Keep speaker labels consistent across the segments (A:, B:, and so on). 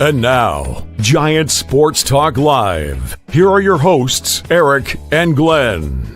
A: And now, Giant Sports Talk Live. Here are your hosts, Eric and Glenn.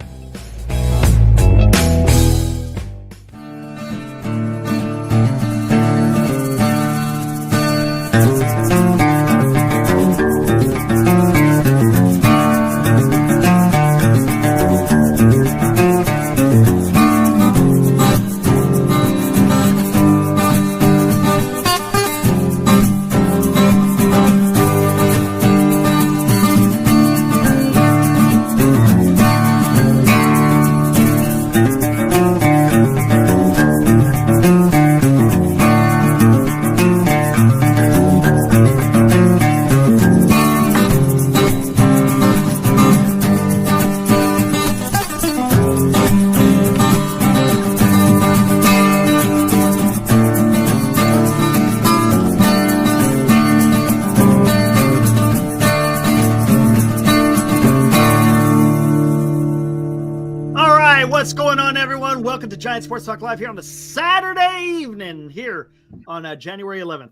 B: Welcome to Giant Sports Talk Live here on the Saturday evening here on January 11th.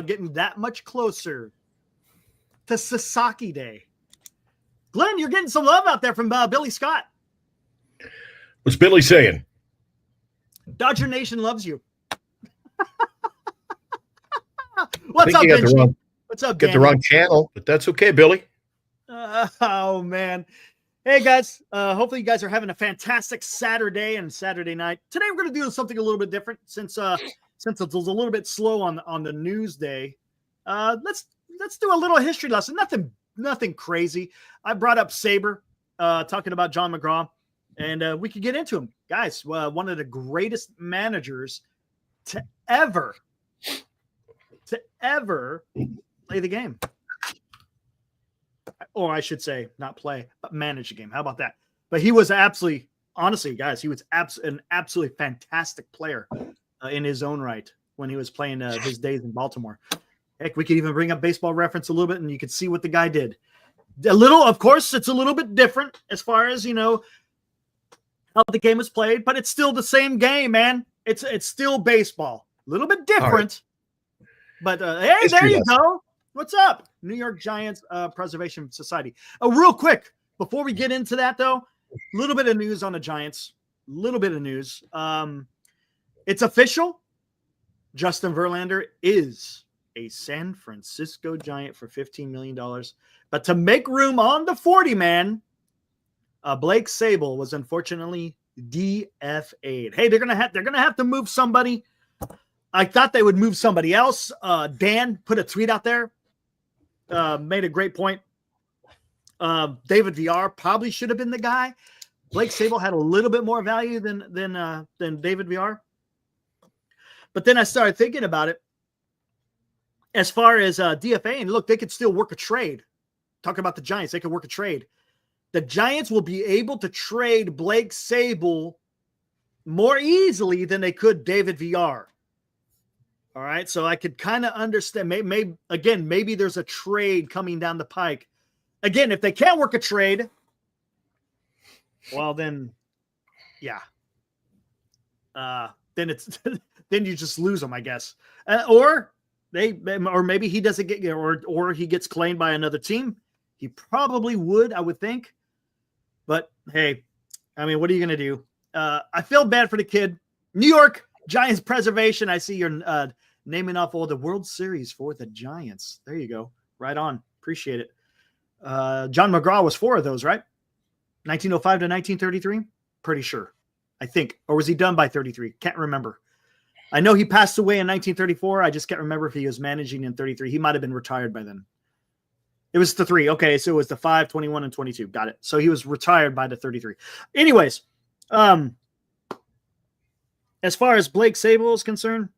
B: Getting that much closer to Sasaki Day. Glenn, you're getting some love out there from Billy Scott.
C: What's Billy saying?
B: Dodger Nation loves you. What's up,
C: Benji?
B: What's up,
C: Got the wrong channel, but that's okay, Billy.
B: Oh, man. Hey, guys. Hopefully you guys are having a fantastic Saturday and Saturday night. Today we're going to do something a little bit different since it's a little bit slow on the news day. Let's do a little history lesson. Nothing crazy. I brought up Saber, talking about John McGraw, and we could get into him. Guys, one of the greatest managers to ever play the game. Or I should say, not play, but manage the game. How about that? But he was honestly, guys, he was an absolutely fantastic player in his own right when he was playing his days in Baltimore. Heck, we could even bring up Baseball Reference a little bit, and you could see what the guy did. Of course, it's a little bit different as far as, how the game is played, but it's still the same game, man. It's still baseball. A little bit different. Right. But, hey, there you go. What's up? New York Giants Preservation Society. Real quick, before we get into that, though, a little bit of news on the Giants. A little bit of news. It's official. Justin Verlander is a San Francisco Giant for $15 million. But to make room on the 40-man, Blake Sabol was unfortunately DFA'd. Hey, they're gonna have to move somebody. I thought they would move somebody else. Dan put a tweet out there. Made a great point. David VR probably should have been the guy. Blake Sabol had a little bit more value than David VR. But then I started thinking about it. As far as DFA, and look, they could still work a trade. Talking about the Giants, they could work a trade. The Giants will be able to trade Blake Sabol more easily than they could David VR. All right, so I could kind of understand. Maybe there's a trade coming down the pike. Again, if they can't work a trade, well, then, yeah. Then then you just lose them, I guess. Or maybe he doesn't get, or he gets claimed by another team. He probably would, I would think. But hey, I mean, what are you gonna do? I feel bad for the kid. New York Giants Preservation. I see you're naming off all the World Series for the Giants. There you go. Right on. Appreciate it. John McGraw was 4 of those, right? 1905 to 1933? Pretty sure. I think. Or was he done by 33? Can't remember. I know he passed away in 1934. I just can't remember if he was managing in 33. He might have been retired by then. It was the 3. Okay, so it was the 5, 21, and 22. Got it. So he was retired by the 33. Anyways, as far as Blake Sabol is concerned,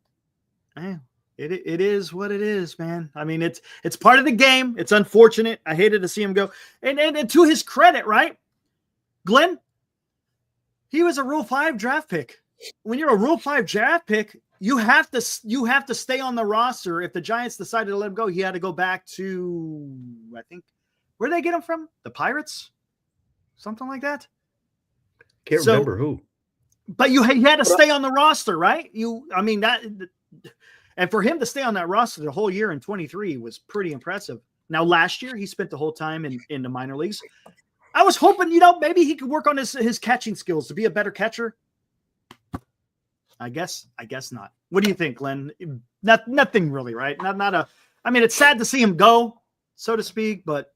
B: it is what it is, man. I mean, it's part of the game. It's unfortunate. I hated to see him go. And to his credit, right, Glenn, he was a Rule 5 draft pick. When you're a Rule 5 draft pick, you have to stay on the roster. If the Giants decided to let him go, he had to go back to, I think, where did they get him from? The Pirates? Something like that?
C: Can't remember who.
B: But he had to stay on the roster, right? And for him to stay on that roster the whole year in 23 was pretty impressive. Now, last year, he spent the whole time in the minor leagues. I was hoping, maybe he could work on his catching skills to be a better catcher. I guess not. What do you think, Glenn? Nothing really, right? It's sad to see him go, so to speak, but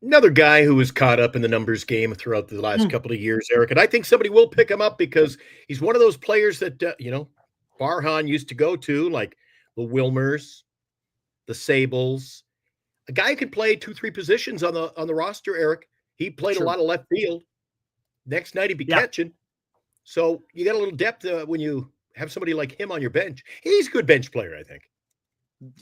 C: another guy who was caught up in the numbers game throughout the last couple of years, Eric. And I think somebody will pick him up because he's one of those players that, Farhan used to go to, like the Wilmers, the Sables. A guy who could play 2-3 positions on the roster, Eric. He played a lot of left field. Next night he'd be catching. So you got a little depth when you have somebody like him on your bench. He's a good bench player, I think.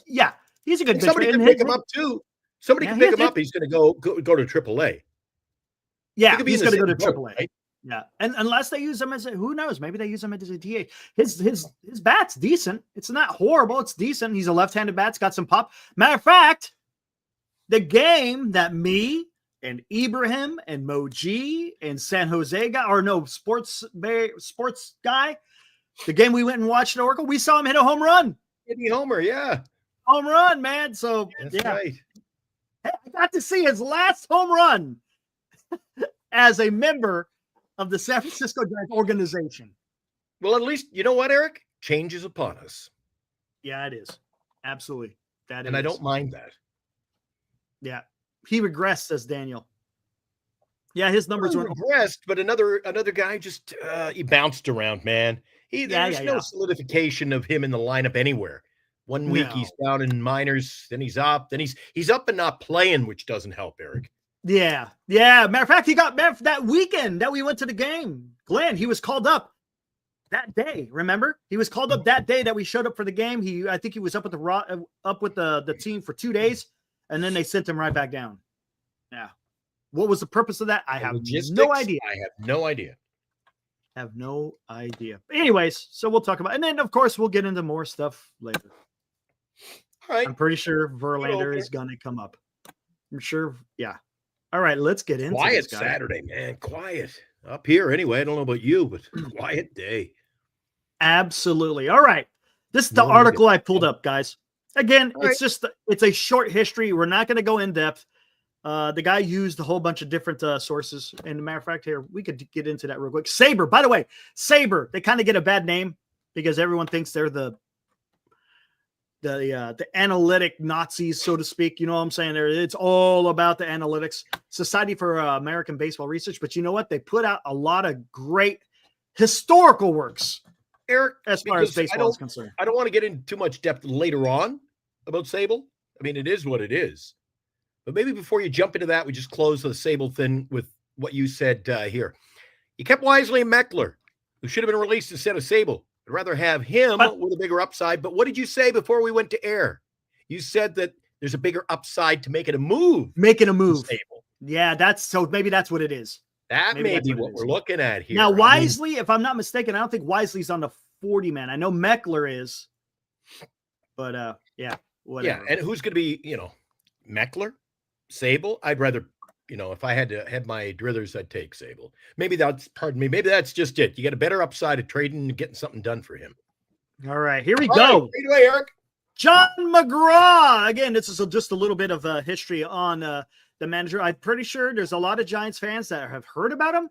B: Yeah, he's a good bench player.
C: Somebody can pick him up too. Somebody can pick him up. He's going to go to AAA.
B: Yeah, he's going to go to AAA.
C: Right?
B: Yeah, and unless they use him who knows? Maybe they use him as a DH. His bat's decent. It's not horrible. It's decent. He's a left-handed bat. It's got some pop. Matter of fact, the game that me and Ibrahim and Moji and San Jose guy, sports guy, the game we went and watched at Oracle, we saw him hit a home run.
C: Hitting homer, yeah.
B: Home run, man. So,
C: That's right.
B: Hey, I got to see his last home run as a member of the San Francisco Giants organization.
C: Well, at least, you know what, Eric? Change is upon us.
B: Yeah, it is. Absolutely.
C: And I don't mind that.
B: Yeah. He regressed, says Daniel. Yeah, his numbers were
C: regressed, but another guy just he bounced around, man. There's no solidification of him in the lineup anywhere. 1 week he's down in minors, then he's up, then he's up and not playing, which doesn't help, Eric.
B: Yeah. Matter of fact, he got that weekend that we went to the game. Glenn, he was called up that day. Remember, he was called up that day that we showed up for the game. I think he was up with the team for 2 days, and then they sent him right back down. Yeah. What was the purpose of that? I have no idea.
C: I have no idea.
B: Anyways, so we'll talk about, and then of course we'll get into more stuff later.
C: All right.
B: I'm pretty sure Verlander is going to come up. I'm sure. Yeah. All right. Let's get into
C: quiet
B: this, guy.
C: Saturday, man. Quiet up here anyway. I don't know about you, but quiet day.
B: Absolutely. All right. This is the article I pulled up, guys. Again, it's a short history. We're not going to go in depth. The guy used a whole bunch of different sources. And as a matter of fact, here, we could get into that real quick. Sabre, by the way, Sabre, they kind of get a bad name because everyone thinks they're the analytic Nazis, so to speak. You know what I'm saying? It's all about the analytics. Society for American Baseball Research. But you know what? They put out a lot of great historical works,
C: Eric,
B: as far as baseball is concerned.
C: I don't want to get into too much depth later on about Sable. I mean, it is what it is. But maybe before you jump into that, we just close the Sable thing with what you said here. You kept Wisely and Meckler, who should have been released instead of Sable. I'd rather have him with a bigger upside. But what did you say before we went to air? You said that there's a bigger upside to making a move.
B: Yeah, maybe that's what it is.
C: That may be what we're looking at here.
B: Now, Wisely, if I'm not mistaken, I don't think Wisely's on the 40-man. I know Meckler is. But, yeah, whatever.
C: Yeah, and who's going to be, Meckler? Sable? I'd rather, if I had to have my drillers, I'd take Sable. Maybe that's just it. You get a better upside of trading and getting something done for him.
B: All right, here we go.
C: Right, away, Eric.
B: John McGraw. Again, this is just a little bit of history on the manager. I'm pretty sure there's a lot of Giants fans that have heard about him.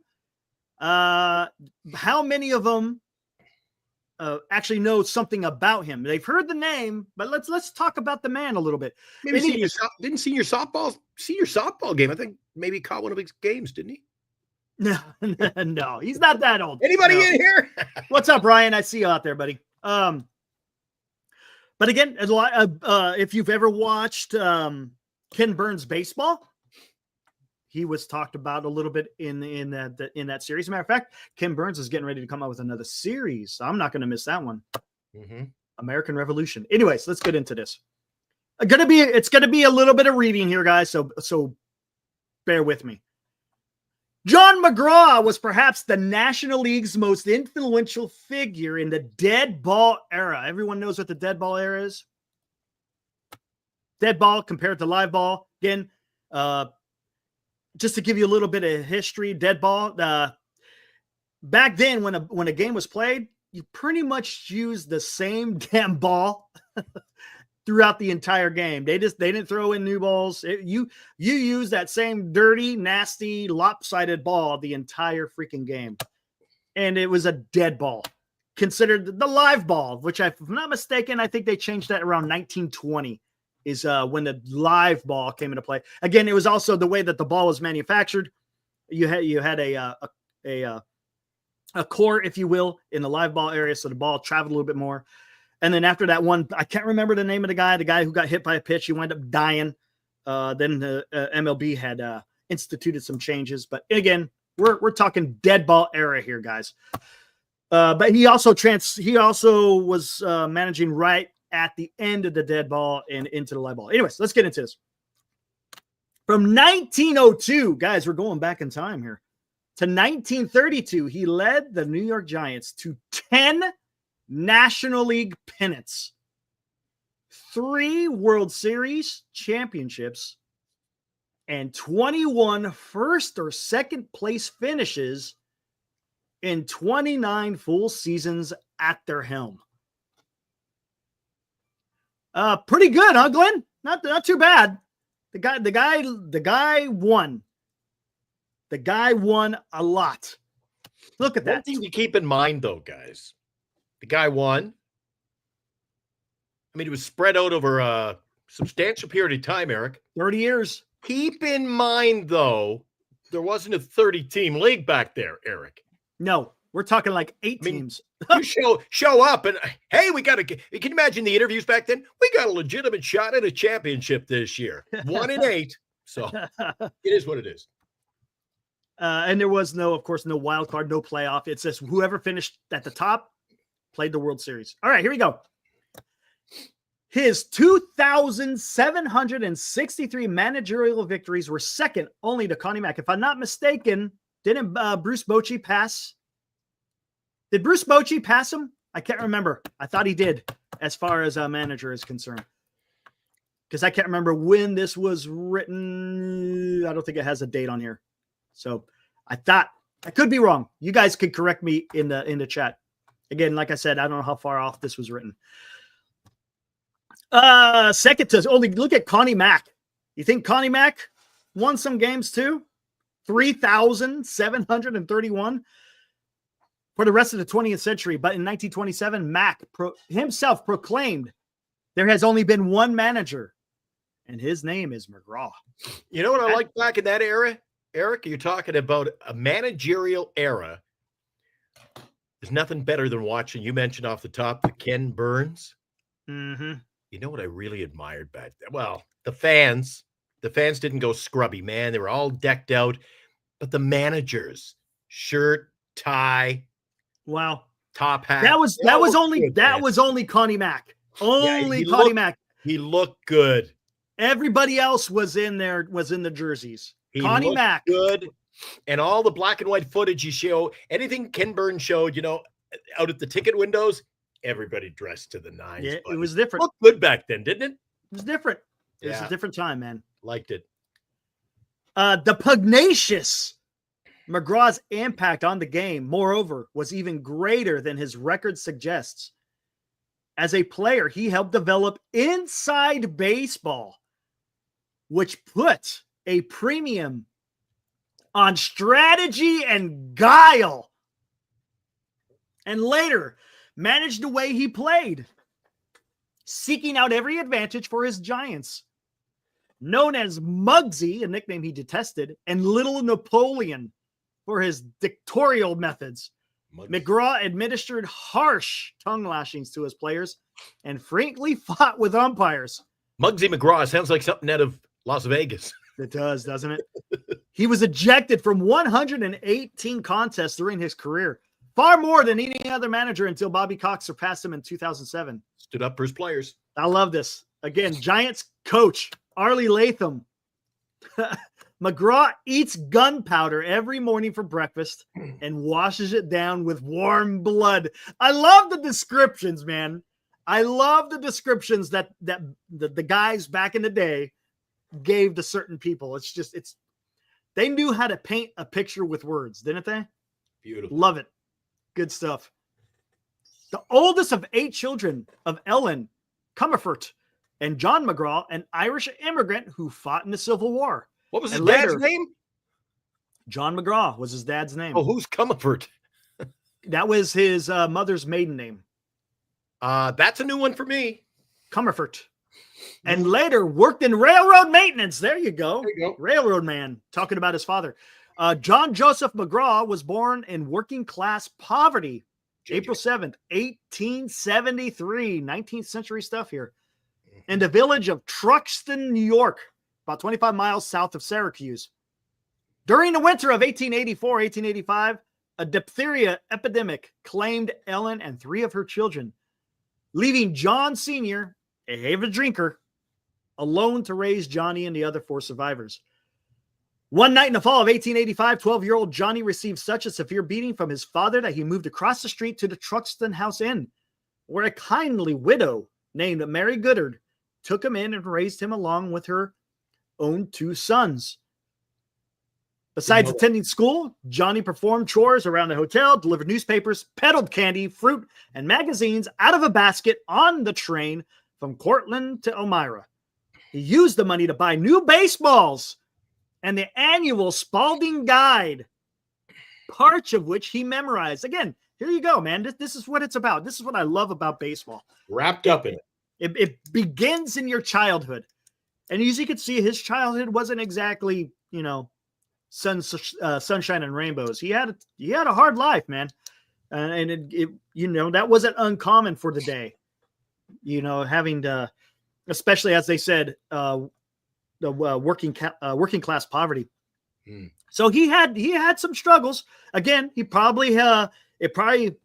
B: How many of them actually know something about him? They've heard the name, but let's talk about the man a little bit.
C: Maybe didn't senior softball game. I think maybe caught one of his games, didn't he?
B: No, he's not that old.
C: Anybody in here?
B: What's up, Ryan? I see you out there, buddy. But again, a lot if you've ever watched Ken Burns baseball, he was talked about a little bit in that series. As a matter of fact, Ken Burns is getting ready to come out with another series. So I'm not going to miss that one.
C: Mm-hmm.
B: American Revolution. Anyways, let's get into this. It's gonna be a little bit of reading here, guys. So bear with me. John McGraw was perhaps the National League's most influential figure in the dead ball era. Everyone knows what the dead ball era is. Dead ball compared to live ball. Again, just to give you a little bit of history, dead ball. Back then, when a game was played, you pretty much used the same damn ball throughout the entire game. They didn't throw in new balls. You use that same dirty, nasty, lopsided ball the entire freaking game. And it was a dead ball, considered the live ball, which if I'm not mistaken, I think they changed that around 1920 is when the live ball came into play. Again, it was also the way that the ball was manufactured. You had a core, if you will, in the live ball area. So the ball traveled a little bit more. And then after that one, I can't remember the name of the guy who got hit by a pitch. He wound up dying. Then the MLB had instituted some changes. But again, we're talking dead ball era here, guys. But he also was managing right at the end of the dead ball and into the live ball. Anyways, let's get into this. From 1902, guys, we're going back in time here, to 1932, he led the New York Giants to 10 National League pennants, 3 World Series championships, and 21 first or second place finishes in 29 full seasons at their helm. Pretty good, huh, Glenn? Not too bad. The guy won. The guy won a lot. Look at that.
C: One thing to keep in mind, though, guys. The guy won. I mean, it was spread out over a substantial period of time, Eric.
B: 30 years.
C: Keep in mind, though, there wasn't a 30-team league back there, Eric.
B: No, we're talking like 8 teams.
C: You show up and, hey, can you imagine the interviews back then? We got a legitimate shot at a championship this year. 1 in 8. So it is what it is.
B: And there was of course, no wild card, no playoff. It's just whoever finished at the top played the World Series. All right, here we go. His 2,763 managerial victories were second only to Connie Mack. If I'm not mistaken, didn't Bruce Bochy pass? Did Bruce Bochy pass him? I can't remember. I thought he did, as far as a manager is concerned. Because I can't remember when this was written. I don't think it has a date on here. So I thought, I could be wrong. You guys could correct me in the chat. Again, like I said, I don't know how far off this was written. Second to only look at Connie Mack. You think Connie Mack won some games too? 3,731 for the rest of the 20th century. But in 1927, Mack himself proclaimed there has only been one manager, and his name is McGraw.
C: You know what I like back in that era, Eric? You're talking about a managerial era. There's nothing better than watching, you mentioned off the top, the Ken Burns.
B: Mm-hmm.
C: You know what I really admired back then? Well, the fans didn't go scrubby, man. They were all decked out. But the managers, shirt, tie,
B: wow,
C: top hat.
B: That was only Connie Mack. Only Connie Mack.
C: He looked good.
B: Everybody else was in the jerseys. Connie Mack.
C: Good. And all the black and white footage you show, anything Ken Burns showed, out at the ticket windows, everybody dressed to the nines.
B: Yeah, it was different.
C: It looked good back then, didn't it?
B: It was different. It was a different time, man.
C: Liked it.
B: The pugnacious McGraw's impact on the game, moreover, was even greater than his record suggests. As a player, he helped develop inside baseball, which put a premium on strategy and guile, and later managed the way he played, seeking out every advantage for his Giants. Known as Muggsy, a nickname he detested, and Little Napoleon for his dictatorial methods, McGraw administered harsh tongue lashings to his players and frankly fought with umpires.
C: Muggsy McGraw sounds like something out of Las Vegas.
B: It does, doesn't it? He was ejected from 118 contests during his career, far more than any other manager until Bobby Cox surpassed him in 2007.
C: Stood up for his players.
B: I love this. Again, Giants coach Arlie Latham. McGraw eats gunpowder every morning for breakfast and washes it down with warm blood. I love the descriptions, man. I love the descriptions that the guys back in the day gave to certain people. They knew how to paint a picture with words, didn't they?
C: Beautiful.
B: Love it. Good stuff. the oldest of 8 children of Ellen Comerford and John McGraw, an Irish immigrant who fought in the Civil War.
C: What was his
B: And
C: dad's
B: later-
C: name?
B: John McGraw was his dad's name.
C: Oh, who's Comerford?
B: That was his mother's maiden name,
C: That's a new one for me.
B: Comerford. And later worked in railroad maintenance. There you go.
C: There you go.
B: Railroad man, talking about his father. John Joseph McGraw was born in working class poverty, April 7th, 1873, 19th century stuff here, in the village of Truxton, New York, about 25 miles south of Syracuse. During the winter of 1884-1885, a diphtheria epidemic claimed Ellen and 3 of her children, leaving John Sr., a avid drinker, alone to raise Johnny and the other 4 survivors. One night in the fall of 1885, 12-year-old Johnny received such a severe beating from his father that he moved across the street to the Truxton House Inn, where a kindly widow named Mary Goodard took him in and raised him along with her own 2 sons. Besides attending school, Johnny performed chores around the hotel, delivered newspapers, peddled candy, fruit, and magazines out of a basket on the train from Cortland to Elmira. He used the money to buy new baseballs and the annual Spalding Guide, parts of which he memorized. Again, here you go, man. This is what it's about. This is what I love about baseball.
C: Wrapped up in it.
B: It begins in your childhood. And as you can see, his childhood wasn't exactly, sunshine and rainbows. He had a hard life, man. And it that wasn't uncommon for the day, having to, especially as they said, the working class poverty. So he had some struggles. Again, it probably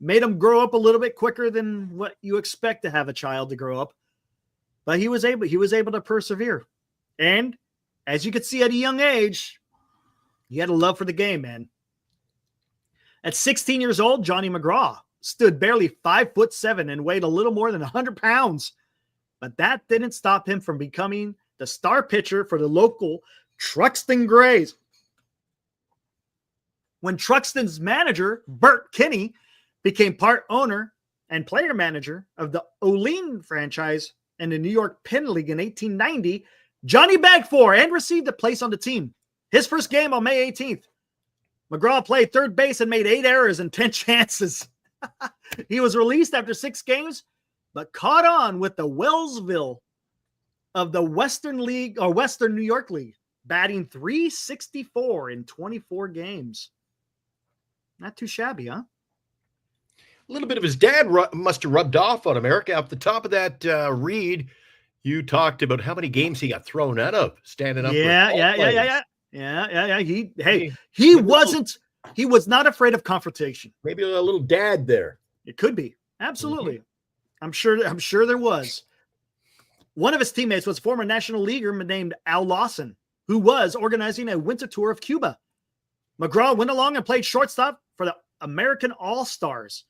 B: made him grow up a little bit quicker than what you expect to have a child to grow up. But he was able to persevere. And as you could see at a young age, he had a love for the game, man. At 16 years old, Johnny McGraw stood barely 5'7" and weighed a little more than 100 pounds. But that didn't stop him from becoming the star pitcher for the local Truxton Grays. When Truxton's manager, Bert Kinney, became part owner and player manager of the Olean franchise in the New York Penn League in 1890, Johnny begged for and received a place on the team. His first game on May 18th, McGraw played third base and made 8 errors and 10 chances. He was released after 6 games, but caught on with the Wellsville of the Western League or Western New York League, batting .364 in 24 games. Not too shabby, huh?
C: A little bit of his dad must have rubbed off on him, Eric. Off the top of that read, you talked about how many games he got thrown out of standing up.
B: Yeah. He was not afraid of confrontation.
C: Maybe a little dad there.
B: It could be. Absolutely. I'm sure there was. One of his teammates was former National Leaguer named Al Lawson, who was organizing a winter tour of Cuba. McGraw went along and played shortstop for the American All-Stars.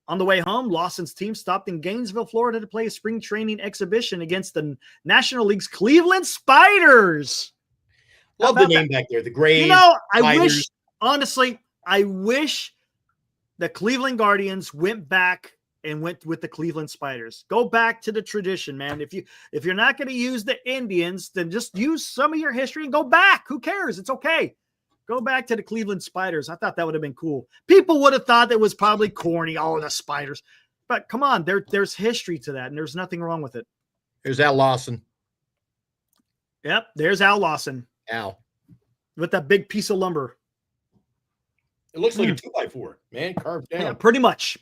B: On the way home, Lawson's team stopped in Gainesville, Florida to play a spring training exhibition against the National League's Cleveland Spiders.
C: Love the name back there, the Grays.
B: I wish the Cleveland Guardians went back and went with the Cleveland Spiders. Go back to the tradition, man. If you're not going to use the Indians, then just use some of your history and go back. Who cares? It's okay. Go back to the Cleveland Spiders. I thought that would have been cool. People would have thought it was probably corny. Oh, the Spiders. But come on, there's history to that, and there's nothing wrong with it.
C: There's Al Lawson.
B: Yep, there's Al Lawson.
C: Al.
B: With that big piece of lumber.
C: It looks like a 2x4, man, carved down.
B: Yeah, pretty much.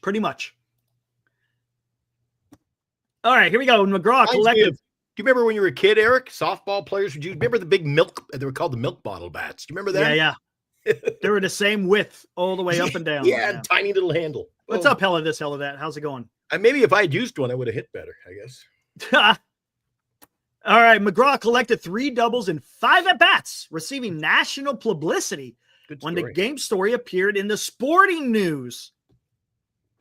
B: All right, here we go. McGraw collected.
C: Do you remember when you were a kid, Eric? Softball players, would you remember the big milk? They were called the milk bottle bats. Do you remember that?
B: Yeah. They were the same width all the way up and down.
C: Yeah, tiny little handle.
B: What's up, hell of that? How's it going?
C: Maybe if I had used one, I would have hit better, I guess.
B: All right, McGraw collected 3 doubles and 5 at-bats, receiving national publicity when the game story appeared in the Sporting News.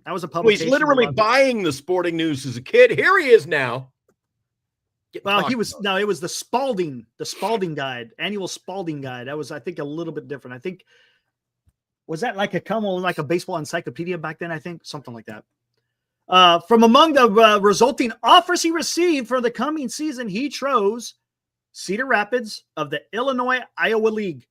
B: That was a publication.
C: He's literally buying the Sporting News as a kid. Here he is now.
B: Well, it was the Spalding Guide, annual Spalding Guide. That was, I think, a little bit different. I think, was that like a baseball encyclopedia back then? I think something like that. From among the resulting offers he received for the coming season, he chose Cedar Rapids of the Illinois-Iowa League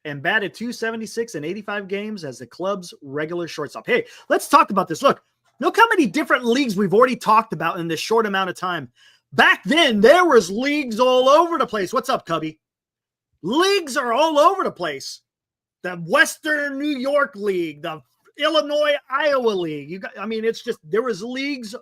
B: and batted .276 in 85 games as the club's regular shortstop. Hey, let's talk about this. Look how many different leagues we've already talked about in this short amount of time. Back then, there was leagues all over the place. What's up, Cubby? Leagues are all over the place. The Western New York League, the Illinois-Iowa League. It's just there was leagues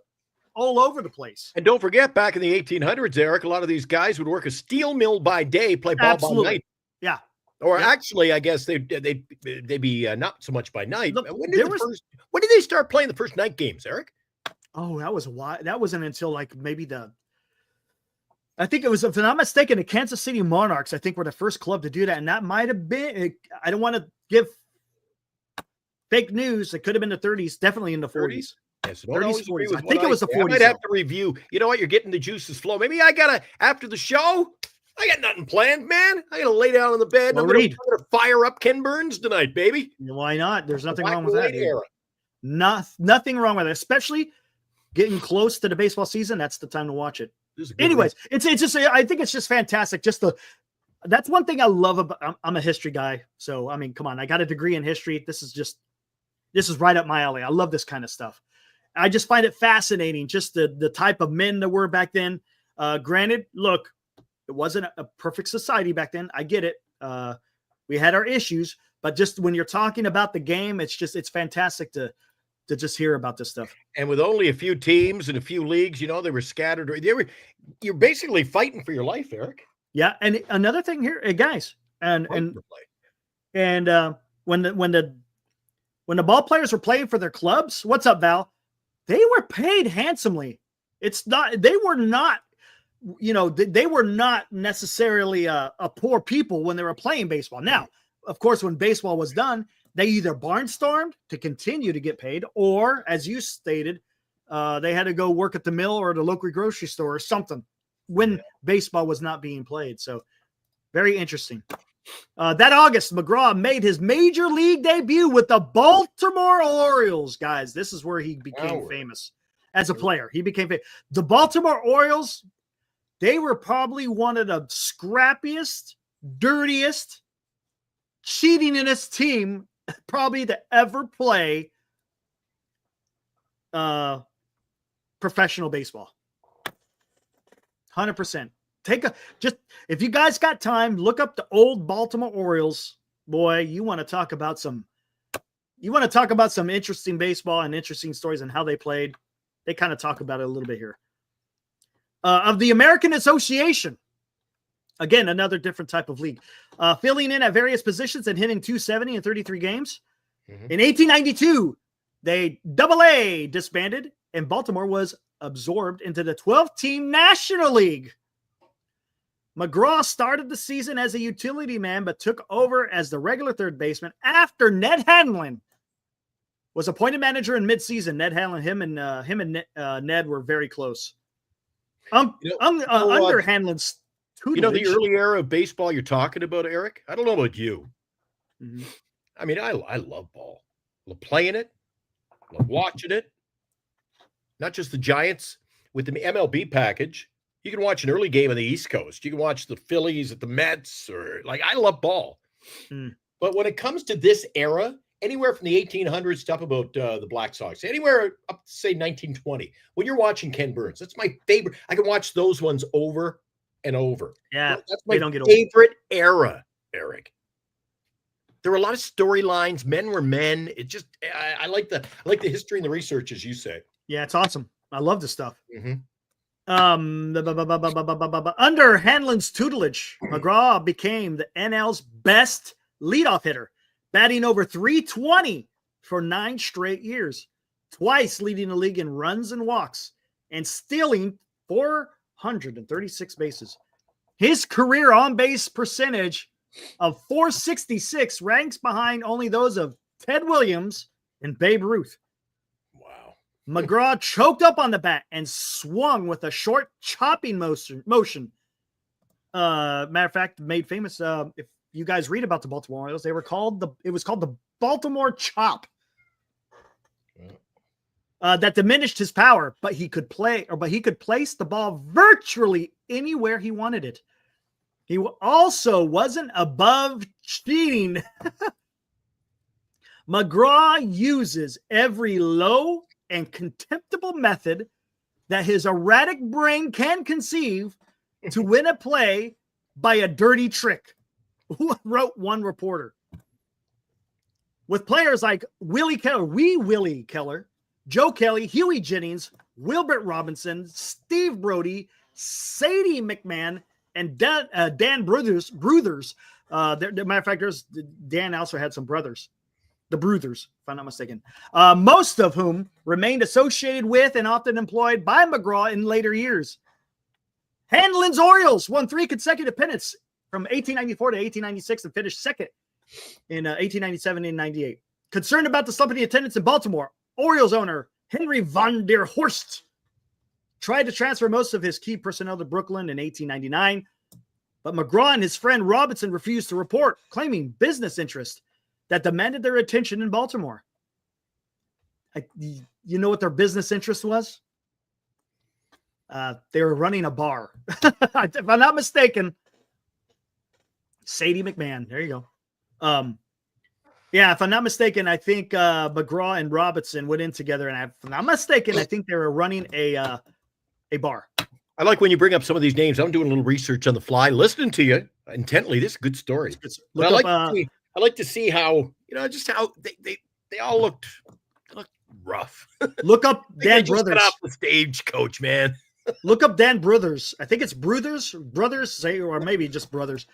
B: all over the place.
C: And don't forget, back in the 1800s, Eric, a lot of these guys would work a steel mill by day, play ball by night.
B: Yeah.
C: Or actually, I guess they'd be not so much by night.
B: Look,
C: when did they start playing the first night games, Eric?
B: Oh, that was why. That wasn't until like maybe I think it was, if I'm not mistaken, the Kansas City Monarchs, I think, were the first club to do that. And that might have been, I don't want to give fake news. It could have been the 30s, definitely in the 40s.
C: Yes,
B: 30s, 40s. I think it was the 40s.
C: I might have to review. You know what? You're getting the juices flow. Maybe after the show, I got nothing planned, man. I got to lay down on the bed.
B: Well,
C: I'm going to fire up Ken Burns tonight, baby.
B: Why not? There's nothing wrong with that. Nothing wrong with it, especially getting close to the baseball season. That's the time to watch it. Anyways, it's just, I think it's just fantastic. That's one thing I love about, I'm a history guy. So, come on, I got a degree in history. This is right up my alley. I love this kind of stuff. I just find it fascinating. Just the type of men that were back then. Granted, look, it wasn't a perfect society back then. I get it. We had our issues, but just when you're talking about the game, it's fantastic to just hear about this stuff.
C: And with only a few teams and a few leagues, they were scattered. You're basically fighting for your life, Eric.
B: Yeah. And another thing here, guys, and when the ball players were playing for their clubs, what's up, Val? They were paid handsomely. They were not necessarily a poor people when they were playing baseball. Now, of course, when baseball was done, they either barnstormed to continue to get paid, or, as you stated, they had to go work at the mill or the local grocery store or something when baseball was not being played. So very interesting. That August, McGraw made his major league debut with the Baltimore Orioles. Guys, this is where he became famous as a player. He became famous. The Baltimore Orioles, they were probably one of the scrappiest, dirtiest, cheatingest team probably to ever play professional baseball. 100%. If you guys got time, look up the old Baltimore Orioles. Boy, you want to talk about some interesting baseball and interesting stories and how they played. They kind of talk about it a little bit here. Of the American Association. Again, another different type of league. Filling in at various positions and hitting .270 in 33 games. Mm-hmm. In 1892, they AA disbanded, and Baltimore was absorbed into the 12-team National League. McGraw started the season as a utility man, but took over as the regular third baseman after Ned Hanlon was appointed manager in midseason. Ned Hanlon, him and Ned were very close. Under Hanlon's tutelage.
C: The early era of baseball you're talking about, Eric? I don't know about you.
B: Mm-hmm.
C: I love ball. I love playing it. I love watching it. Not just the Giants with the MLB package. You can watch an early game on the East Coast. You can watch the Phillies at the Mets, I love ball.
B: Mm.
C: But when it comes to this era, anywhere from the 1800s to up about the Black Sox, anywhere up to, say, 1920, when you're watching Ken Burns, that's my favorite. I can watch those ones over and over.
B: Yeah,
C: that's my favorite era, Eric. There were a lot of storylines. Men were men. It just, I like the history and the research, as you say.
B: Yeah, it's awesome. I love this stuff.
C: Mm-hmm.
B: Under Hanlon's tutelage, McGraw became the NL's best leadoff hitter, batting over .320 for 9 straight years, twice leading the league in runs and walks, and stealing 436 bases. His career on-base percentage of .466 ranks behind only those of Ted Williams and Babe Ruth.
C: Wow.
B: McGraw choked up on the bat and swung with a short chopping motion. Matter of fact, made famous. If you guys read about the Baltimore Orioles, it was called the Baltimore Chop. that diminished his power, but he could place the ball virtually anywhere he wanted it. He also wasn't above cheating. McGraw uses every low and contemptible method that his erratic brain can conceive to win a play by a dirty trick, wrote one reporter. With players like Willie Keller, Joe Kelly, Huey Jennings, Wilbert Robinson, Steve Brody, Sadie McMahon, and Dan Bruthers. Matter of fact, Dan also had some brothers. The Bruthers, if I'm not mistaken. Most of whom remained associated with and often employed by McGraw in later years. Hanlon's Orioles won 3 consecutive pennants from 1894 to 1896 and finished second in 1897 and 98. Concerned about the slumping attendance in Baltimore, Orioles owner Henry von der Horst tried to transfer most of his key personnel to Brooklyn in 1899, but McGraw and his friend Robinson refused to report, claiming business interest that demanded their attention in Baltimore. You know what their business interest was? They were running a bar. If I'm not mistaken, Sadie McMahon. There you go. Yeah, if I'm not mistaken, I think McGraw and Robinson went in together, and if I'm not mistaken, I think they were running a bar.
C: I like when you bring up some of these names. I'm doing a little research on the fly, listening to you intently. This is a good story. I like to see how, just how they all looked rough.
B: Look up Dan
C: Brothers.
B: Brothers.
C: Got off the stage, coach, man.
B: Look up Dan Brothers. I think it's Brothers, or maybe just Brothers.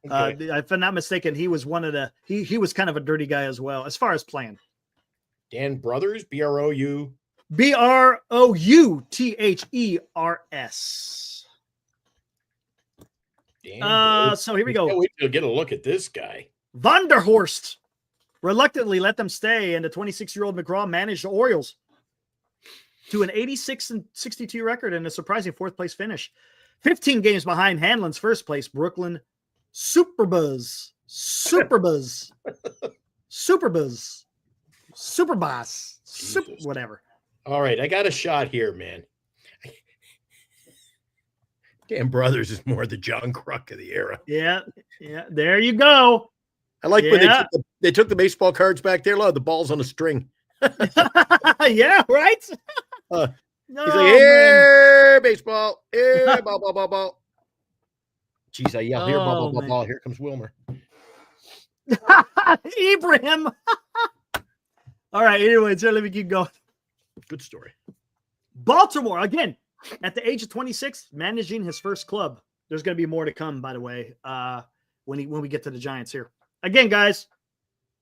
B: Okay. If I'm not mistaken, he was one of the. He was kind of a dirty guy as well, as far as playing.
C: Dan Brothers, Brouters.
B: So here we go.
C: Wait till get a look at this guy.
B: Von der Horst reluctantly let them stay, and the 26-year-old McGraw managed the Orioles to an 86-62 record and a surprising fourth-place finish. 15 games behind Hanlon's first-place Brooklyn Superboss. Whatever.
C: All right, I got a shot here, man. Dan Brothers is more the John Kruk of the era.
B: Yeah, there you go.
C: I like when they took the baseball cards back there. A lot of the balls on a string.
B: Yeah, right?
C: He's like, here, baseball. Here, ball. Jeez, I yell, here, ball. Here comes Wilmer.
B: Ibrahim. All right, anyway, so let me keep going.
C: Good story.
B: Baltimore, again, at the age of 26, managing his first club. There's going to be more to come, by the way, when we get to the Giants here. Again, guys,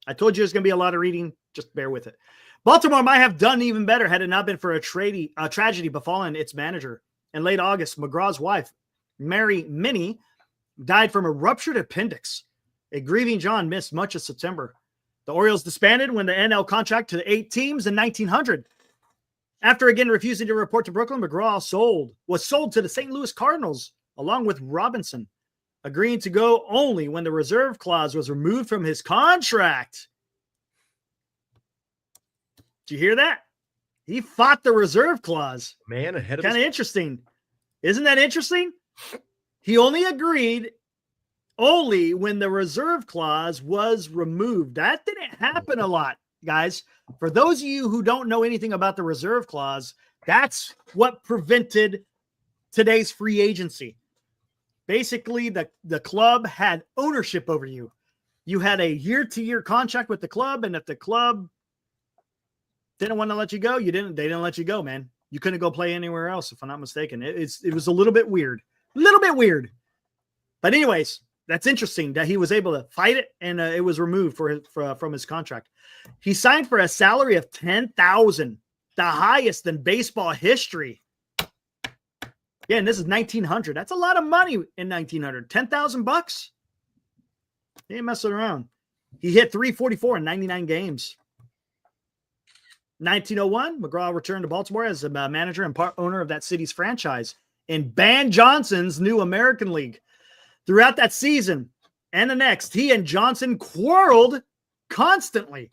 B: I told you there's going to be a lot of reading. Just bear with it. Baltimore might have done even better had it not been for a tragedy befallen its manager. In late August, McGraw's wife, Mary Minnie, died from a ruptured appendix. A grieving John missed much of September. The Orioles disbanded when the NL contract to the 8 teams in 1900. After again refusing to report to Brooklyn, McGraw was sold to the St. Louis Cardinals, along with Robinson, agreeing to go only when the reserve clause was removed from his contract. Did you hear that? He fought the reserve clause.
C: Man, ahead of
B: kind of interesting. Isn't that interesting? He only agreed when the reserve clause was removed. That didn't happen a lot, guys. For those of you who don't know anything about the reserve clause, that's what prevented today's free agency. Basically, the club had ownership over you. You had a year-to-year contract with the club, and if the club didn't want to let you go, they didn't let you go, man. You couldn't go play anywhere else, if I'm not mistaken. It was a little bit weird. But anyways, that's interesting that he was able to fight it, and it was removed from his contract. He signed for a salary of $10,000, the highest in baseball history. Again, this is 1900. That's a lot of money in 1900. $10,000. He ain't messing around. He hit .344 in 99 games. 1901, McGraw returned to Baltimore as a manager and part owner of that city's franchise in Ban Johnson's new American League. Throughout that season and the next, he and Johnson quarreled constantly.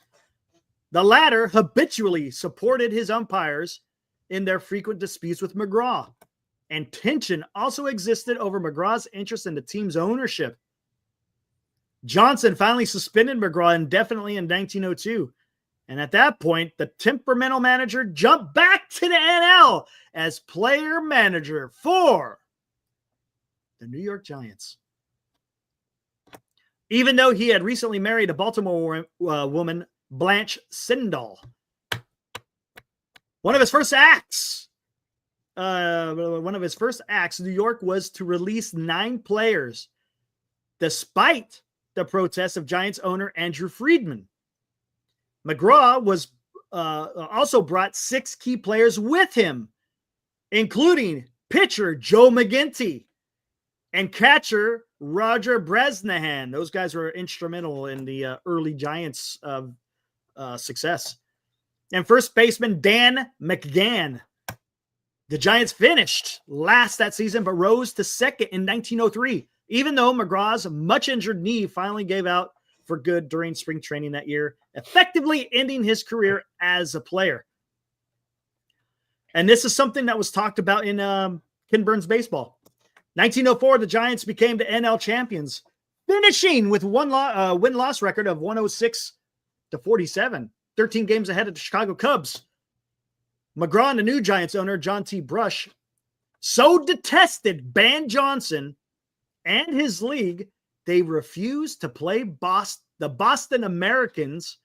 B: The latter habitually supported his umpires in their frequent disputes with McGraw, and tension also existed over McGraw's interest in the team's ownership. Johnson finally suspended McGraw indefinitely in 1902, and at that point, the temperamental manager jumped back to the NL as player manager for the New York Giants. Even though he had recently married a Baltimore woman, Blanche Sindall. One of his first acts, New York was to release 9 players, despite the protests of Giants owner Andrew Friedman. McGraw was also brought 6 key players with him, including pitcher Joe McGinty and catcher Roger Bresnahan. Those guys were instrumental in the early Giants' success. And first baseman Dan McGann. The Giants finished last that season, but rose to second in 1903, even though McGraw's much injured knee finally gave out for good during spring training that year, effectively ending his career as a player. And this is something that was talked about in Ken Burns baseball. 1904, the Giants became the NL champions, finishing with one win-loss record of 106-47, 13 games ahead of the Chicago Cubs. McGraw and the new Giants owner, John T. Brush, so detested Ban Johnson and his league, they refused to play the Boston Americans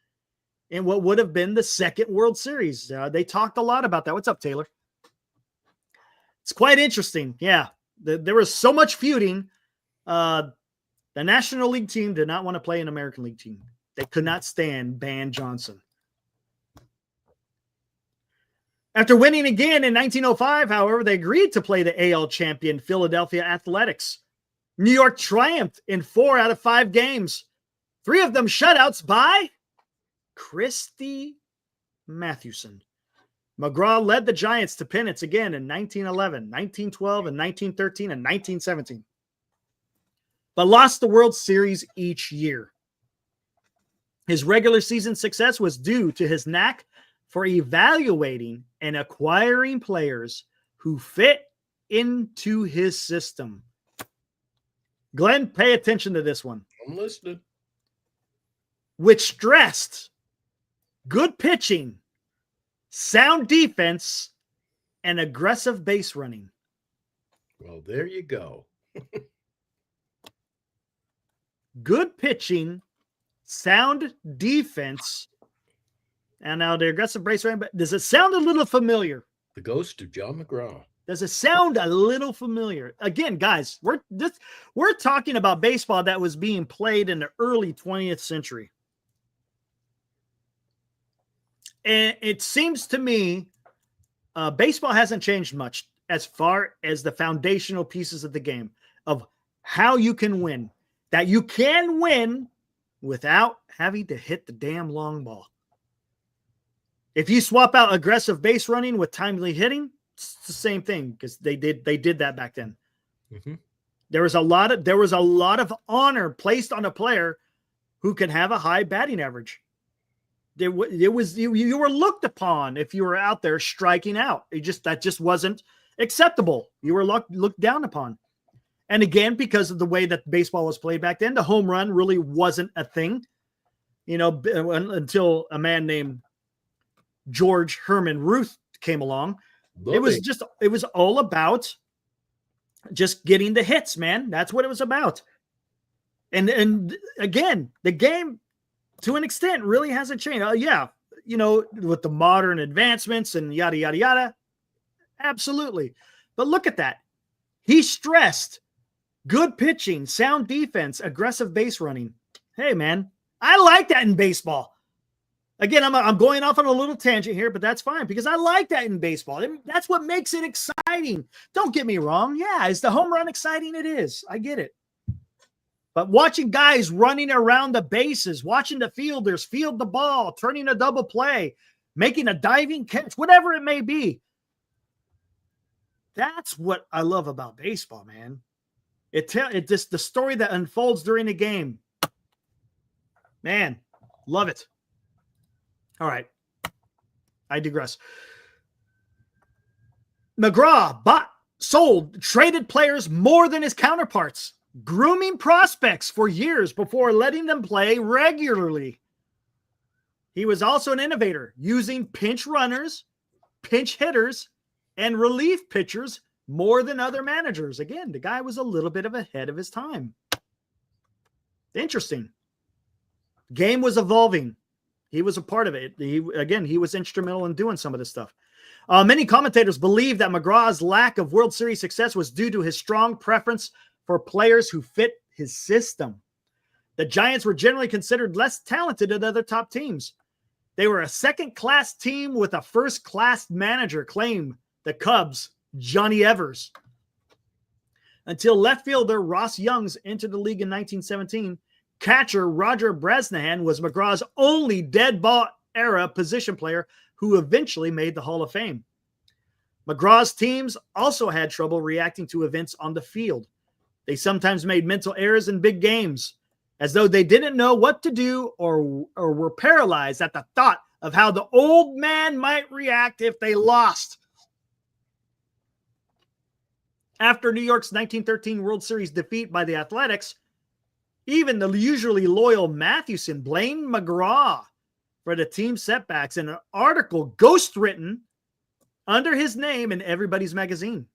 B: in what would have been the second World Series. They talked a lot about that. What's up, Taylor? It's quite interesting. Yeah, there was so much feuding. The National League team did not want to play an American League team. They could not stand Ban Johnson. After winning again in 1905, however, they agreed to play the AL champion Philadelphia Athletics. New York triumphed in 4 out of 5 games, 3 of them shutouts by Christy Mathewson. McGraw led the Giants to pennants again in 1911, 1912, and 1913, and 1917, but lost the World Series each year. His regular season success was due to his knack for evaluating and acquiring players who fit into his system. Glenn, pay attention to this one.
C: I'm listening.
B: Which stressed good pitching, sound defense, and aggressive base running.
C: Well, there you go.
B: Good pitching, sound defense, and now the aggressive base running. But does it sound a little familiar?
C: The ghost of John McGraw.
B: Does it sound a little familiar? Again, guys, we're talking about baseball that was being played in the early 20th century. And it seems to me baseball hasn't changed much as far as the foundational pieces of the game of how you can win. That you can win without having to hit the damn long ball. If you swap out aggressive base running with timely hitting, it's the same thing because they did that back then.
C: Mm-hmm.
B: There was a lot of honor placed on a player who can have a high batting average. You were looked upon if you were out there striking out. That just wasn't acceptable. You were looked down upon. And again, because of the way that baseball was played back then, the home run really wasn't a thing, until a man named George Herman Ruth came along. It was all about just getting the hits, man. That's what it was about. And again, the game to an extent really hasn't changed. With the modern advancements and yada, yada, yada. Absolutely. But look at that. He stressed good pitching, sound defense, aggressive base running. Hey, man, I like that in baseball. Again, I'm going off on a little tangent here, but that's fine because I like that in baseball. That's what makes it exciting. Don't get me wrong. Yeah, is the home run exciting? It is. I get it. But watching guys running around the bases, watching the fielders field the ball, turning a double play, making a diving catch, whatever it may be. That's what I love about baseball, man. It just the story that unfolds during the game. Man, love it. All right. I digress. McGraw bought, sold, traded players more than his counterparts, grooming prospects for years before letting them play regularly. He was also an innovator, using pinch runners, pinch hitters, and relief pitchers more than other managers. Again, the guy was a little bit of ahead of his time. Interesting. Game was evolving. He was a part of it. He was instrumental in doing some of this stuff. Many commentators believe that McGraw's lack of World Series success was due to his strong preference for players who fit his system. The Giants were generally considered less talented than other top teams. They were a second-class team with a first-class manager, claimed the Cubs' Johnny Evers. Until left fielder Ross Youngs entered the league in 1917, catcher Roger Bresnahan was McGraw's only dead ball era position player who eventually made the Hall of Fame. McGraw's teams also had trouble reacting to events on the field. They sometimes made mental errors in big games, as though they didn't know what to do or were paralyzed at the thought of how the old man might react if they lost. After New York's 1913 World Series defeat by the Athletics, even the usually loyal Mathewson blamed McGraw for the team's setbacks in an article ghostwritten under his name in Everybody's Magazine.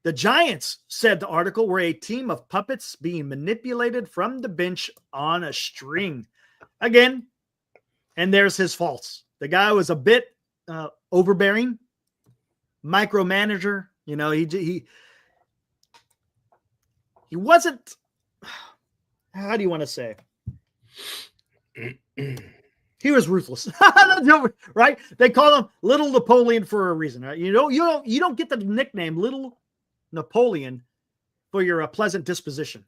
B: The Giants, said the article, were a team of puppets being manipulated from the bench on a string. Again, and there's his faults. The guy was a bit overbearing, micromanager. You know, he wasn't, how do you want to say? He was ruthless, right? They call him Little Napoleon for a reason, right? You don't get the nickname Little Napoleon for your pleasant disposition.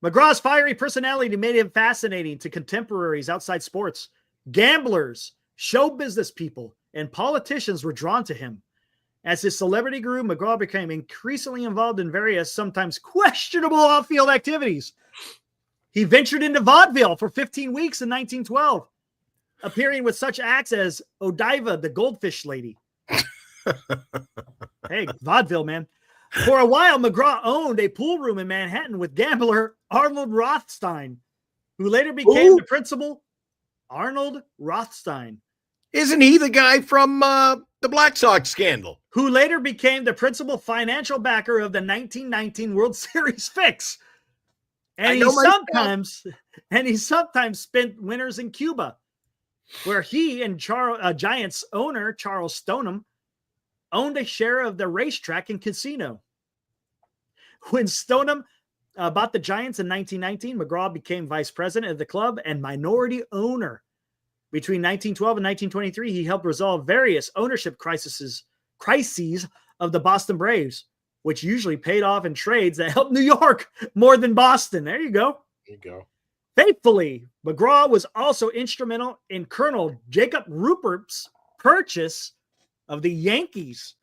B: McGraw's fiery personality made him fascinating to contemporaries outside sports. Gamblers, show business people, and politicians were drawn to him. As his celebrity grew, McGraw became increasingly involved in various, sometimes questionable off-field activities. He ventured into vaudeville for 15 weeks in 1912, appearing with such acts as Odiva, the Goldfish Lady. Hey, vaudeville, man. For a while, McGraw owned a pool room in Manhattan with gambler Arnold Rothstein, who later became the principal. Arnold Rothstein.
C: Isn't he the guy from the Black Sox scandal?
B: Who later became the principal financial backer of the 1919 World Series fix. And he sometimes spent winters in Cuba, where he and Giants owner Charles Stoneham owned a share of the racetrack and casino. When Stoneham bought the Giants in 1919, McGraw became vice president of the club and minority owner. Between 1912 and 1923, he helped resolve various ownership crises of the Boston Braves, which usually paid off in trades that helped New York more than Boston. There you go.
C: There you go.
B: Faithfully, McGraw was also instrumental in Colonel Jacob Rupert's purchase of the Yankees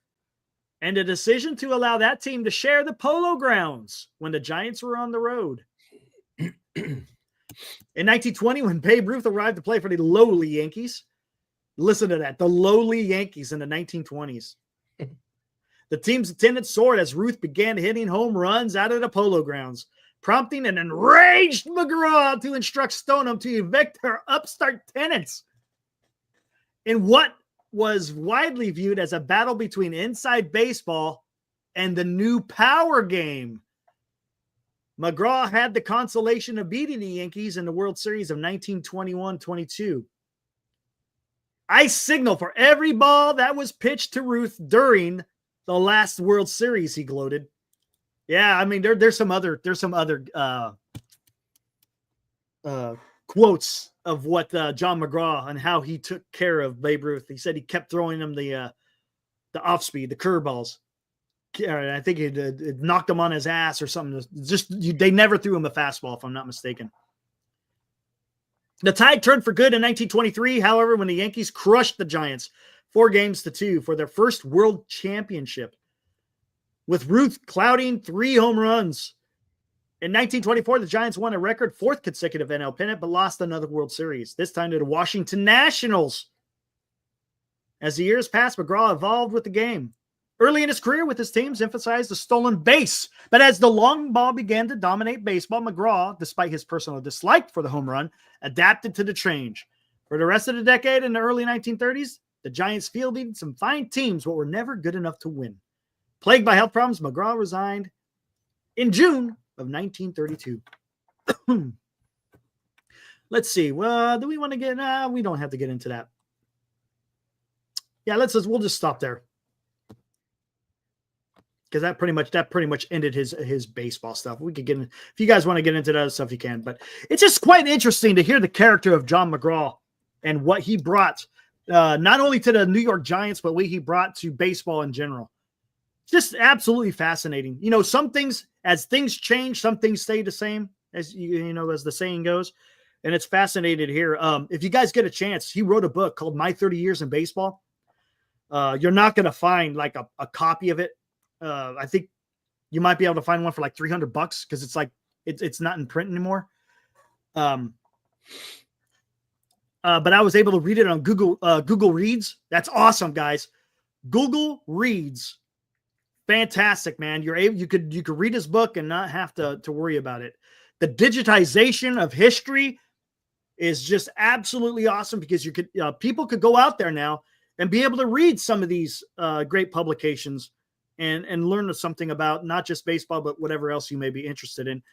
B: and the decision to allow that team to share the Polo Grounds when the Giants were on the road. In 1920, when Babe Ruth arrived to play for the lowly Yankees, listen to that, the lowly Yankees in the 1920s. The team's attendance soared as Ruth began hitting home runs out of the Polo Grounds, prompting an enraged McGraw to instruct Stoneham to evict their upstart tenants. In what was widely viewed as a battle between inside baseball and the new power game, McGraw had the consolation of beating the Yankees in the World Series of 1921-22. I signal for every ball that was pitched to Ruth during the last World Series, he gloated. Yeah, I mean, there's some other quotes of what John McGraw and how he took care of Babe Ruth. He said he kept throwing him the off speed, the curveballs. I think it knocked him on his ass or something. They never threw him a fastball, if I'm not mistaken. The tide turned for good in 1923, however, when the Yankees crushed the Giants 4-2 for their first world championship, with Ruth clouding 3 home runs. In 1924, the Giants won a record 4th consecutive NL pennant, but lost another World Series, this time to the Washington Nationals. As the years passed, McGraw evolved with the game. Early in his career with his teams, emphasized the stolen base. But as the long ball began to dominate baseball, McGraw, despite his personal dislike for the home run, adapted to the change. For the rest of the decade in the early 1930s, the Giants fielded some fine teams but were never good enough to win. Plagued by health problems, McGraw resigned in June of 1932. Let's see. Well, do we want to get? We don't have to get into that. Yeah, we'll just stop there because that pretty much ended his baseball stuff. We could get in, if you guys want to get into that other stuff, you can. But it's just quite interesting to hear the character of John McGraw and what he brought, not only to the New York Giants, but what he brought to baseball in general. Just absolutely fascinating. You know, some things, as things change, some things stay the same, as you know, as the saying goes. And it's fascinating here. If you guys get a chance, he wrote a book called My 30 Years in Baseball. You're not going to find like a copy of it. I think you might be able to find one for like $300 because it's like it's not in print anymore. But I was able to read it on Google Reads. That's awesome, guys. Google Reads. Fantastic, man. You could read his book and not have to worry about it. The digitization of history is just absolutely awesome because people could go out there now and be able to read some of these great publications and learn something about not just baseball, but whatever else you may be interested in,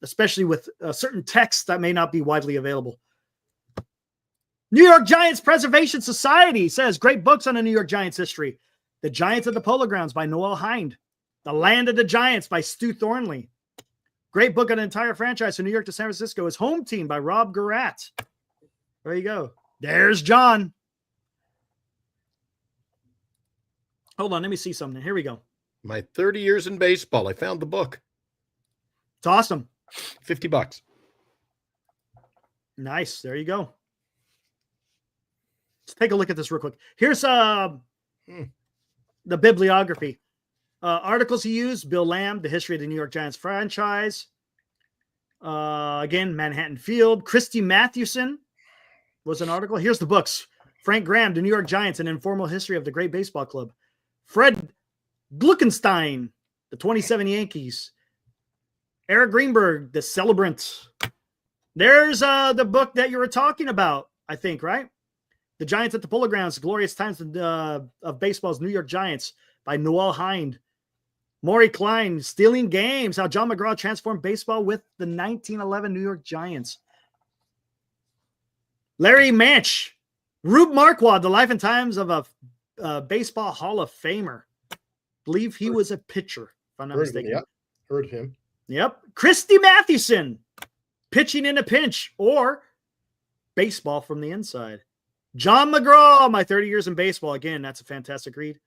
B: especially with certain texts that may not be widely available. New York Giants Preservation Society says great books on the New York Giants history. The Giants at the Polo Grounds by Noel Hind. The Land of the Giants by Stu Thornley. Great book on an entire franchise from New York to San Francisco is Home Team by Rob Garat. There you go. There's John. Hold on, let me see something. Here we go.
C: My 30 years in baseball. I found the book.
B: It's awesome.
C: $50.
B: Nice. There you go. Let's take a look at this real quick. Here's the bibliography. Articles he used: Bill Lamb, The History of the New York Giants Franchise. Again, Manhattan Field. Christy Mathewson was an article. Here's the books: Frank Graham, The New York Giants, An Informal History of the Great Baseball Club. Fred Gluckenstein, The 27 Yankees. Eric Greenberg, The Celebrant. There's the book that you were talking about, I think, right? The Giants at the Polo Grounds, Glorious Times of Baseball's New York Giants by Noel Hind. Maury Klein, Stealing Games, How John McGraw Transformed Baseball with the 1911 New York Giants. Larry Manch, Rube Marquardt, The Life and Times of a Baseball Hall of Famer. Believe he was a pitcher, if I'm not mistaken.
C: Yep. Heard of him.
B: Yep. Christy Mathewson, Pitching in a Pinch, or Baseball from the Inside. John McGraw, My 30 Years in Baseball. Again, that's a fantastic read.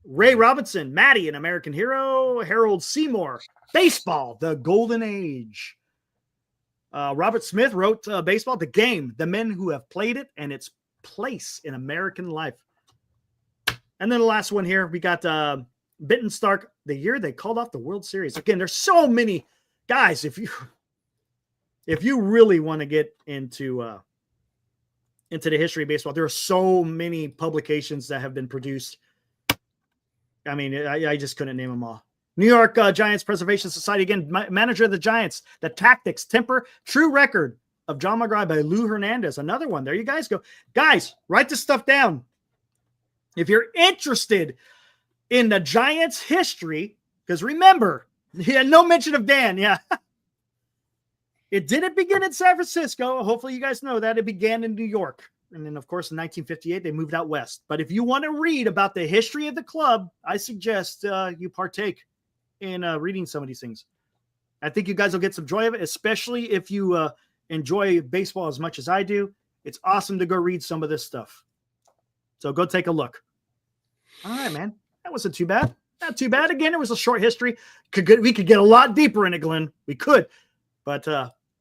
B: Ray Robinson, Matty, An American Hero. Harold Seymour, Baseball, The Golden Age. Robert Smith wrote Baseball, The Game, The Men Who Have Played It, and Its Place in American Life. And then the last one here, we got Benton Stark, The Year They Called Off the World Series. Again, there's so many guys. If you really want to get into the history of baseball, there are so many publications that have been produced. I mean, I just couldn't name them all. New York Giants Preservation Society, again, Manager of the Giants, The Tactics, Temper, True Record of John McGraw by Lou Hernandez. Another one. There you guys go. Guys, write this stuff down. If you're interested in the Giants history, because remember, he had no mention of Dan. Yeah. It didn't begin in San Francisco. Hopefully you guys know that. It began in New York. And then, of course, in 1958, they moved out west. But if you want to read about the history of the club, I suggest you partake in reading some of these things. I think you guys will get some joy of it, especially if you enjoy baseball as much as I do. It's awesome to go read some of this stuff. So go take a look. All right, man. That wasn't too bad. Not too bad. Again, it was a short history. We could get a lot deeper in it, Glenn. We could. But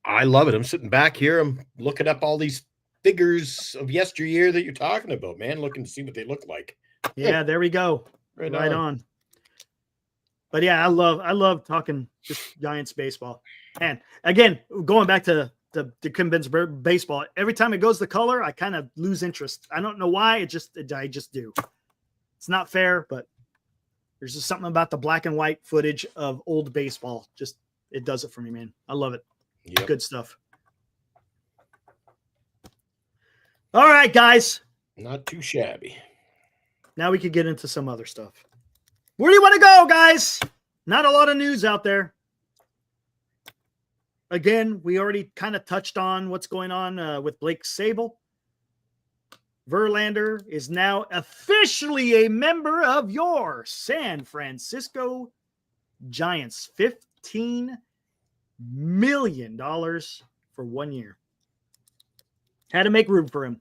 C: I love it. I'm sitting back here. I'm looking up all these figures of yesteryear that you're talking about, man. Looking to see what they look like.
B: Yeah, there we go.
C: Right
B: on. But yeah, I love talking just Giants baseball. And again, going back to Kim Ben's baseball, every time it goes the color, I kind of lose interest. I don't know why. I just do. It's not fair, but there's just something about the black and white footage of old baseball. Just it does it for me, man. I love it.
C: Yep.
B: Good stuff. All right, guys.
C: Not too shabby.
B: Now we could get into some other stuff. Where do you want to go, guys? Not a lot of news out there. Again, we already kind of touched on what's going on with Blake Sable. Verlander is now officially a member of your San Francisco Giants. $15 million for 1 year. Had to make room for him.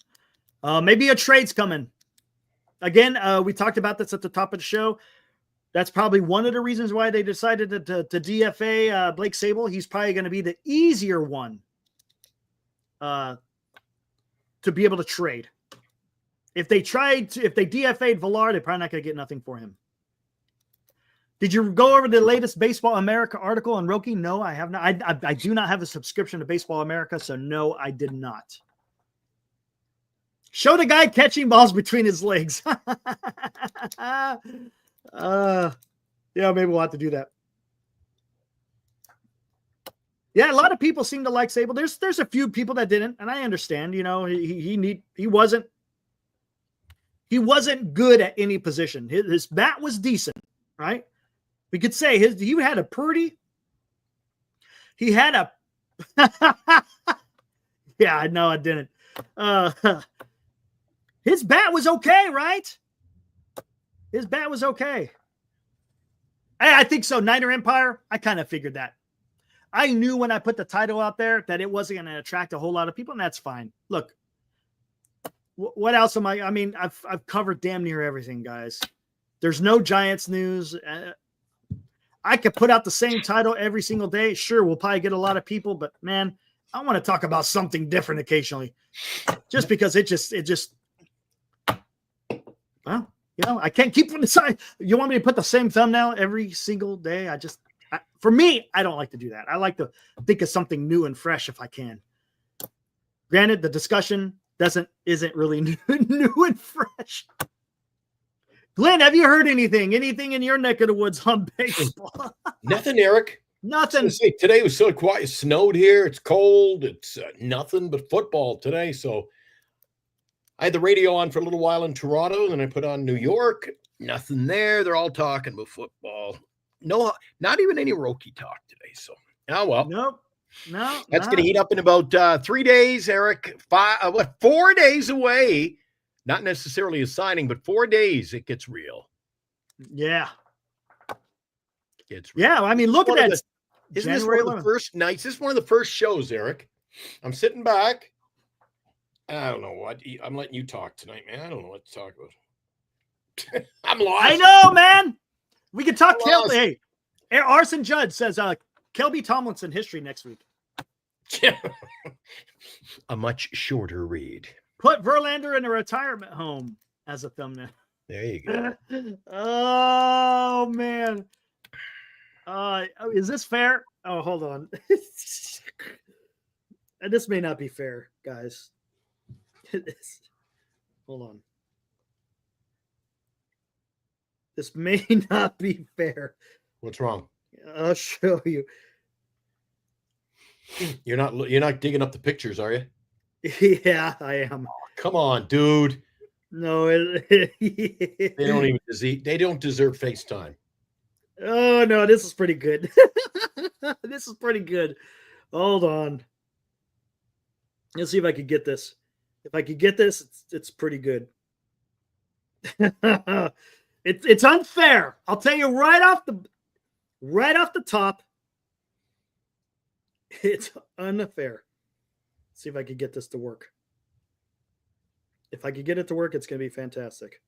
B: Maybe a trade's coming. Again, we talked about this at the top of the show. That's probably one of the reasons why they decided to DFA Blake Sable. He's probably going to be the easier one to be able to trade. If they DFA'd Villar, they're probably not going to get nothing for him. Did you go over the latest Baseball America article on Roki? No, I have not. I do not have a subscription to Baseball America, so no, I did not. Show the guy catching balls between his legs. Yeah, maybe we'll have to do that. Yeah, a lot of people seem to like Sable. There's a few people that didn't, and I understand. You know, he wasn't good at any position. His bat was decent, right? We could say he had a yeah, no, I didn't. His bat was okay, right? His bat was okay. I think so. Niner Empire, I kind of figured that. I knew when I put the title out there that it wasn't going to attract a whole lot of people, and that's fine. Look, what else am I? I mean, I've covered damn near everything, guys. There's no Giants news. I could put out the same title every single day. Sure, we'll probably get a lot of people, but man, I want to talk about something different occasionally. Just because it just, well, you know, I can't keep from the side. You want me to put the same thumbnail every single day? For me, I don't like to do that. I like to think of something new and fresh if I can. Granted, the discussion isn't really new and fresh. Glenn, have you heard anything in your neck of the woods on baseball?
C: Nothing, Eric.
B: Nothing.
C: Say, today was so quiet. It snowed here. It's cold. It's nothing but football today. So I had the radio on for a little while in Toronto. Then I put on New York. Nothing there. They're all talking about football. No, not even any Roki talk today. So, oh well.
B: Nope. No.
C: That's going to heat up in about 3 days, Eric. 4 days away. Not necessarily a signing, but 4 days, it gets real.
B: Yeah.
C: It's real.
B: Yeah, I mean, look at that.
C: Isn't this one of the first nights? This is one of the first shows, Eric. I'm sitting back. I don't know what. I'm letting you talk tonight, man. I don't know what to talk about. I'm lost.
B: I know, man. We can talk Kelby. Hey, Arson Judd says Kelby Tomlinson history next week.
C: A much shorter read.
B: Put Verlander in a retirement home as a thumbnail.
C: There you go.
B: Oh, man. Is this fair? Oh, hold on. This may not be fair, guys. Hold on. This may not be fair.
C: What's wrong?
B: I'll show you.
C: You're not digging up the pictures, are you?
B: Yeah, I am.
C: Oh, come on, dude.
B: No,
C: They don't deserve FaceTime.
B: Oh no, this is pretty good. This is pretty good. Hold on. Let's see if I can get this. If I could get this, it's pretty good. It's unfair. I'll tell you right off the top. It's unfair. Let's see if I could get this to work. If I could get it to work, it's going to be fantastic.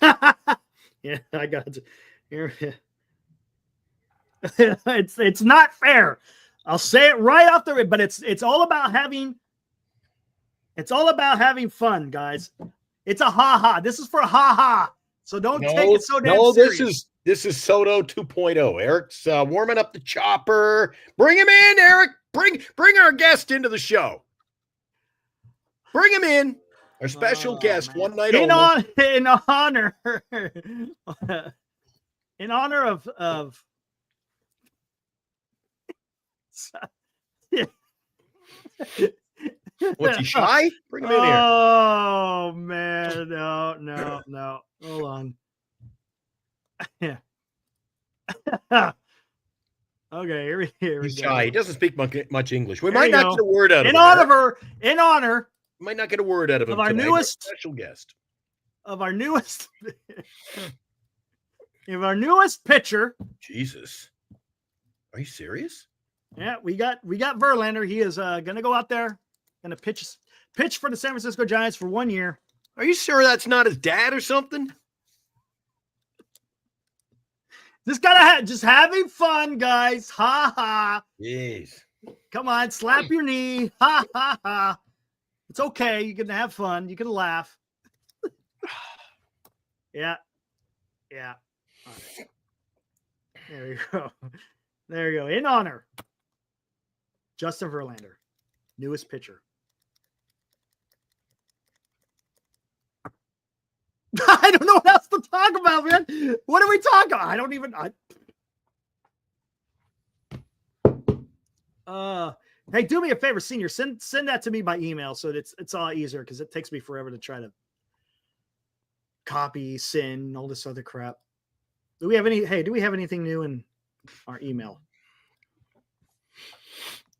B: Yeah, I got it. Here. It's not fair. I'll say it right off the rip, but it's all about having fun, guys. It's a ha-ha. This is for ha-ha. So don't take it so damn serious.
C: This is Soto 2.0. Eric's warming up the chopper. Bring him in, Eric. Bring our guest into the show. Bring him in. Our special guest, man. One night only.
B: In honor of
C: What's he shy? Bring him in here.
B: Oh man, no. Hold on. Yeah. Okay, here we
C: He's
B: go.
C: shy. He doesn't speak much English. We might not get a word out of him.
B: In honor.
C: We might not get a word out of him.
B: Our
C: tonight.
B: newest
C: Special guest.
B: Of our newest pitcher.
C: Jesus. Are you serious?
B: Yeah, we got Verlander. He is gonna go out there, gonna pitch for the San Francisco Giants for 1 year.
C: Are you sure that's not his dad or something?
B: Just having fun, guys. Ha ha.
C: Jeez.
B: Come on, slap your knee. Ha ha ha. It's okay. You can have fun. You can laugh. Yeah. All right. There you go. There you go. In honor, Justin Verlander, newest pitcher. I don't know what else to talk about, man. What are we talking about? I don't even. Hey, do me a favor, Senior. Send that to me by email so that it's a lot easier because it takes me forever to try to copy, send, all this other crap. Do we have anything new in our email?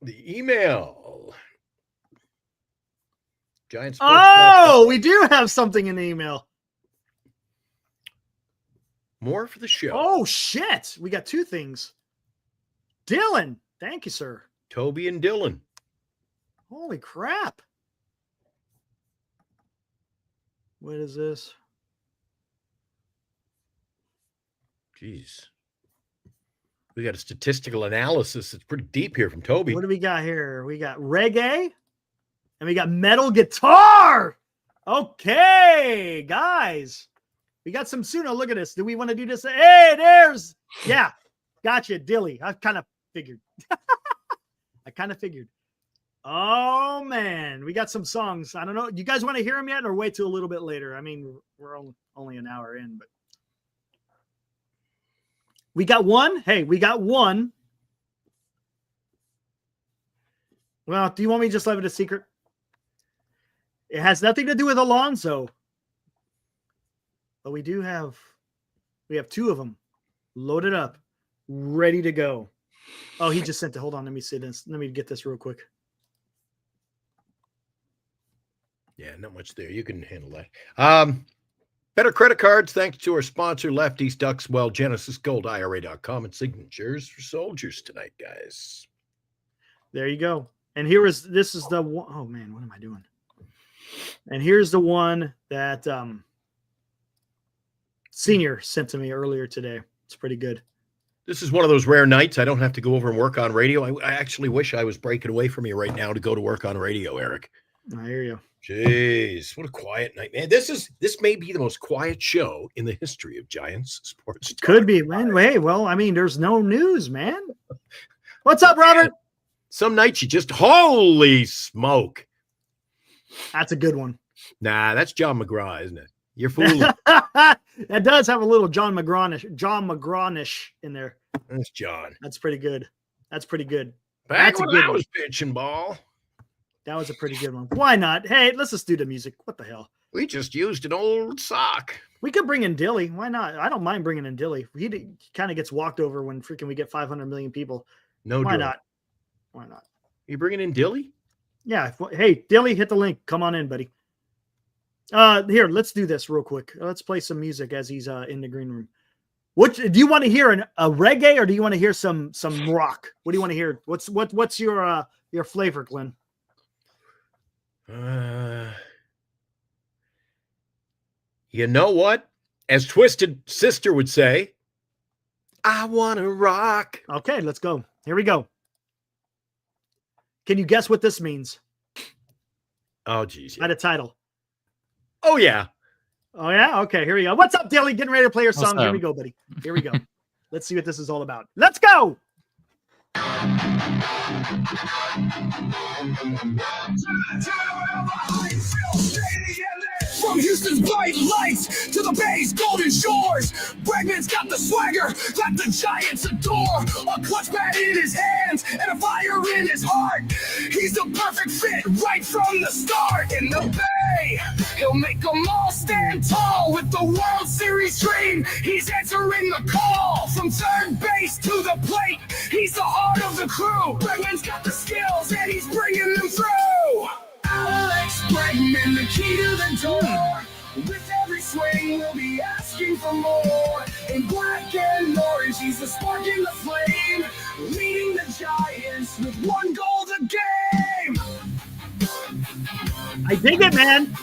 C: The email. Giants.
B: Oh, we do have something in the email.
C: More for the show.
B: Oh, shit. We got two things. Dylan. Thank you, sir.
C: Toby and Dylan.
B: Holy crap. What is this?
C: Jeez. We got a statistical analysis that's pretty deep here from Toby.
B: What do we got here? We got reggae and we got metal guitar. Okay, guys. We got some Suno. Look at this. Do we want to do this? Hey, there's. Yeah. Gotcha, Dilly. I kind of figured. Oh, man. We got some songs. I don't know. You guys want to hear them yet or wait till a little bit later? I mean, we're only an hour in, but. We got one. Hey, we got one. Well, do you want me to just leave it a secret? It has nothing to do with Alonso. But we have two of them loaded up, ready to go. Oh, he just sent it. Hold on. Let me see this. Let me get this real quick.
C: Yeah, not much there. You can handle that. Better credit cards, thanks to our sponsor, Lefties, Duckswell, Genesis Gold, IRA.com, and Signatures for Soldiers tonight, guys.
B: There you go. And this is the one. Oh, man, what am I doing? And here's the one that Senior sent to me earlier today. It's pretty good.
C: This is one of those rare nights I don't have to go over and work on radio. I actually wish I was breaking away from you right now to go to work on radio, Eric.
B: I hear you.
C: Jeez, what a quiet night, man. This may be the most quiet show in the history of Giants sports.
B: Could be, man. Hey, well, I mean, there's no news, man. What's up, Robert?
C: Some nights you just, holy smoke.
B: That's a good one.
C: Nah, that's John McGraw, isn't it? You're fooling.
B: That does have a little John McGraw-ish in there.
C: That's John.
B: That's pretty good.
C: Back when I was pitching ball.
B: That was a pretty good one. Why not? Hey, let's just do the music. What the hell?
C: We just used an old sock.
B: We could bring in Dilly. Why not? I don't mind bringing in Dilly. He kind of gets walked over when freaking we get 500 million people. Why not?
C: You bringing in Dilly?
B: Yeah. Hey, Dilly, hit the link. Come on in, buddy. Here, let's do this real quick. Let's play some music as he's in the green room. What do you want to hear? A reggae, or do you want to hear some rock? What do you want to hear? What's your flavor, Glenn?
C: You know what? As Twisted Sister would say, I want to rock.
B: Okay, let's go. Here we go. Can you guess what this means?
C: Oh, geez.
B: By the title.
C: Oh, yeah.
B: Oh, yeah? Okay, here we go. What's up, Dilly? Getting ready to play your song.
D: What's
B: Here
D: up?
B: we go, buddy. Here we go. Let's see what this is all about. Let's go!
E: From Houston's bright lights to the Bay's golden shores, Bregman's got the swagger that the Giants adore. A clutch bat in his hands and a fire in his heart. He's the perfect fit right from the start. In the Bay, he'll make them all stand tall with the World Series dream. He's answering the call from third base to the plate. He's the heart of the crew. Bregman's got the skills and he's bringing them through. Alex Bregman, the key to the door. With every swing, we'll be asking for more. In black and orange, he's the spark in the flame, leading the Giants with one goal a game.
B: I dig it, man.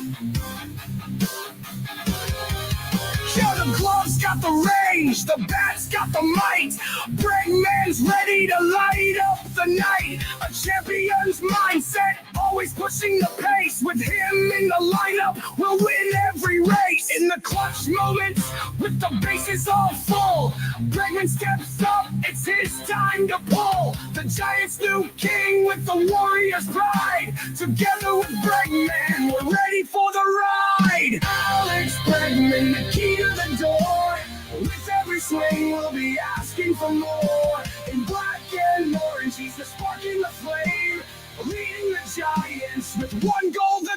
E: Yeah, the gloves got the range, the bat's got the might. Bregman's ready to light up the night. A champion's mindset, always pushing the pace. With him in the lineup, we'll win every race. In the clutch moments, with the bases all full, Bregman steps up, it's his time to pull. The Giants' new king with the Warriors' pride. Together with Bregman, we're ready for the ride. Alex Bregman, the key to the door. With every swing, we'll be asking for more. In black and orange, he's the spark in the flame, leading the Giants with one goal the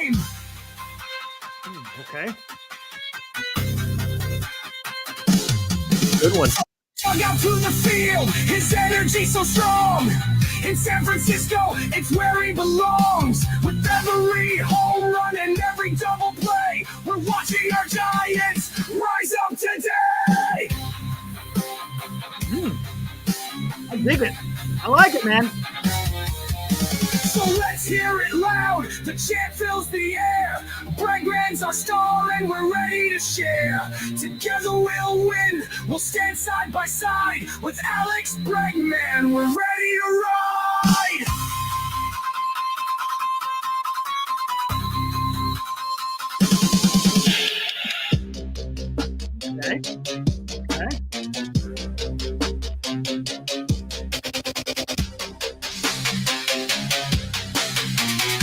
E: game.
B: Okay.
C: Good one.
E: Tug out to the field, his energy so strong. In San Francisco, it's where he belongs. With every home run and every double play, we're watching our Giants rise up today.
B: I dig it. I like it, man.
E: So let's hear it loud. The chant fills the air. Bregman's our star and we're ready to share. Together we'll win. We'll stand side by side with Alex Bregman. We're ready to ride.
B: Okay. Okay.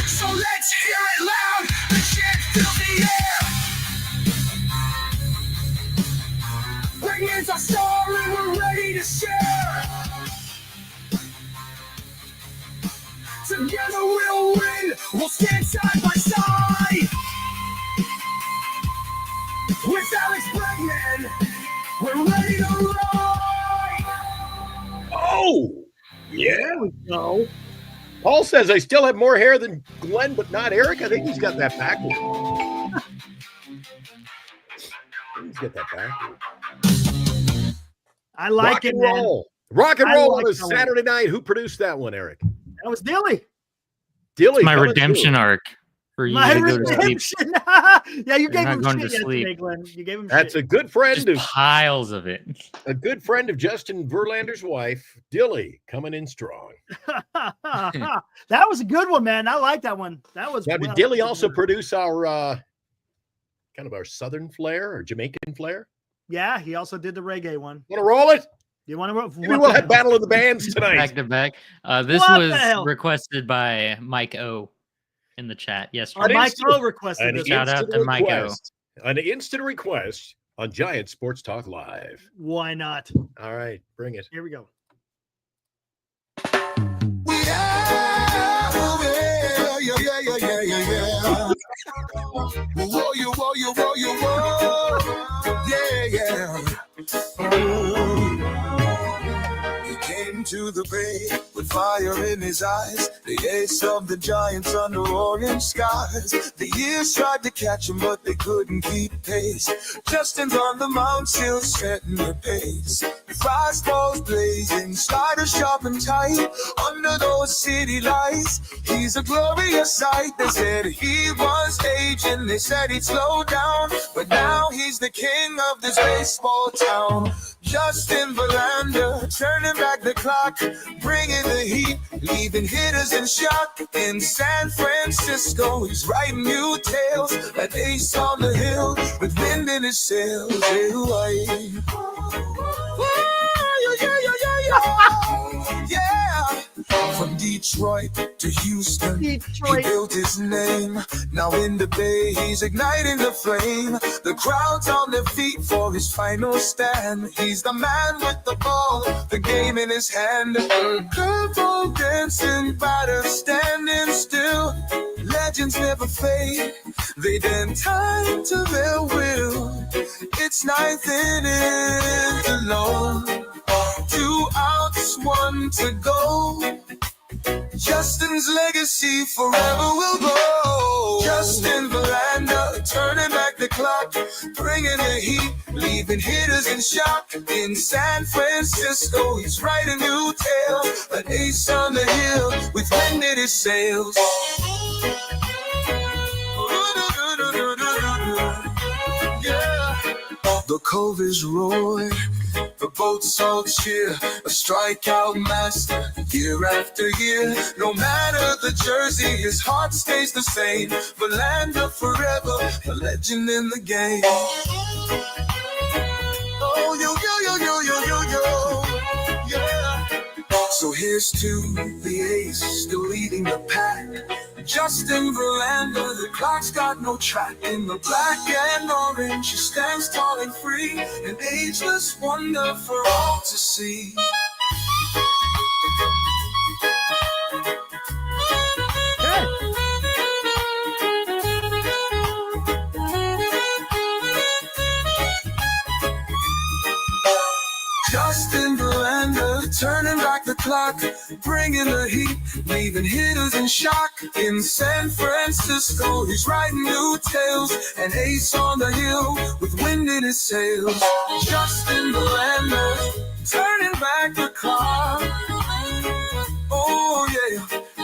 E: So let's hear it loud. The chant fills the air. Bregman's our star and we're ready to share. Together we'll win. We'll stand side by side with Alex Bregman. We're ready to ride.
C: Oh, yeah.
B: There we go.
C: Paul says I still have more hair than Glenn, but not Eric. I think he's got that backward. He's got that backward.
B: I like
C: Rock
B: it,
C: and
B: man.
C: roll. Rock and
B: I
C: roll
B: like
C: on a
B: that one.
C: Saturday night. Who produced that one, Eric?
B: That was Dilly.
C: Dilly.
D: My
C: coming
D: redemption
C: through.
D: arc for you
B: My
D: to go to sleep.
B: redemption. Yeah, you gave
D: not
B: him
D: going
B: shit
D: to
B: yesterday,
D: sleep.
B: Glenn. You gave him
C: That's
B: shit.
C: a good friend
D: Just
C: of
D: piles of it.
C: Justin Verlander's wife, Dilly, coming in strong.
B: That was a good one, man. I like that one. That was
C: Now, did
B: well
C: Dilly
B: put
C: also
B: together.
C: produce our kind of our Southern flair or Jamaican flair?
B: Yeah, he also did the reggae one.
C: Want to roll it?
B: You want to?
C: Maybe we'll have Battle of the Bands tonight.
D: Back to back. This
B: What the
D: was
B: hell?
D: requested by Mike O in the chat
B: Our
D: yesterday.
B: Mike
C: instant-
B: O requested
C: An
B: this.
D: Shout out
C: instant
D: to Mike O.
C: request. An instant request on Giant Sports Talk Live.
B: Why not?
C: All right, bring it.
B: Here we go.
E: Whoa, you, whoa, you, whoa, you, whoa. Yeah, yeah. He came to the bay with fire in his eyes. The ace of the Giants under orange skies. The years tried to catch him, but they couldn't keep pace. Justin's on the mound, still setting the pace. Fastballs blazing, sliders sharp and tight. Under those city lights, he's a glorious sight. They said he was aging, they said he'd slow down, but now he's the king of this baseball town. Justin Verlander, turning back the clock, bringing the heat, leaving hitters in shock. In San Francisco, he's writing new tales, an ace on the hill with wind in his sails. Yeah. From Detroit to Houston, he built his name. Now in the Bay, he's igniting the flame. The crowd's on their feet for his final stand. He's the man with the ball, the game in his hand. Curveball dancing, batter standing still. Legends never fade. They bend time to their will. It's ninth inning alone. 2 outs, 1 to go. Justin's legacy forever will go. Justin Verlander, turning back the clock, bringing the heat, leaving hitters in shock. In San Francisco, he's writing new tale, an ace on the hill with wind in his sails. The cove is roaring, the boats all cheer, a strikeout master year after year. No matter the jersey, his heart stays the same. Verlander forever, a legend in the game. Oh, yeah. So here's to the ace, still leading the pack. Justin Verlander, the clock's got no track. In the black and orange, he stands tall and free, an ageless wonder for all to see. Justin Verlander, turning back the clock, bringing the heat, leaving hitters in shock. In San Francisco, he's writing new tales, an ace on the hill with wind in his sails. Justin Verlander, turning back the clock. Oh yeah,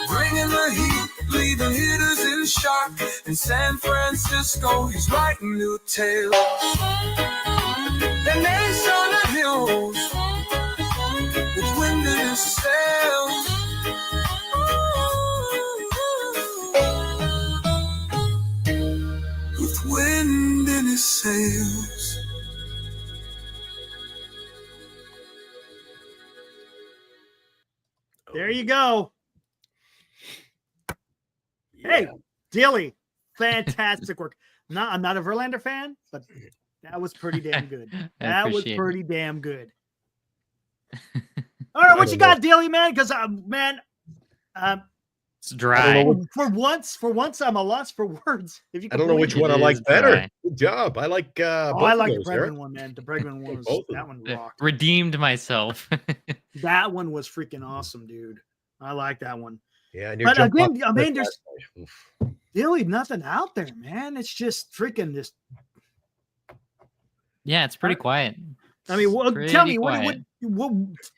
E: bringing the heat, leaving hitters in shock. In San Francisco, he's writing new tales. An ace on the hills with wind in his sails. With wind in his sails.
B: There you go. Hey, Dilly, fantastic work. I'm not a Verlander fan, but that was pretty damn good. That was pretty damn good. All right, what you got, Dilly, man? Because
D: it's dry.
B: For once, I'm a loss for words. If you
C: I don't know which one I like better. Good job. I like.
B: I like the Bregman one, man. The Bregman one was that one rocked.
D: Redeemed myself.
B: That one was freaking awesome, dude. I like that one.
C: Yeah,
B: but again, I mean, there's really nothing out there, man. It's just freaking just.
D: Yeah, it's pretty quiet.
B: I mean, well, tell me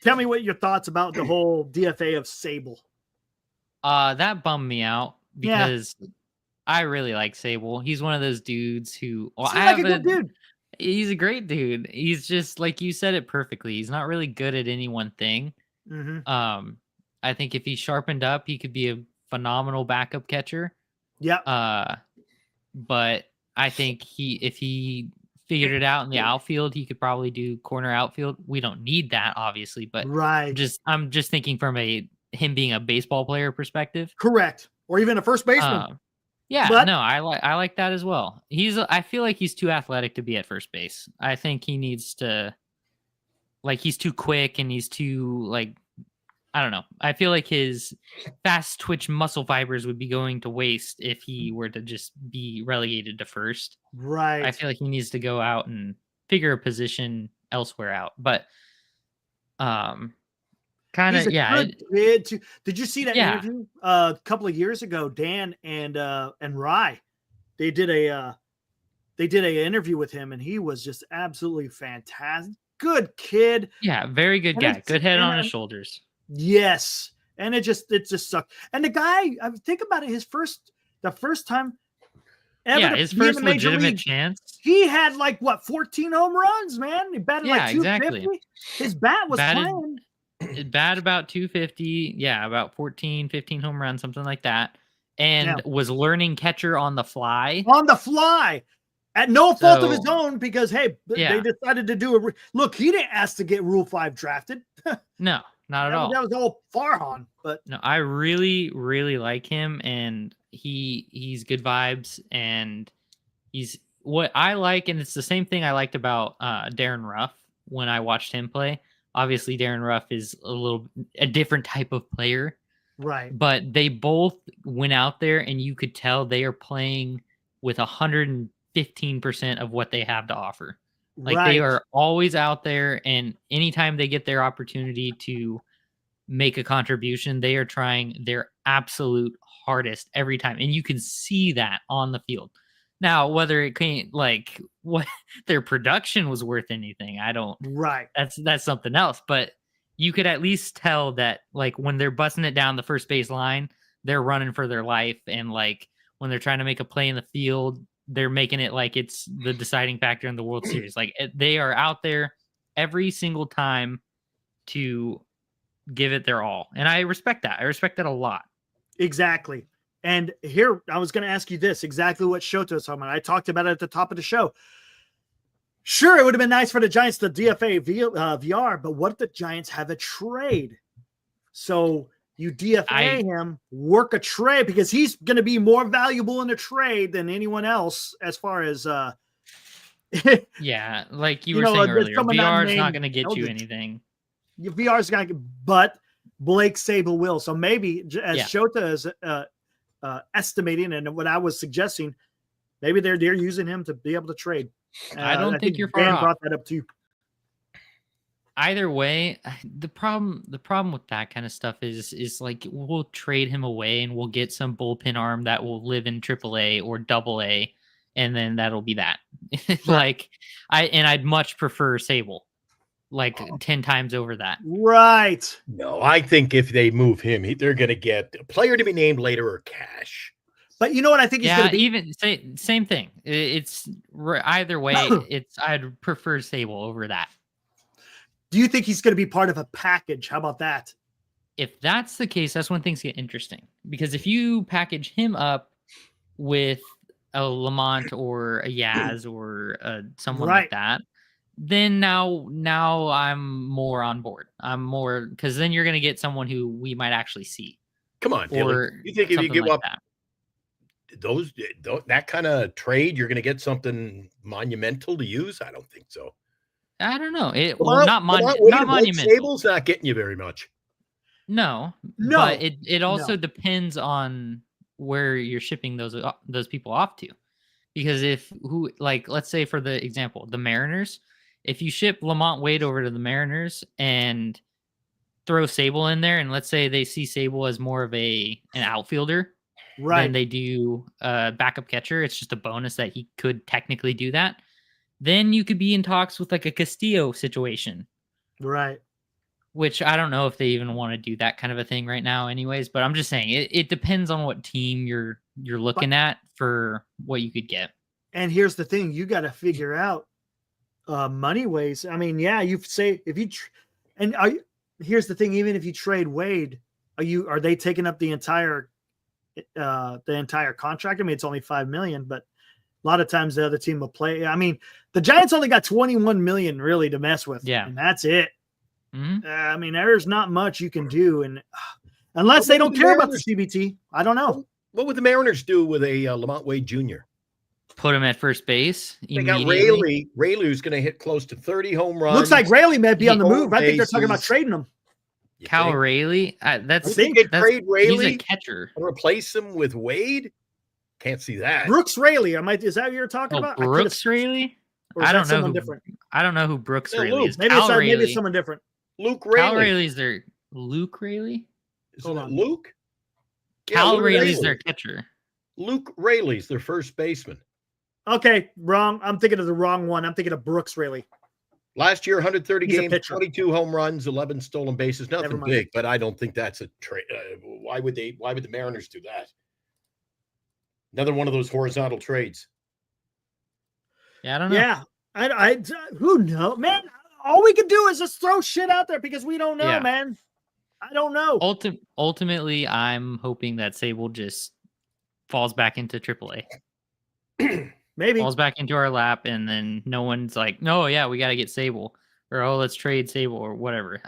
B: tell me what your thoughts about the whole DFA of Sable.
D: That bummed me out because I really like Sable. He's one of those dudes who
B: a good dude.
D: He's a great dude. He's just like you said it perfectly. He's not really good at any one thing.
B: Mm-hmm.
D: I think if he sharpened up, he could be a phenomenal backup catcher.
B: Yeah.
D: But I think if he figured it out in the outfield, he could probably do corner outfield. We don't need that, obviously, but I'm just thinking from him being a baseball player perspective.
B: Correct. Or even a first baseman.
D: I like that as well. I feel like he's too athletic to be at first base. I think he needs to, he's too quick and he's too I don't know. I feel like his fast twitch muscle fibers would be going to waste if he were to just be relegated to first.
B: Right.
D: I feel like he needs to go out and figure a position elsewhere out. But kind of
B: Did you see that interview a couple of years ago? Dan and Rye, they did an interview with him, and he was just absolutely fantastic. Good kid.
D: Yeah, very good guy. Good head on his shoulders.
B: Yes, and it just sucked. And the guy, I think about it, the first time, ever
D: Yeah,
B: to
D: his
B: be in
D: first
B: the major
D: legitimate
B: leagues.
D: chance.
B: He had like what 14 home runs, man. He batted
D: Yeah,
B: like 250.
D: exactly.
B: His bat was
D: Batted
B: playing
D: Bat about 250. Yeah, about 14, 15 home runs, something like that. And was learning catcher on the fly.
B: on the fly. At no fault of his
D: So,
B: own, because hey, they
D: yeah.
B: decided to do a look. He didn't ask to get Rule 5 drafted.
D: No, not at all.
B: That was all Farhan. But
D: No, I really, really like him, and he's good vibes, and he's what I like, and it's the same thing I liked about Darren Ruff when I watched him play. Obviously, Darren Ruff is a different type of player,
B: right,
D: but they both went out there, and you could tell they are playing with 115% of what they have to offer. Like they are always out there, and anytime they get their opportunity to make a contribution, they are trying their absolute hardest every time, and you can see that on the field. Now, whether it can't like what their production was worth anything, I don't.
B: Right.
D: That's something else, but you could at least tell that like when they're busting it down the first base line, they're running for their life, and like when they're trying to make a play in the field, they're making it like it's the deciding factor in the World Series. Like they are out there every single time to give it their all. And I respect that. I respect that a lot.
B: Exactly. And here, I was going to ask you this, exactly what Shota was talking about. I talked about it at the top of the show. Sure, it would have been nice for the Giants to DFA VR, but what if the Giants have a trade? So you DFA him, work a trade, because he's going to be more valuable in a trade than anyone else as far as
D: yeah, like you were saying earlier, VR is not going to get you anything.
B: VR is going to, but Blake Sable will. So maybe, as Shota is estimating, and what I was suggesting, maybe they're using him to be able to trade.
D: I don't think you're far
B: Dan
D: off.
B: brought that up too.
D: Either way, the problem with that kind of stuff is like we'll trade him away and we'll get some bullpen arm that will live in AAA or AA, and then that'll be that. Like I'd much prefer Sable, like 10 times over that.
B: Right.
C: No, I think if they move him, they're going to get a player to be named later or cash.
B: But you know what I think?
D: Yeah, even same thing. It's either way. I'd prefer Sable over that.
B: Do you think he's going to be part of a package? How about that?
D: If that's the case, that's when things get interesting. Because if you package him up with a Lamont or a Yaz or someone like that, then now I'm more on board. I'm more, because then you're going to get someone who we might actually see.
C: Come on, Dylan. You think if you give up that kind of trade, you're going to get something monumental to use? I don't think so.
D: I don't know.
C: Not monumental. Sable's not getting you very much.
D: No. But it also depends on where you're shipping those people off to. Because let's say for the example, the Mariners, if you ship Lamont Wade over to the Mariners and throw Sable in there, and let's say they see Sable as more of an outfielder, than they do backup catcher, it's just a bonus that he could technically do that. Then you could be in talks with like a Castillo situation.
B: Right.
D: Which I don't know if they even want to do that kind of a thing right now anyways, but I'm just saying it depends on what team you're looking at for what you could get. And
B: here's the thing, you got to figure out money ways. I mean, yeah, you say if you here's the thing, even if you trade Wade, are they taking up the entire contract? I mean, it's only $5 million, but a lot of times the other team will play. I mean, the Giants only got $21 million really to mess with.
D: Yeah.
B: And that's it.
D: Mm-hmm.
B: I mean, there's not much you can do. And unless they don't care about the CBT, I don't know.
C: What would the Mariners do with a Lamont Wade Jr.?
D: Put him at first base.
C: They got Rayleigh. Rayleigh's going to hit close to 30 home runs.
B: Looks like Rayleigh may be on the move. I think they're talking about trading him.
D: Cal Rayleigh. That's
C: trade Rayleigh.
D: He's a catcher.
C: Replace him with Wade. Can't see that.
B: Brooks Rayleigh. Is that what you're talking about?
D: Brooks Rayleigh?
B: I don't know. Different?
D: I don't know who Brooks Rayleigh is.
B: Maybe it's someone different.
C: Luke Rayleigh.
D: Cal Rayleigh's their Luke Rayleigh?
C: Hold on. Luke?
D: Cal Rayleigh's their catcher.
C: Luke Rayleigh's their first baseman.
B: Okay, wrong. I'm thinking of the wrong one. I'm thinking of Brooks Rayleigh.
C: Last year, 130 games, 22 home runs, 11 stolen bases. Nothing big, but I don't think that's a trade. Why would the Mariners do that? Another one of those horizontal trades.
D: Yeah, I don't know.
B: Yeah, I who knows, man. All we can do is just throw shit out there because we don't know,
D: Yeah.
B: man. I don't know.
D: Ultimately, I'm hoping that Sable just falls back into AAA.
B: Maybe.
D: Falls back into our lap, and then no one's like, "No, yeah, we got to get Sable," or "Oh, let's trade Sable," or whatever.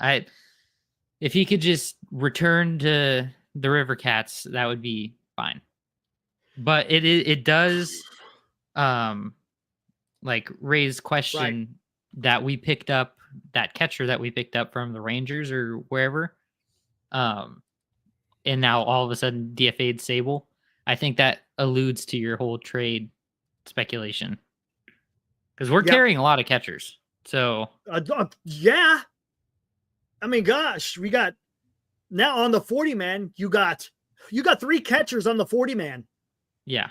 D: If he could just return to the River Cats, that would be fine. But it does, like raise question that we picked up that catcher that we picked up from the Rangers or wherever, and now all of a sudden DFA'd Sable. I think that alludes to your whole trade speculation because we're carrying a lot of catchers. So
B: yeah, I mean, gosh, we got now on the 40 man. You got 3 catchers on the 40 man.
D: yeah,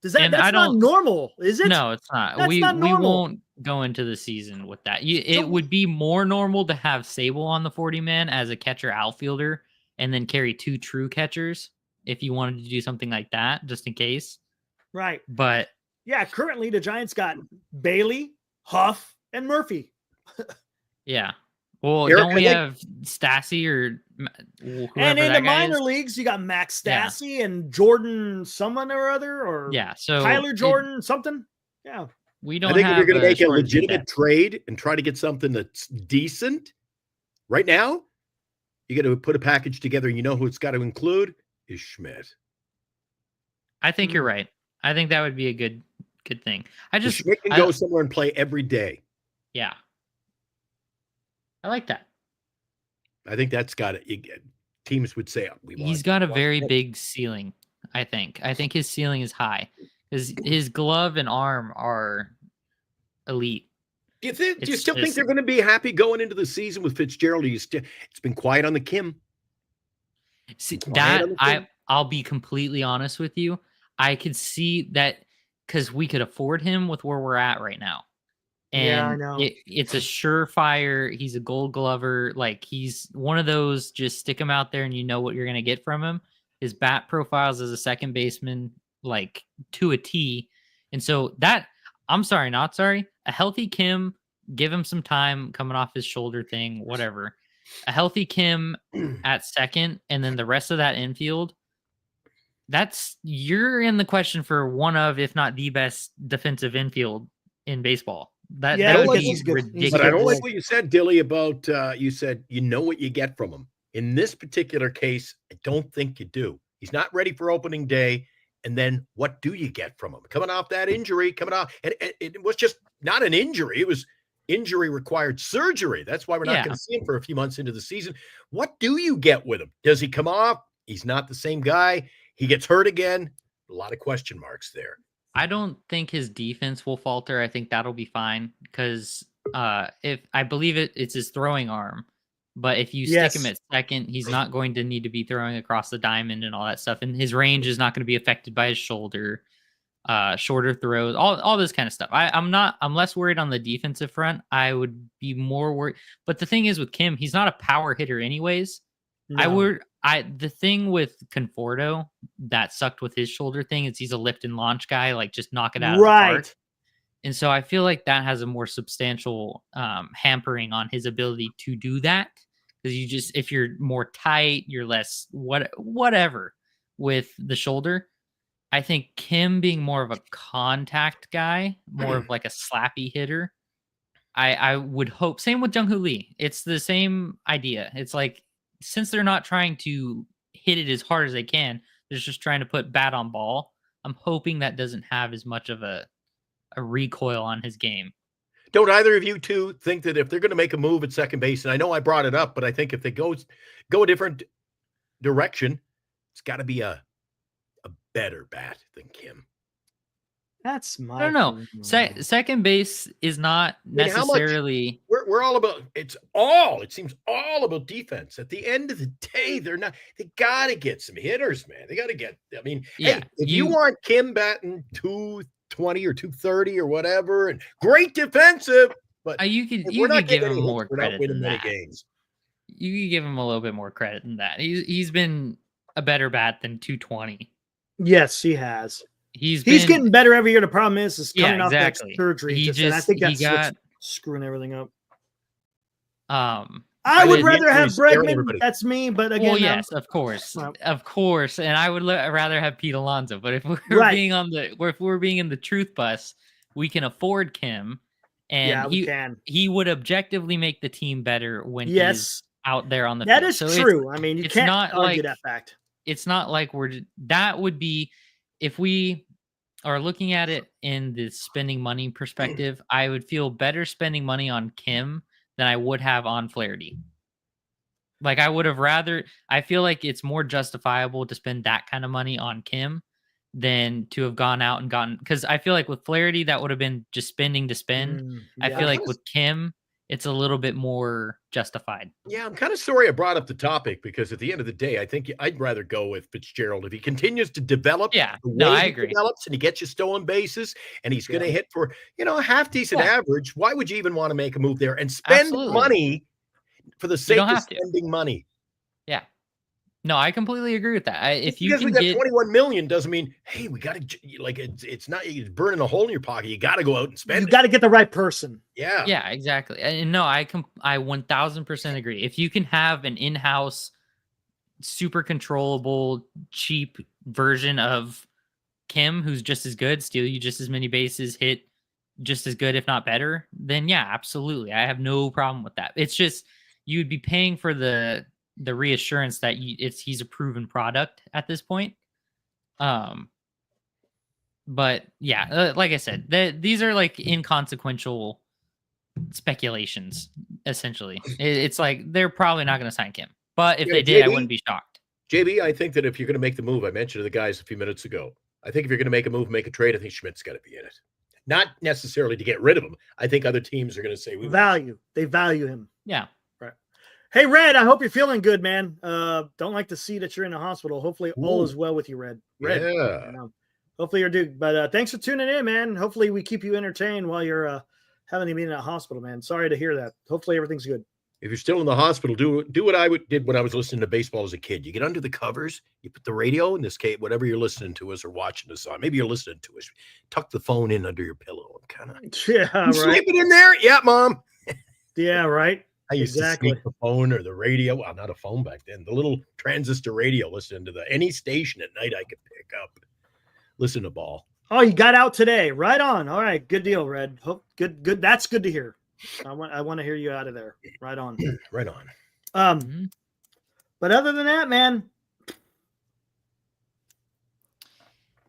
B: Does that?
D: And
B: That's not normal, is it?
D: No, it's not.
B: That's not
D: we
B: normal.
D: won't go into the season with that. It would be more normal to have Sable on the 40 man as a catcher outfielder, and then carry 2 true catchers if you wanted to do something like that, just in case.
B: Right.
D: But
B: yeah, currently the Giants got Bailey, Huff, and Murphy.
D: yeah. Well,
C: Eric,
D: don't we have Stassi or whoever
B: And in
D: that
B: the
D: guy
B: minor
D: is?
B: leagues, you got Max Stassi and Jordan someone or other, or
D: Yeah, so
B: Tyler Jordan something. Yeah.
D: We don't
C: I think if
D: have
C: you're going to make a
D: shortage of
C: legitimate
D: depth.
C: trade and try to get something that's decent right now, you got to put a package together. You know who it's got to include is Schmidt.
D: I think you're right. I think that would be a good thing.
C: Schmidt can go somewhere and play every day.
D: Yeah. I like that.
C: I think that's got it. Teams would say
D: He's got a very big ceiling, I think. I think his ceiling is high. His glove and arm are elite.
C: Do you still think they're going to be happy going into the season with Fitzgerald? It's been quiet on the Kim.
D: See, that I'll be completely honest with you. I could see that because we could afford him with where we're at right now. And
B: yeah, I know.
D: It's a surefire. He's a Gold Glover. Like, he's one of those, just stick him out there and you know what you're going to get from him. His bat profiles as a second baseman, like, to a T. And so that, I'm sorry, not sorry. A healthy Kim, give him some time coming off his shoulder thing, whatever. A healthy Kim at second, and then the rest of that infield, you're in the question for one of, if not the best defensive infield in baseball. That would be ridiculous.
C: But I don't like what you said, Dilly, about you said you know what you get from him. In this particular case, I don't think you do. He's not ready for opening day. And then what do you get from him? Coming off that injury, and it was just not an injury. It was injury required surgery. That's why we're not going to see him for a few months into the season. What do you get with him? Does he come off? He's not the same guy. He gets hurt again. A lot of question marks there.
D: I don't think his defense will falter. I think that'll be fine because if I believe it's his throwing arm, but if you stick him at second, he's not going to need to be throwing across the diamond and all that stuff, and his range is not going to be affected by his shoulder, shorter throws, all this kind of stuff. I'm less worried on the defensive front. I would be more worried. But the thing is with Kim, he's not a power hitter anyways. No. The thing with Conforto that sucked with his shoulder thing is he's a lift and launch guy, like just knock it out of the park. And so I feel like that has a more substantial hampering on his ability to do that. Because if you're more tight, you're less whatever with the shoulder. I think Kim being more of a contact guy, more of like a slappy hitter, I would hope. Same with Jung-Hoo Lee. It's the same idea. It's like, since they're not trying to hit it as hard as they can, they're just trying to put bat on ball. I'm hoping that doesn't have as much of a recoil on his game.
C: Don't either of you two think that if they're going to make a move at second base, and I know I brought it up, but I think if they go a different direction, it's got to be a better bat than Kim.
B: That's my.
D: I don't know. Second base is not necessarily.
C: We're all about. It seems all about defense. At the end of the day, they got to get some hitters, man. They got to get. I mean, hey, if you want Kim batting 220 or 230 or whatever, and great defensive, but
D: you could give him more credit than that.
C: Games.
D: You could give him a little bit more credit than that. He's been a better bat than 220.
B: Yes, he has.
D: he's
B: getting better every year. The problem is coming off that
D: exactly.
B: surgery. And I think that's what's screwing everything up. I would rather have Bregman. That's me, but again,
D: well, yes, of course, and I would rather have Pete Alonso. But if we're being if we're being in the truth bus, we can afford Kim, and he would objectively make the team better when he's out there on the field.
B: That is true. I mean, you can't argue that fact.
D: It's not like that would be if we are looking at it in the spending money perspective. I would feel better spending money on Kim than I would have on Flaherty. Like I would have rather, I feel like it's more justifiable to spend that kind of money on Kim than to have gone out and gotten, because I feel like with Flaherty, that would have been just spending to spend. I feel like with Kim, it's a little bit more justified.
C: Yeah, I'm kind of sorry I brought up the topic because at the end of the day, I think I'd rather go with Fitzgerald if he continues to develop.
D: Yeah, no, I agree.
C: Develops and he gets you stolen bases and he's going to hit for a half decent average. Why would you even want to make a move there and spend money for the sake of spending money?
D: Yeah. No, I completely agree with that. If you can
C: get 21 million doesn't mean, hey, we got to it's not it's burning a hole in your pocket. You got to go out and spend.
B: You got to get the right person.
C: Yeah.
D: Yeah, exactly. And no, I 1000% agree. If you can have an in-house, super controllable, cheap version of Kim, who's just as good, steal you just as many bases, hit just as good, if not better, then yeah, absolutely. I have no problem with that. It's just you'd be paying for the reassurance that he's a proven product at this point. But yeah, like I said, these are like inconsequential speculations. Essentially, it's like they're probably not going to sign Kim, but if they did, I wouldn't be shocked.
C: JB, I think that if you're going to make the move, I mentioned to the guys a few minutes ago, I think if you're going to make a move, make a trade, I think Schmidt's got to be in it. Not necessarily to get rid of him. I think other teams are going to say
B: they value him.
D: Yeah.
B: Hey, Red, I hope you're feeling good, man. Don't like to see that you're in the hospital. Hopefully all is well with you, Red.
C: Yeah.
B: Hopefully you're good. But thanks for tuning in, man. Hopefully we keep you entertained while you're having to be in that hospital, man. Sorry to hear that. Hopefully everything's good.
C: If you're still in the hospital, do what I did when I was listening to baseball as a kid. You get under the covers, you put the radio, in this case, whatever you're listening to us or watching us on. Maybe you're listening to us. Tuck the phone in under your pillow and kind of sleep it in there. Yeah, Mom.
B: Yeah, right.
C: I used to sneak the phone or the radio. Well, not a phone back then. The little transistor radio, listening to any station at night I could pick up. Listen to ball.
B: Oh, you got out today. Right on. All right. Good deal, Red. Good. That's good to hear. I want to hear you out of there. Right on.
C: Right on.
B: But other than that, man.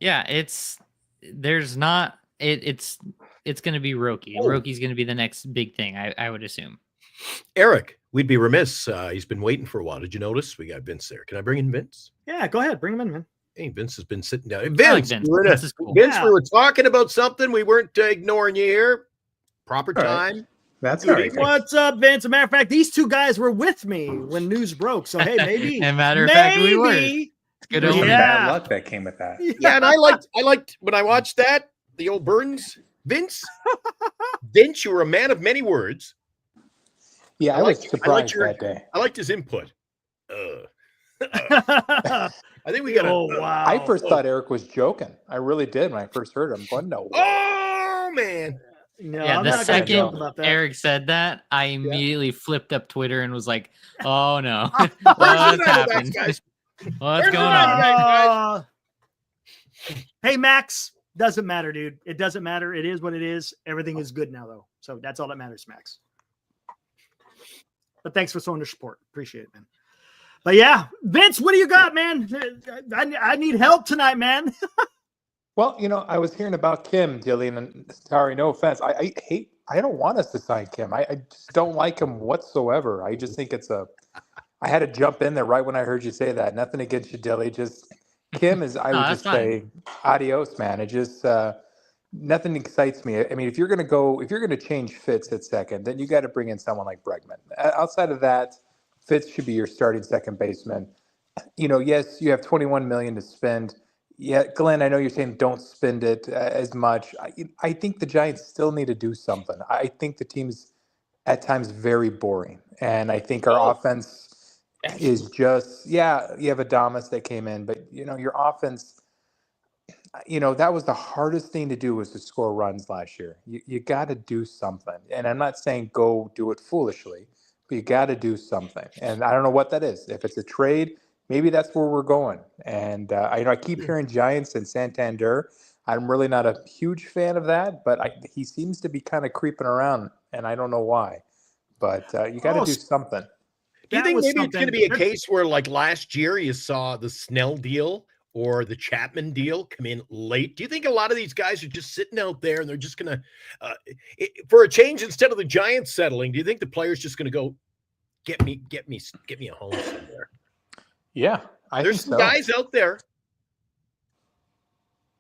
D: Yeah, it's going to be Roki. Roki's going to be the next big thing, I would assume.
C: Eric, we'd be remiss. He's been waiting for a while. Did you notice? We got Vince there. Can I bring in Vince?
B: Yeah, go ahead. Bring him in, man.
C: Hey, Vince has been sitting down. Vince,
D: Vince is cool.
C: Vince, we were talking about something. We weren't ignoring you here. Proper time.
F: Right. That's all right.
B: What's up, Vince? As a matter of fact, these two guys were with me when news broke. So, hey, maybe.
D: As a matter of fact, we were. It's
F: good. There's some bad luck that came with that.
C: Yeah, and I liked when I watched that, the old Burns. Vince, you were a man of many words.
F: Yeah, I was surprised that day.
C: I liked his input. I think we got.
B: Oh wow!
F: I first thought Eric was joking. I really did when I first heard him. But no.
C: Oh man!
B: No,
D: yeah,
B: I'm
D: the
B: not
D: second
B: about that.
D: Eric said that, I immediately flipped up Twitter and was like, "Oh no, what's happened? What's going on?"
B: Hey, Max. Doesn't matter, dude. It doesn't matter. It is what it is. Everything is good now, though. So that's all that matters, Max. But thanks for showing your support. Appreciate it, man. But yeah, Vince, what do you got, man? I need help tonight, man.
F: Well, I was hearing about Kim, Dillian, and sorry, no offense. I don't want us to sign Kim. I just don't like him whatsoever. I just think I had to jump in there right when I heard you say that. Nothing against you, Dilly. Just Kim is, I would just say, adios, man. It just, nothing excites me. I mean, if you're going to change Fitz at second, then you got to bring in someone like Bregman. Outside of that, Fitz should be your starting second baseman. Yes, you have $21 million to spend. Yeah, Glenn, I know you're saying don't spend it as much. I think the Giants still need to do something. I think the team's at times very boring. And I think our offense is just, you have Adames that came in, but your offense, that was the hardest thing to do, was to score runs last year. You got to do something. And I'm not saying go do it foolishly, but you got to do something. And I don't know what that is. If it's a trade, maybe that's where we're going. And I keep hearing Giants and Santander. I'm really not a huge fan of that, but he seems to be kind of creeping around, and I don't know why. But you got to do something.
C: Do you
B: That
C: think
B: was
C: maybe it's going to be a
B: something-
C: case where, like last year, you saw the Snell deal or the Chapman deal come in late? Do you think a lot of these guys are just sitting out there and they're just going to, for a change, instead of the Giants settling, do you think the player's just going to go, get me a home somewhere?
F: Yeah,
C: There's
F: think
C: some
F: so.
C: guys out there,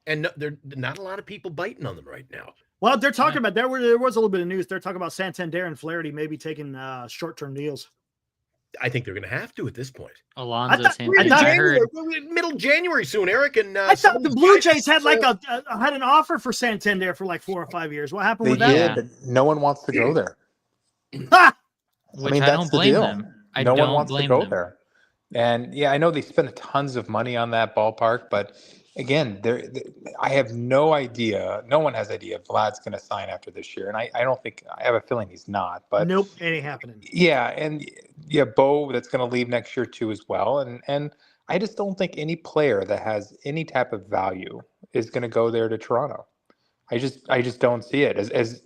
C: and there are not a lot of people biting on them right now.
B: Well, they're talking about there was a little bit of news. They're talking about Santander and Flaherty maybe taking short-term deals.
C: I think they're going to have to at this point.
D: Alonzo
B: We're in
D: Santana.
C: Middle January soon, Eric. And
B: I thought the Blue Jays had had an offer for Santander for like 4 or 5 years. What happened
F: They
B: with that?
F: did, but no one wants to go there.
B: Ha!
D: Which I don't blame them.
F: No one wants to go there. And I know they spend tons of money on that ballpark, but again, I have no idea. No one has idea if Vlad's going to sign after this year, and I don't think. I have a feeling he's not. But
B: nope, it ain't happening.
F: Yeah, and Bo, that's going to leave next year too as well, and I just don't think any player that has any type of value is going to go there to Toronto. I just don't see it as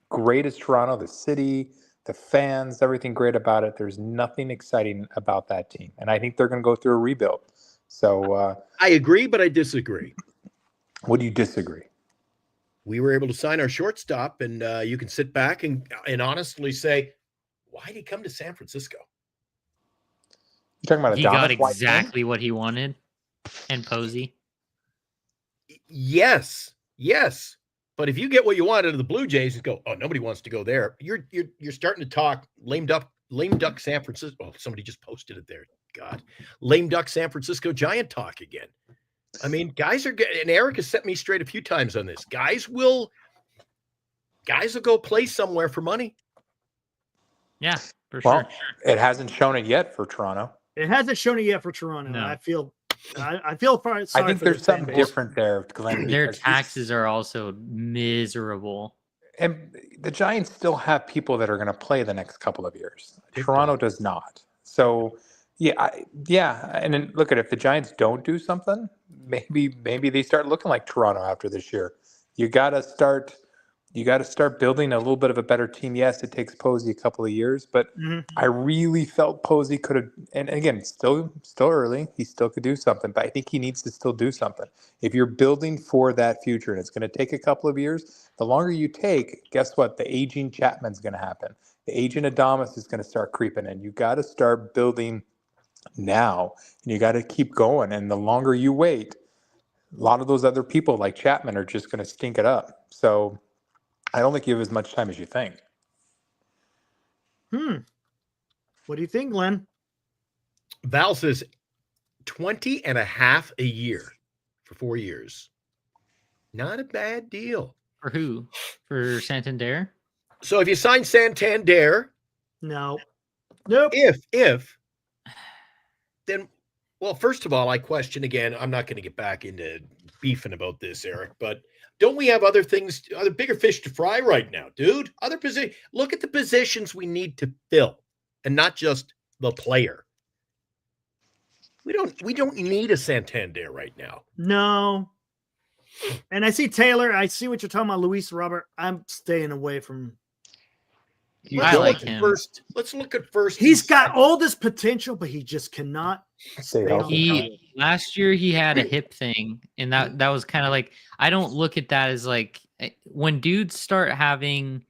F: great as Toronto, the city, the fans, everything great about it. There's nothing exciting about that team, and I think they're going to go through a rebuild. So
C: I agree, but I disagree.
F: What do you disagree?
C: We were able to sign our shortstop, and you can sit back and honestly say, why did he come to San Francisco?
F: You're talking about
D: he got exactly what he wanted, and Posey.
C: Yes. But if you get what you want out of the Blue Jays and go, oh, nobody wants to go there, you're starting to talk lame duck San Francisco. Oh, somebody just posted it there. God, lame duck San Francisco Giant talk again. I mean, guys are getting, and Eric has set me straight a few times on this. Guys will go play somewhere for money.
D: Yeah, for sure.
F: It hasn't shown it yet for Toronto.
B: It hasn't shown it yet for Toronto.
D: No.
B: I feel sorry.
F: I think there's something different there, Glenn.
D: Their taxes are also miserable.
F: And the Giants still have people that are going to play the next couple of years. Toronto does not. So, and then look at it, if the Giants don't do something, maybe they start looking like Toronto after this year. You got to start building a little bit of a better team. Yes, it takes Posey a couple of years, but I really felt Posey could have, and again, still early, he still could do something, but I think he needs to still do something. If you're building for that future and it's going to take a couple of years, the longer you take, guess what? The aging Chapman's going to happen. The aging Adames is going to start creeping in. You got to start building now, and you got to keep going. And the longer you wait, a lot of those other people like Chapman are just going to stink it up. So I don't think you have as much time as you think.
B: What do you think, Glenn?
C: Val says 20 and a half a year for 4 years. Not a bad deal.
D: For who? For Santander?
C: So if you sign Santander,
B: Nope.
C: if then, well, first of all, I question again, I'm not going to get back into beefing about this, Eric, but don't we have other things, other bigger fish to fry right now, dude? Other position. Look at the positions we need to fill, and not just the player. We don't need a Santander right now.
B: No. And I see Taylor. I see what you're talking about, Luis Robert. I'm staying away from.
D: I like him.
C: Let's look at first.
B: He's got all this potential, but he just cannot
F: Stay
B: stay on the field.
D: Last year he had a hip thing, and that was kind of like, I don't look at that as like, when dudes start having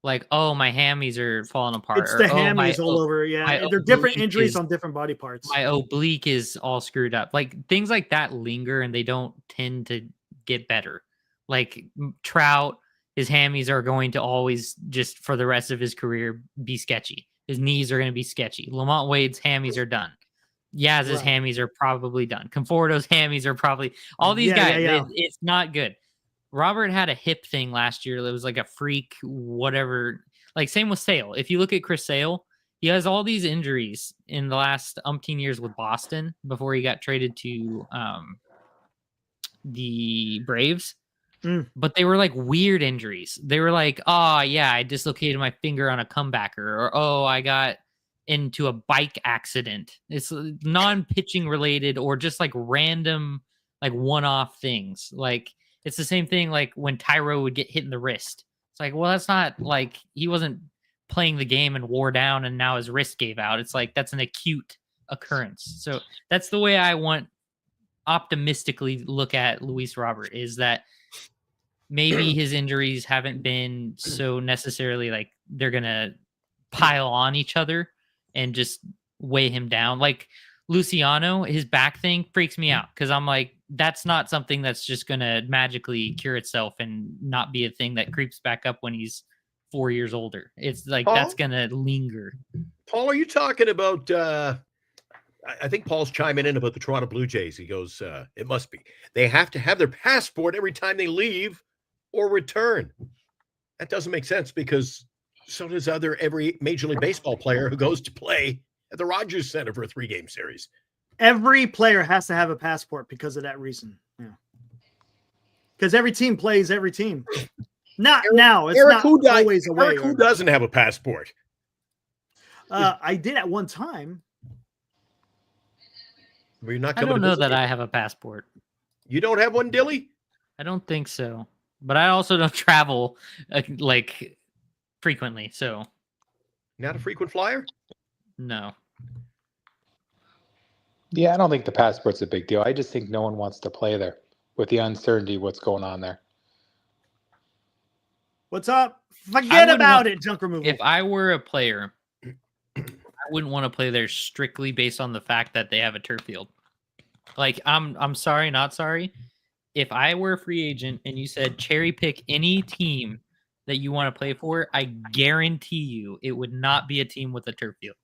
D: like, oh, my hammies are falling apart.
B: It's the
D: or,
B: hammies all over. Yeah, they're different injuries on different body parts.
D: My oblique is all screwed up. Like things like that linger, and they don't tend to get better. Like Trout, his hammies are going to always just for the rest of his career be sketchy. His knees are going to be sketchy. Lamont Wade's hammies are done. Yaz's hammies are probably done. Conforto's hammies are probably all these guys. It's not good. Robert had a hip thing last year. It was like a freak, whatever. Like same with Sale. If you look at Chris Sale, he has all these injuries in the last umpteen years with Boston before he got traded to the Braves.
B: Mm.
D: But they were like weird injuries. They were like, oh yeah, I dislocated my finger on a comebacker, or oh, I got into a bike accident. It's non-pitching related or just like random, like one-off things. Like it's the same thing like when Tyro would get hit in the wrist. It's like, well, that's not like he wasn't playing the game and wore down and now his wrist gave out. It's like that's an acute occurrence. So that's the way I want optimistically look at Luis Robert, is that maybe his injuries haven't been so necessarily like they're gonna pile on each other and just weigh him down. Like Luciano, his back thing freaks me out because I'm like, that's not something that's just gonna magically cure itself and not be a thing that creeps back up when he's 4 years older. It's like that's gonna linger.
C: Paul, are you talking about I think Paul's chiming in about the Toronto Blue Jays. He goes, it must be. They have to have their passport every time they leave or return. That doesn't make sense because so does every Major League Baseball player who goes to play at the Rogers Center for a 3-game series.
B: Every player has to have a passport because of that reason. Yeah. Because every team plays every team. Not
C: Eric,
B: now. It's
C: Eric,
B: not
C: who
B: always away.
C: Eric, who doesn't have a passport?
B: I did at one time.
C: Well, you're not
D: I
C: coming
D: don't
C: to
D: know
C: visit
D: that
C: me.
D: I have a passport.
C: You don't have one, Dilly?
D: I don't think so. But I also don't travel like frequently. So
C: Not a frequent flyer?
D: no.
F: Yeah, I don't think the passport's a big deal. I just think no one wants to play there with the uncertainty of what's going on there.
B: What's up? Forget
D: wouldn't
B: about
D: want-
B: it, junk removal.
D: If I were a player, I wouldn't want to play there strictly based on the fact that they have a turf field. Like I'm sorry, not sorry. If I were a free agent and you said cherry pick any team that you want to play for, I guarantee you it would not be a team with a turf field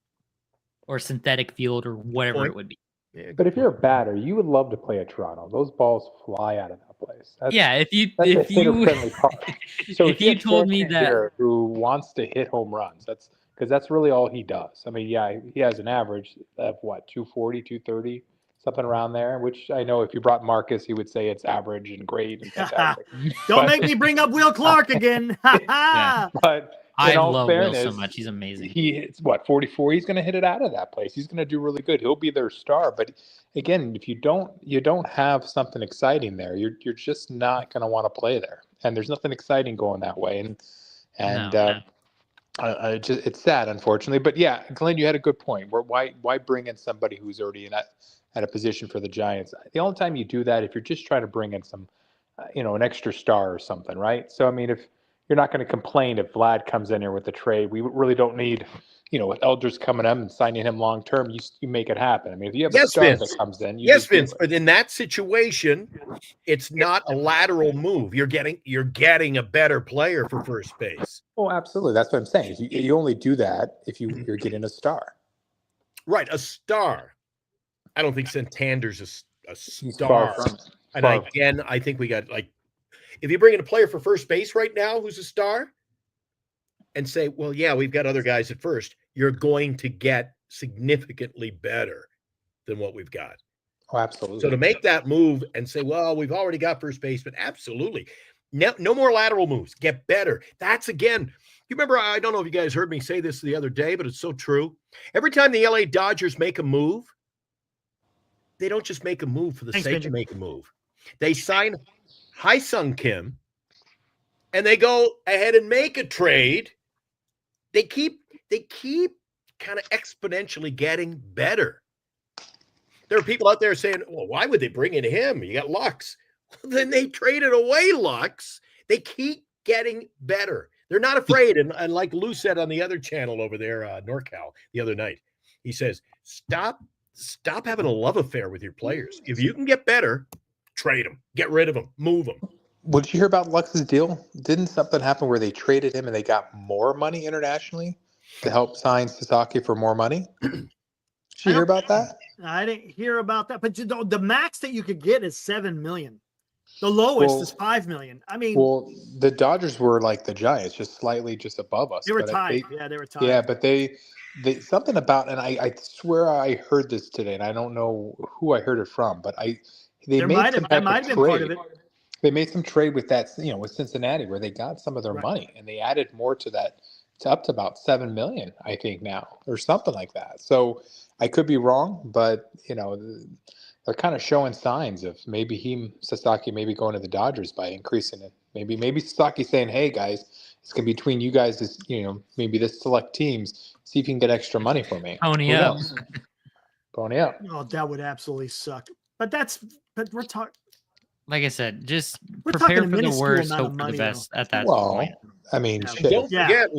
D: or synthetic field or whatever it would be.
C: Yeah,
F: But if you're a batter, you would love to play at Toronto. Those balls fly out of that place. That's
D: If you
F: a hitter-friendly park. So
D: if you
F: have
D: told me
F: Stan
D: that
F: Shakir, who wants to hit home runs, that's because that's really all he does. I mean, yeah, he has an average of what, 240, 230, something around there. Which I know if you brought Marcus, he would say it's average and great and fantastic.
B: Don't
F: but-
B: make me bring up Will Clark again.
D: Yeah.
F: But
D: I
F: in all
D: love Will
F: fairness,
D: so much. He's amazing.
F: he hits what, 44. He's going to hit it out of that place. He's going to do really good. He'll be their star. But again, if you don't have something exciting there, you're just not going to want to play there. And there's nothing exciting going that way. And
D: No.
F: it's sad, unfortunately. But yeah, Glenn, you had a good point. Why bring in somebody who's already at a position for the Giants? The only time you do that if you're just trying to bring in some, an extra star or something, right? So I mean, if you're not going to complain if Vlad comes in here with the trade, we really don't need, with Elders coming up and signing him long term. You make it happen. I mean, if you have a star
C: Vince.
F: that comes in, you
C: Yes,
F: just do
C: Vince,
F: it.
C: but in that situation, it's not a lateral move. You're getting a better player for first base.
F: Oh, absolutely. That's what I'm saying. You only do that if you're getting a star.
C: Right, a star. I don't think Santander's a
F: He's
C: star.
F: far from it.
C: And
F: Far from
C: again, I think we got if you bring in a player for first base right now who's a star and say, well, yeah, we've got other guys at first, you're going to get significantly better than what we've got.
F: Oh, absolutely.
C: So to make that move and say, well, we've already got first baseman, absolutely. No more lateral moves. Get better. That's again, you remember, I don't know if you guys heard me say this the other day, but it's so true. Every time the LA Dodgers make a move, they don't just make a move for the sake of making a move. They sign Hai-Sung Kim, and they go ahead and make a trade. They keep kind of exponentially getting better. There are people out there saying, well, why would they bring in him? You got Lux. Well, then they traded away Lux. They keep getting better. They're not afraid. And like Lou said on the other channel over there, NorCal, the other night, he says, stop having a love affair with your players. If you can get better, trade them, get rid of them, move them.
F: Well, did you hear about Lux's deal? Didn't something happen where they traded him and they got more money internationally to help sign Sasaki for more money? Did you hear about that?
B: I didn't hear about that. But the max that you could get is $7 million. The lowest is $5 million. I mean,
F: well, the Dodgers were like the Giants, just slightly just above us.
B: they were
F: but
B: tied. They were tied.
F: Yeah, but they something about, and I swear I heard this today, and I don't know who I heard it from, but they
B: There
F: made
B: might
F: some
B: have that
F: type
B: might
F: of
B: have been part of
F: trade.
B: it.
F: They made some trade with that, with Cincinnati, where they got some of their
B: Right.
F: money and they added more to that, to up to about 7 million, I think now, or something like that. So I could be wrong, but they're kind of showing signs of maybe Sasaki maybe going to the Dodgers by increasing it. Maybe Sasaki saying, "Hey guys, it's gonna be between you guys, this maybe this select teams. See if you can get extra money for me."
D: Pony
F: Who
D: up.
F: knows? Pony up.
B: Oh, that would absolutely suck. But we're talking
D: Like I said, just
B: We're
D: prepare
B: talking a
D: for the
B: minuscule
D: worst,
B: amount of
D: hope for the
B: money,
D: best at that
F: Well,
D: point.
F: I mean,
B: Yeah.
F: shit.
C: Don't
B: Yeah.
C: forget,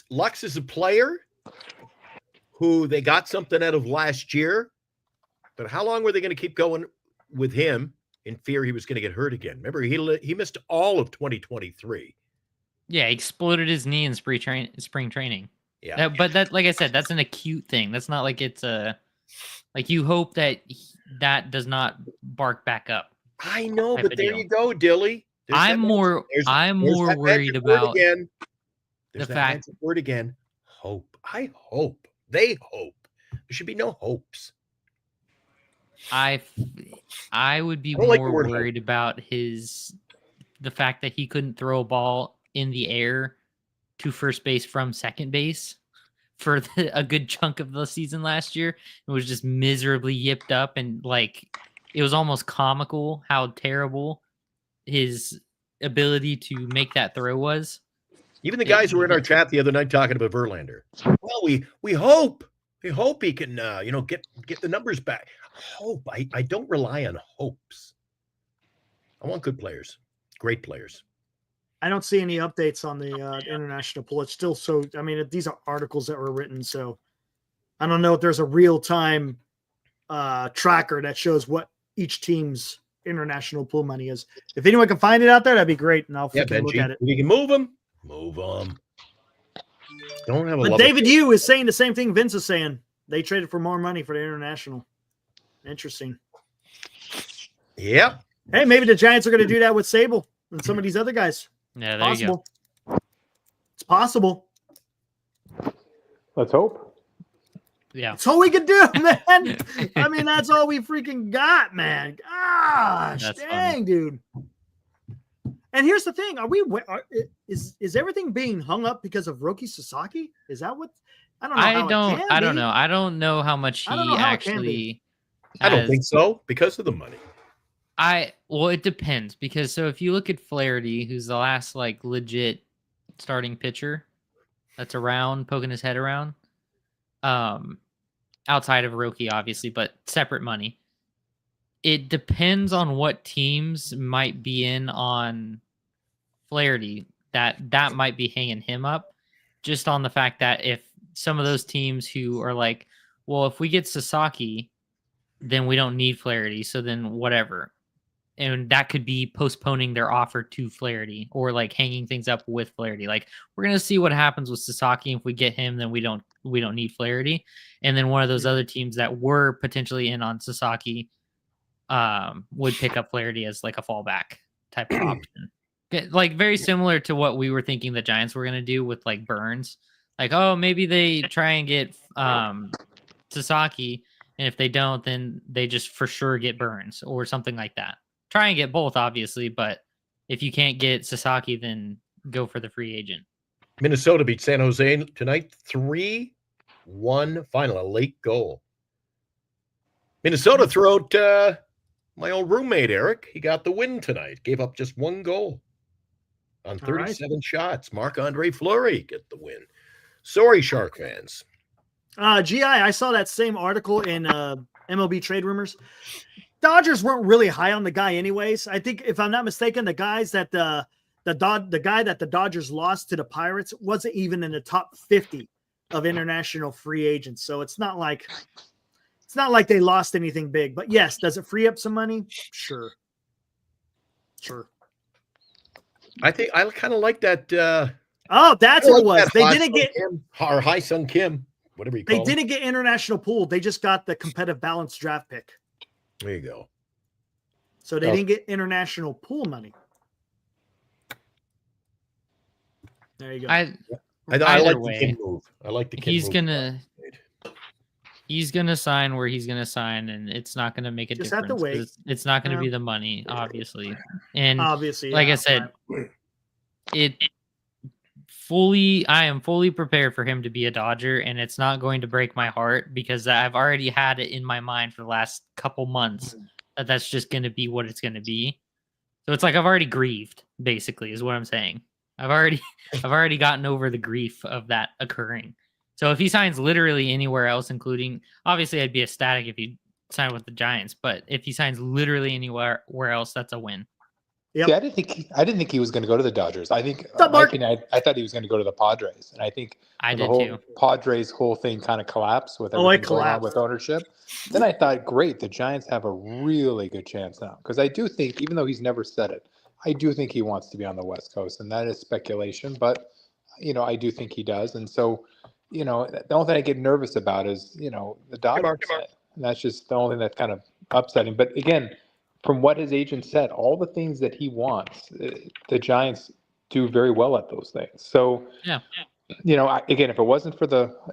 C: Lux is a player who they got something out of last year. But how long were they going to keep going with him in fear he was going to get hurt again? Remember, he missed all of 2023.
D: Yeah, he exploded his knee in spring training.
C: Yeah.
D: But that, like I said, that's an acute thing. That's not like it's like you hope that that does not bark back up.
C: I know,
D: type
C: but
D: of
C: there
D: deal.
C: you go, Dilly. There's
D: I'm
C: that
D: more
C: there's
D: worried
C: that magic word
D: about
C: again. There's
D: the
C: that
D: fact-
C: magic word again. Hope. I hope. They hope. There should be no hopes.
D: I would be
C: I don't like the
D: more
C: word hope.
D: worried about the fact that he couldn't throw a ball in the air to first base from second base for a good chunk of the season last year. It was just miserably yipped up, and like it was almost comical how terrible his ability to make that throw was.
C: Even the guys who were in our chat the other night talking about Verlander. Well, we hope he can get the numbers back. Hope. I don't rely on hopes. I want good players, great players.
B: I don't see any updates on the international pool. It's still so. I mean, these are articles that were written, so I don't know if there's a real time tracker that shows what each team's international pool money is. If anyone can find it out there, that'd be great, and I'll freaking look at it.
C: If you can move them, move them. Don't have a.
B: But
C: love
B: David
C: affair.
B: Yu is saying the same thing Vince is saying. They traded for more money for the international. Interesting.
C: Yep.
B: Hey, maybe the Giants are going to do that with Sable and some of these other guys.
D: Yeah, there you go.
B: Possible. It's possible.
F: Let's hope.
D: Yeah.
B: That's all we can do, man. I mean, that's all we freaking got, man. Gosh,
D: That's
B: dang,
D: funny.
B: dude. And here's the thing: is everything being hung up because of Roki Sasaki? Is that what? I don't know.
D: I
B: how it
D: don't
B: can be.
D: know. I don't know how much
B: I don't
D: he
B: know how it can be.
D: actually.
C: I don't
D: has-
C: think so because of the money.
D: Well, it depends, because so if you look at Flaherty, who's the last like legit starting pitcher that's around, poking his head around, outside of Roki, obviously, but separate money. It depends on what teams might be in on Flaherty that might be hanging him up, just on the fact that if some of those teams who are like, well, if we get Sasaki, then we don't need Flaherty, so then whatever. And that could be postponing their offer to Flaherty, or like hanging things up with Flaherty. Like, we're gonna see what happens with Sasaki. If we get him, then we don't need Flaherty. And then one of those other teams that were potentially in on Sasaki would pick up Flaherty as like a fallback type of option. Like very similar to what we were thinking the Giants were gonna do with like Burns. Like, oh, maybe they try and get Sasaki, and if they don't, then they just for sure get Burns or something like that. Try and get both, obviously, but if you can't get Sasaki, then go for the free agent.
C: Minnesota beat San Jose tonight, 3-1 final, a late goal. Minnesota threw out my old roommate, Eric. He got the win tonight. Gave up just one goal on 37 shots. Marc-Andre Fleury get the win. Sorry, Shark fans.
B: GI, I saw that same article in MLB Trade Rumors. Dodgers weren't really high on the guy anyways. I think, if I'm not mistaken, the guys that the guy that the Dodgers lost to the Pirates wasn't even in the top 50 of international free agents. So it's not like they lost anything big. But yes, does it free up some money? Sure.
C: I think I kind of like that.
B: Oh, that's what it was. They didn't get
C: our High Sun Kim, whatever you call
B: They
C: him.
B: didn't get international pool. They just got the competitive balance draft pick.
C: There you go.
B: So they didn't get international pool money. There you go.
C: I like the Kim move. I like the Kim
D: he's
C: move.
D: gonna He's gonna sign where he's gonna sign, and it's not gonna make a
B: Just have
D: difference.
B: to wait.
D: It's not gonna
B: Yeah.
D: be the money, obviously. And
B: Obviously,
D: like
B: yeah,
D: I said,
B: right.
D: I am fully prepared for him to be a Dodger, and it's not going to break my heart because I've already had it in my mind for the last couple months that that's just going to be what it's going to be. So it's like I've already grieved, basically, is what I'm saying. I've already gotten over the grief of that occurring. So if he signs literally anywhere else, including obviously I'd be ecstatic if he signed with the Giants, but if he signs literally anywhere else, that's a win.
B: Yep.
F: See, I didn't think he was going to go to the Dodgers. I think,
B: What's up, Mark?
F: I thought he was going to go to the Padres, and I think
D: I
F: when the
D: did
F: whole
D: too.
F: Padres whole thing kind of collapsed with
B: Oh, it
F: everything going on
B: collapsed.
F: with ownership. Then I thought, great, the Giants have a really good chance now, because I do think, even though he's never said it, I do think he wants to be on the West Coast, and that is speculation, but I do think he does, and so the only thing I get nervous about is the Dodgers. And that's just the only thing that's kind of upsetting. But again, from what his agent said, all the things that he wants, the Giants do very well at those things. So,
D: Yeah.
F: Again, if it wasn't for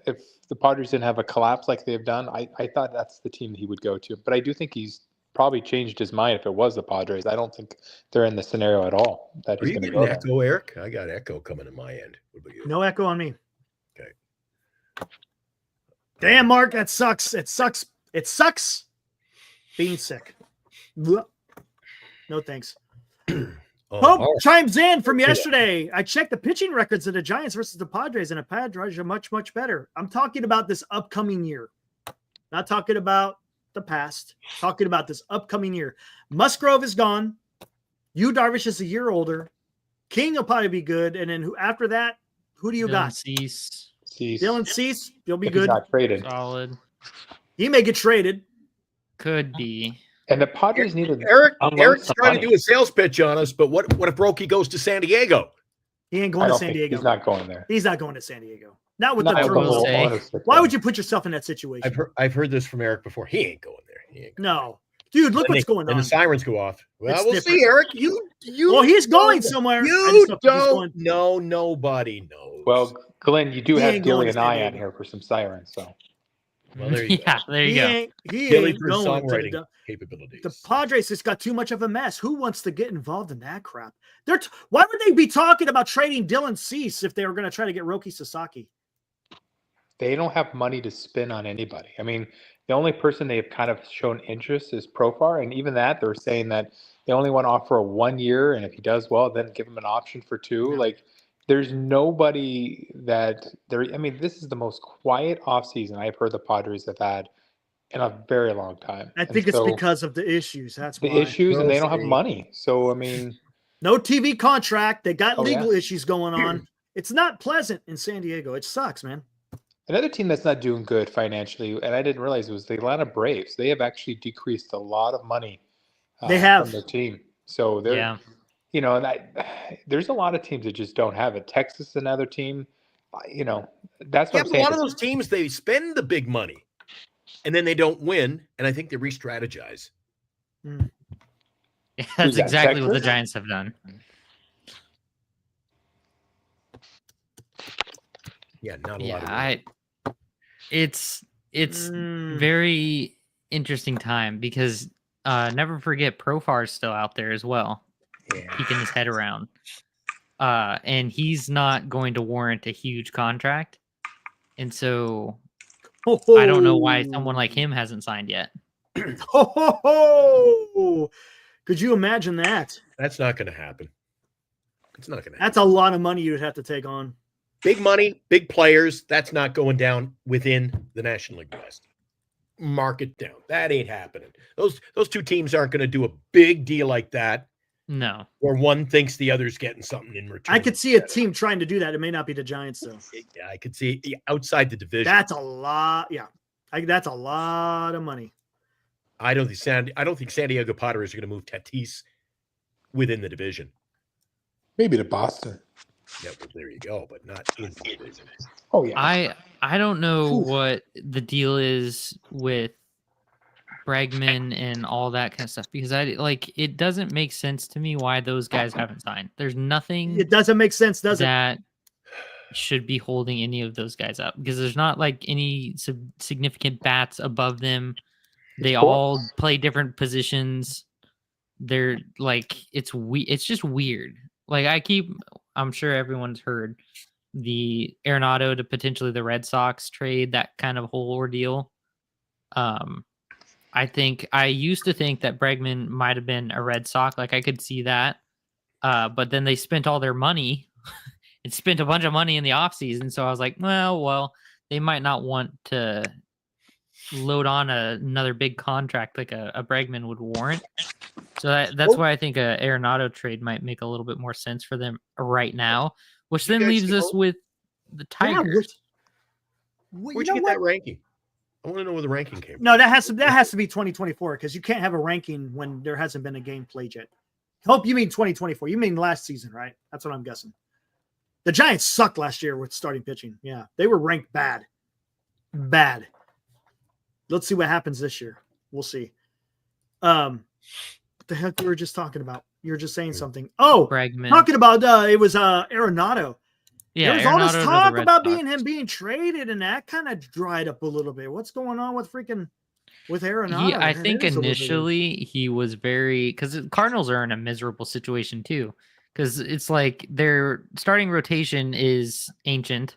F: if the Padres didn't have a collapse like they've done, I thought that's the team he would go to. But I do think he's probably changed his mind if it was the Padres. I don't think they're in the scenario at all that
C: Are
F: he's
C: you
F: going to
C: getting
F: go
C: echo, Eric? I got echo coming in my end. What about you?
B: No echo on me.
C: Okay.
B: Damn, Mark, that sucks. It sucks. It sucks being sick. No thanks. Hope chimes in from yesterday. I checked the pitching records of the Giants versus the Padres, and the Padres are much, much better. I'm talking about this upcoming year. Not talking about the past. Talking about this upcoming year. Musgrove is gone. Yu Darvish is a year older. King will probably be good. And then after that, who do you got?
D: Cease.
B: Dylan Cease. He'll be
F: if he's
B: good.
F: not traded.
D: Solid.
B: He may get traded.
D: Could be.
F: And the Padres need to
C: Eric's trying to do a sales pitch on us, but what if Roki goes to San Diego?
B: He ain't going to San Diego.
F: He's not going there.
B: He's not going to San Diego. Not with
F: Not
B: the
F: with
B: Turtles.
F: whole
D: say.
F: ownership
B: Why
F: thing.
B: would you put yourself in that situation?
C: I've heard this from Eric before. He ain't going there. He ain't going
B: No. Dude, look
C: there.
B: what's going
C: And
B: on.
C: the sirens go off. Well,
B: It's
C: we'll
B: different.
C: see, Eric. You.
B: Well, he's going somewhere. I
C: You
B: just don't think he's
C: don't
B: going-
C: know. Nobody knows.
F: Well, Glenn, you do
B: He
F: have
B: ain't going
F: Gilly
B: to
F: and
B: San
F: I
B: Diego.
F: on here for some sirens, so.
C: Well, there you go.
D: Yeah, there you go.
B: He
C: Gilly
B: ain't
C: for
B: going to
C: songwriting capabilities.
B: the Padres just got too much of a mess. Who wants to get involved in that crap? Why would they be talking about trading Dylan Cease if they were going to try to get Roki Sasaki?
F: They don't have money to spend on anybody. I mean, the only person they've kind of shown interest is Profar, and even that, they're saying that they only want to offer a 1 year, and if he does well, then give him an option for 2.
B: Yeah.
F: Like, there's nobody that there. I mean, this is the most quiet offseason I've heard the Padres have had in a very long time.
B: I think it's because of the issues. That's
F: the
B: why.
F: issues, and they don't have
C: Mostly.
F: money. So, I mean,
B: No TV contract. They got
F: Oh, yeah.
B: legal issues going on. It's not pleasant in San Diego. It sucks, man.
F: another team that's not doing good financially, and I didn't realize it was the Atlanta Braves. They have actually decreased a lot of money.
B: They have.
F: from their team. So they're,
D: Yeah.
F: there's a lot of teams that just don't have it. Texas, another team. That's what
C: Yeah,
F: I'm
C: but a
F: saying.
C: lot of those teams, they spend the big money, and then they don't win, and I think they re-strategize.
D: That's
F: that,
D: exactly what the
F: Texas?
D: Giants have done.
C: Yeah, not a lot of
D: Yeah, it's
B: Mm.
D: very interesting time because never forget Profar's still out there as well, keeping his head around. And he's not going to warrant a huge contract. And so I don't know why someone like him hasn't signed yet.
B: Could you imagine that?
C: That's not going to happen. It's not going to happen.
B: That's a lot of money you'd have to take on.
C: Big money, big players. That's not going down within the National League West. Mark it down. That ain't happening. Those two teams aren't going to do a big deal like that,
D: No.
C: where one thinks the other's getting something in return.
B: I could see a team trying to do that. It may not be the Giants, though.
C: Yeah, I could see outside the division.
B: That's a lot. Yeah, that's a lot of money.
C: I don't think San Diego Padres are going to move Tatis within the division.
F: Maybe to Boston.
C: Yeah, well, there you go, but not in the division.
F: Oh yeah.
D: I don't know
F: Oof.
D: what the deal is with Bregman and all that kind of stuff because it doesn't make sense to me why those guys haven't signed. There's nothing
B: It doesn't make sense, does it?
D: that should be holding any of those guys up because there's not like any significant bats above them. They all play different positions. They're like it's just weird. Like I'm sure everyone's heard the Arenado to potentially the Red Sox trade, that kind of whole ordeal. I used to think that Bregman might have been a Red Sox. Like I could see that. But then they spent all their money and spent a bunch of money in the offseason. So I was like, well, they might not want to load on another big contract like a Bregman would warrant. So that's why I think a Arenado trade might make a little bit more sense for them right now, which then leaves us with the Tigers.
C: Where'd you get that ranking? I want to know where the ranking came from.
B: No, that has to be 2024 because you can't have a ranking when there hasn't been a game played yet. Hope you mean 2024. You mean last season, right? That's what I'm guessing. The Giants sucked last year with starting pitching. Yeah, they were ranked bad. Let's see what happens this year. We'll see. What the heck you were just talking about? You were just saying something. Oh,
D: Bregman.
B: Talking about it was Arenado.
D: Yeah,
B: there was all this talk about
D: Sox.
B: him being traded, and that kind of dried up a little bit. What's going on with Arenado?
D: I think initially he was because Cardinals are in a miserable situation too, because it's like their starting rotation is ancient.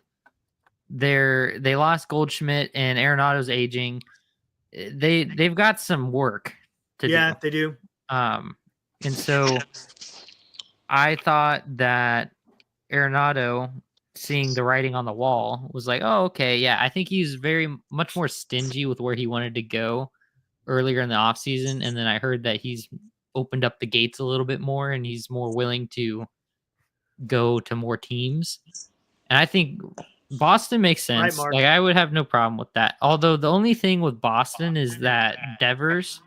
D: They lost Goldschmidt and Arenado's aging. They've got some work to do.
B: Yeah, they do.
D: And so I thought that Arenado, seeing the writing on the wall, was like, oh, okay, yeah. I think he's very much more stingy with where he wanted to go earlier in the offseason. And then I heard that he's opened up the gates a little bit more and he's more willing to go to more teams. And I think Boston makes sense.
B: Right,
D: like I would have no problem with that. Although the only thing with Boston is that Devers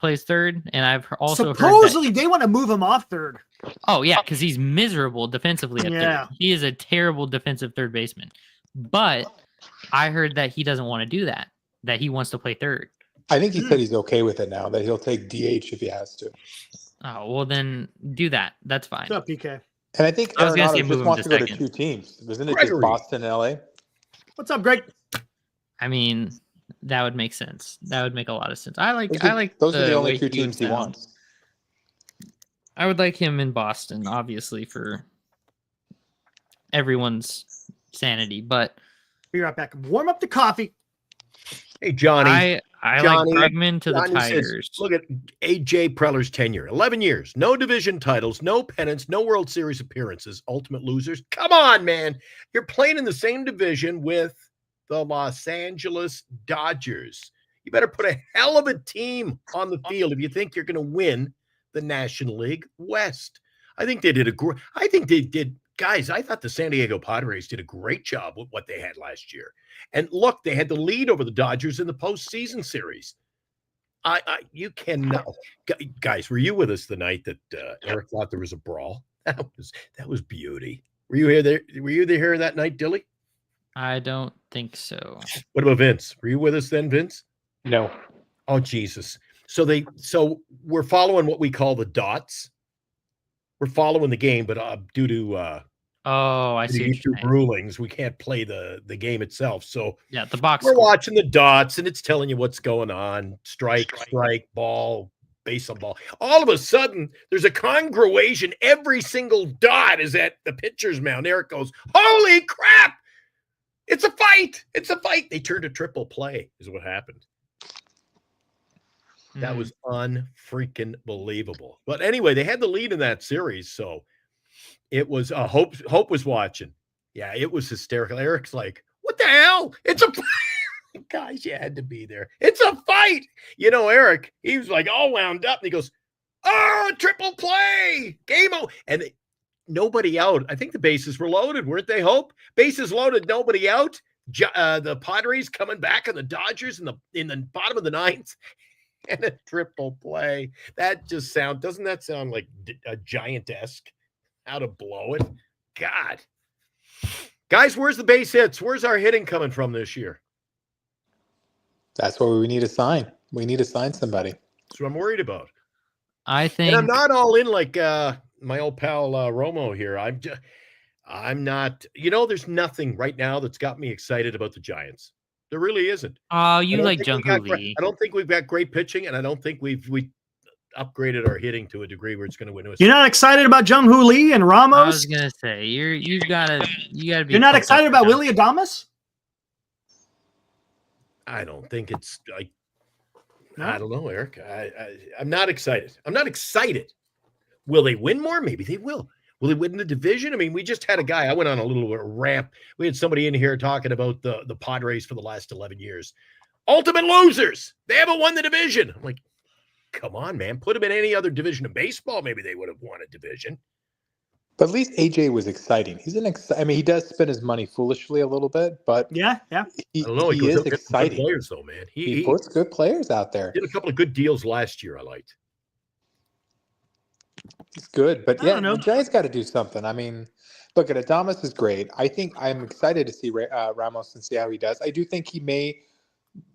D: plays third, and I've also
B: supposedly they want to move him off third.
D: Oh yeah, because he's miserable defensively at
B: Yeah.
D: third. He is a terrible defensive third baseman. But I heard that he doesn't want to do that. That he wants to play third.
F: I think he said he's okay with it now, that he'll take DH if he has to.
D: Oh well, then do that. That's fine.
B: What's up, PK?
F: And I think
D: I was gonna say
F: Arenado
D: move
F: just
D: him
F: wants
D: to
F: to go to
D: second.
F: 2 teams. Isn't it
C: Gregory.
F: just Boston and LA?
B: What's up, Greg?
D: I mean, that would make sense. That would make a lot of sense. I like
F: Those are the only
D: way
F: 2
D: he
F: teams he
D: sound.
F: wants.
D: I would like him in Boston, obviously, for everyone's sanity. But
B: Be right back. Warm up the coffee.
C: Hey, Johnny.
D: I
C: Johnny,
D: like Bregman to
C: Johnny
D: the
C: says,
D: Tigers.
C: look at A.J. Preller's tenure. 11 years. No division titles, no pennants, no World Series appearances. Ultimate losers. Come on, man. You're playing in the same division with the Los Angeles Dodgers. You better put a hell of a team on the field if you think you're going to win the National League West. I think they did guys, I thought the San Diego Padres did a great job with what they had last year. And look, they had the lead over the Dodgers in the postseason series. You cannot, guys. Were you with us the night that Eric thought there was a brawl? That was beauty. Were you there? Were you there that night, Dilly?
D: I don't think so.
C: What about Vince? Were you with us then, Vince?
F: No.
C: Oh Jesus! So we're following what we call the dots. We're following the game, but due to
D: I see. what you're
C: YouTube
D: saying.
C: rulings, we can't play the game itself. So
D: Yeah, the box.
C: we're
D: score.
C: watching the dots, and it's telling you what's going on. Strike, ball, base on ball. All of a sudden, there's a congruation. Every single dot is at the pitcher's mound. Eric goes, holy crap! It's a fight. It's a fight. They turned a triple play is what happened. That was unfreaking believable. But anyway, they had the lead in that series, so it was Hope was watching. Yeah, it was hysterical. Eric's like, what the hell? It's a fight. Guys, you had to be there. It's a fight. You know, Eric, he was like all wound up, and he goes, oh, triple play. Game over. And nobody out. I think the bases were loaded, weren't they, Hope? Bases loaded, nobody out. The Padres coming back on the Dodgers in the bottom of the ninth. And a triple play. That just doesn't that sound like a giant-esque? How to blow it? God. Guys, where's the base hits? Where's our hitting coming from this year?
F: That's what we need to sign. We need to sign somebody.
C: That's what I'm worried about.
D: I think.
C: And I'm not all in like my old pal Romo here. I'm not, there's nothing right now that's got me excited about the Giants. There really isn't.
D: Oh, you like
C: I don't think we've got great pitching, and I don't think we upgraded our hitting to a degree where it's going to win us.
B: You're not excited about Jung-Hoo Lee and Ramos?
D: I was gonna say you gotta be.
B: You're not excited about Willie Adames?
C: I don't think it's like.
B: No?
C: I don't know, Eric. I'm not excited. I'm not excited. Will they win more? Maybe they will. Will they win the division? I mean, we just had a guy. I went on a little rant. We had somebody in here talking about the Padres for the last 11 years. Ultimate losers. They haven't won the division. I'm like, come on, man. Put them in any other division of baseball. Maybe they would have won a division.
F: But at least AJ was exciting. He's I mean, he does spend his money foolishly a little bit, but
B: Yeah.
F: he,
C: I don't know.
F: he is
C: goes out and gets some good
F: exciting.
C: players, though, man.
F: He puts good players out there.
C: Did a couple of good deals last year. I liked.
F: He's good, but
B: I
F: yeah,
B: don't know.
F: the Giants got to do something. I mean, look, at Adames is great. I think I'm excited to see Ramos and see how he does. I do think he may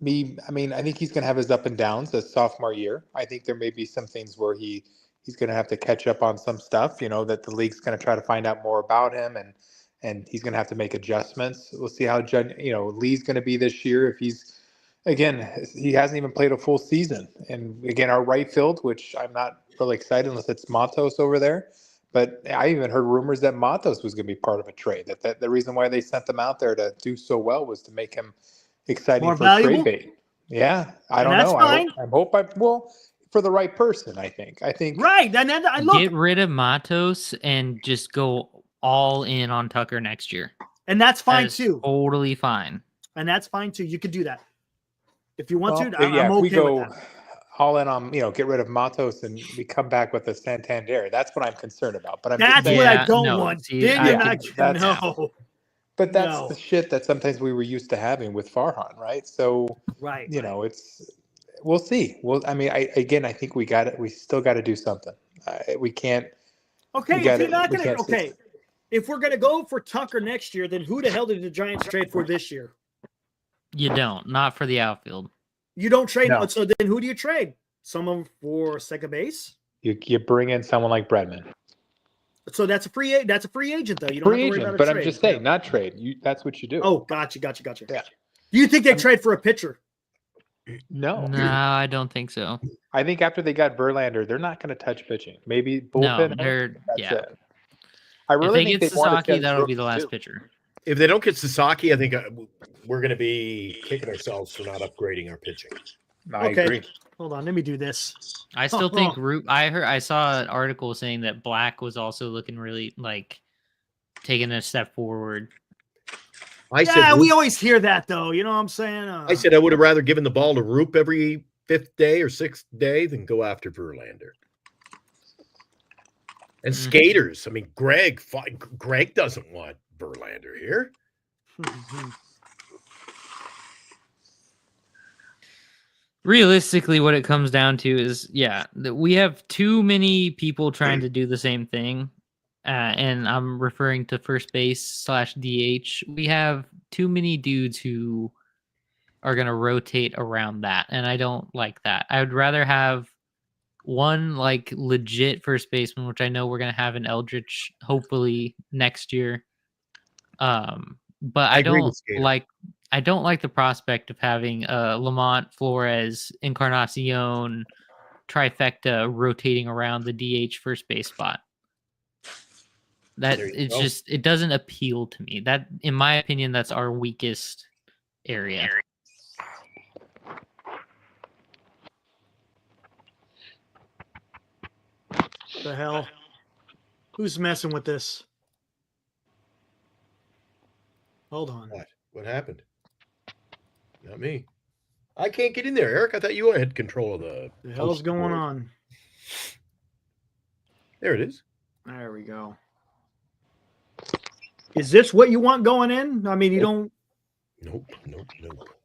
F: be. I mean, I think he's going to have his up and downs as sophomore year. I think there may be some things where he's going to have to catch up on some stuff. That the league's going to try to find out more about him, and he's going to have to make adjustments. We'll see how Lee's going to be this year. If he hasn't even played a full season, and again, our right field, which I'm not really excited unless it's Matos over there. But I even heard rumors that Matos was going to be part of a trade. That the reason why they sent them out there to do so well was to make him exciting
B: More
F: for
B: valuable?
F: trade bait. Yeah, I don't
B: that's
F: know.
B: fine.
F: I hope for the right person. I think.
B: Right. And then I look,
D: Get rid of Matos and just go all in on Tucker next year.
B: and that's fine
D: That is
B: too.
D: Totally fine.
B: And that's fine too. You could do that if you want
F: Well,
B: to.
F: yeah,
B: I'm
F: if we
B: okay
F: go
B: with that.
F: all in on get rid of Matos and we come back with a Santander, that's what I'm concerned about. But I'm just
B: That's
F: saying,
B: what I
D: Yeah,
B: don't
D: no,
B: want.
D: see,
B: Then
D: I
B: you're
F: think
B: not.
F: that's-
B: No.
F: But that's
B: No.
F: the shit that sometimes we were used to having with Farhan, right? So
B: Right.
F: we'll see. Well, I mean, I think we got it. We still got to do something. We can't.
B: Okay.
F: we
B: If
F: gotta-
B: you're not
F: we
B: going to,
F: can't sit-
B: okay. If we're going to go for Tucker next year, then who the hell did the Giants trade for this year?
D: You don't. Not for the outfield.
B: You don't trade.
F: No.
B: So then who do you trade? Someone for second base?
F: You bring in someone like Bredman,
B: So that's a free agent, though. You don't
F: free
B: have to worry
F: agent.
B: about a
F: But
B: trade.
F: I'm just saying, not trade. That's what you do.
B: Oh, gotcha.
F: Yeah.
B: Do you think they trade for a pitcher?
F: No,
D: No, I don't think so.
F: I think after they got Verlander, they're not going to touch pitching. Maybe
D: No,
F: bullpen.
D: they're
F: that's
D: yeah.
F: it. I
D: If
F: really
D: they
F: think
D: get
F: they want to
D: Sasaki,
F: send
D: that'll be the
F: Brooks,
D: last
F: too.
D: pitcher.
C: If they don't get Sasaki, I think we're going to be kicking ourselves for not upgrading our pitching.
F: I
B: Okay.
F: agree.
B: Hold on, let me do this.
D: I still think I saw an article saying that Black was also looking really like taking a step forward.
C: I
B: Yeah,
C: said
B: we always hear that though. You know what I'm saying?
C: I said I would have rather given the ball to Roop every 5th day or 6th day than go after Verlander. And skaters. I mean, Greg doesn't want Verlander here.
D: Realistically, what it comes down to is, that we have too many people trying to do the same thing. And I'm referring to first base / DH. We have too many dudes who are going to rotate around that. And I don't like that. I would rather have one like legit first baseman, which I know we're going to have in Eldritch, hopefully next year. But I
C: agree
D: don't
C: with Skater.
D: I don't like the prospect of having Lamont, Flores, Encarnacion, trifecta rotating around the DH first base spot. That
C: There you
D: it's
C: go.
D: just it doesn't appeal to me. That, in my opinion, that's our weakest area.
B: The hell? Who's messing with this? Hold on.
C: What happened? Not me. I can't get in there, Eric. I thought you had control of the.
B: The hell's going on?
C: There it is.
B: There we go. Is this what you want going in? I mean, you don't.
C: Nope.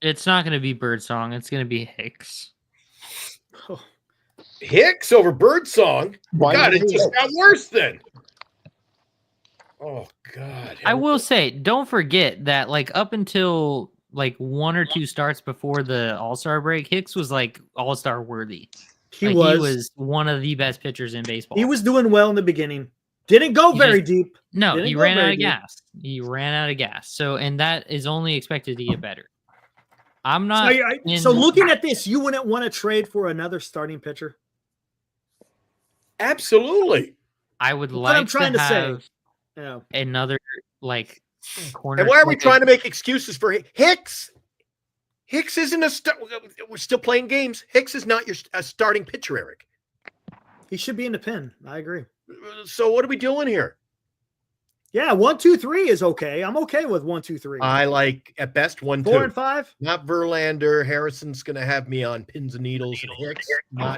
D: It's not going to be Birdsong. It's going to be Hicks.
B: Oh,
C: Hicks over Birdsong.
F: Why
C: God,
F: not
C: it just
F: Hicks?
C: got worse then. Oh God.
D: I will say, don't forget that like up until like 1 or 2 starts before the All-Star break, Hicks was like All-Star worthy.
B: he
D: Like,
B: was.
D: he was one of the best pitchers in baseball.
B: He was doing well in the beginning. Didn't go
D: He
B: very
D: just-
B: deep.
D: No,
B: Didn't
D: he
B: go
D: ran
B: very
D: out of
B: deep.
D: gas. He ran out of gas. So, and that is only expected to get better. I'm
B: So,
D: not.
B: so looking at this, you wouldn't want to trade for another starting pitcher.
C: Absolutely.
D: I would
B: That's what I'm
D: like
B: trying
D: to
B: to say.
D: have
B: Yeah.
D: another like corner.
C: And why are we
D: like,
C: trying to make excuses for Hicks? Hicks isn't a start. We're still playing games. Hicks is not your starting pitcher, Eric.
B: He should be in the pen. I agree.
C: So what are we doing here?
B: Yeah, 1, 2, 3 is okay. I'm okay with 1, 2, 3.
C: I like at best 1, 2.
B: 4 and 5.
C: Not Verlander. Harrison's going to have me on pins and needles, and Hicks,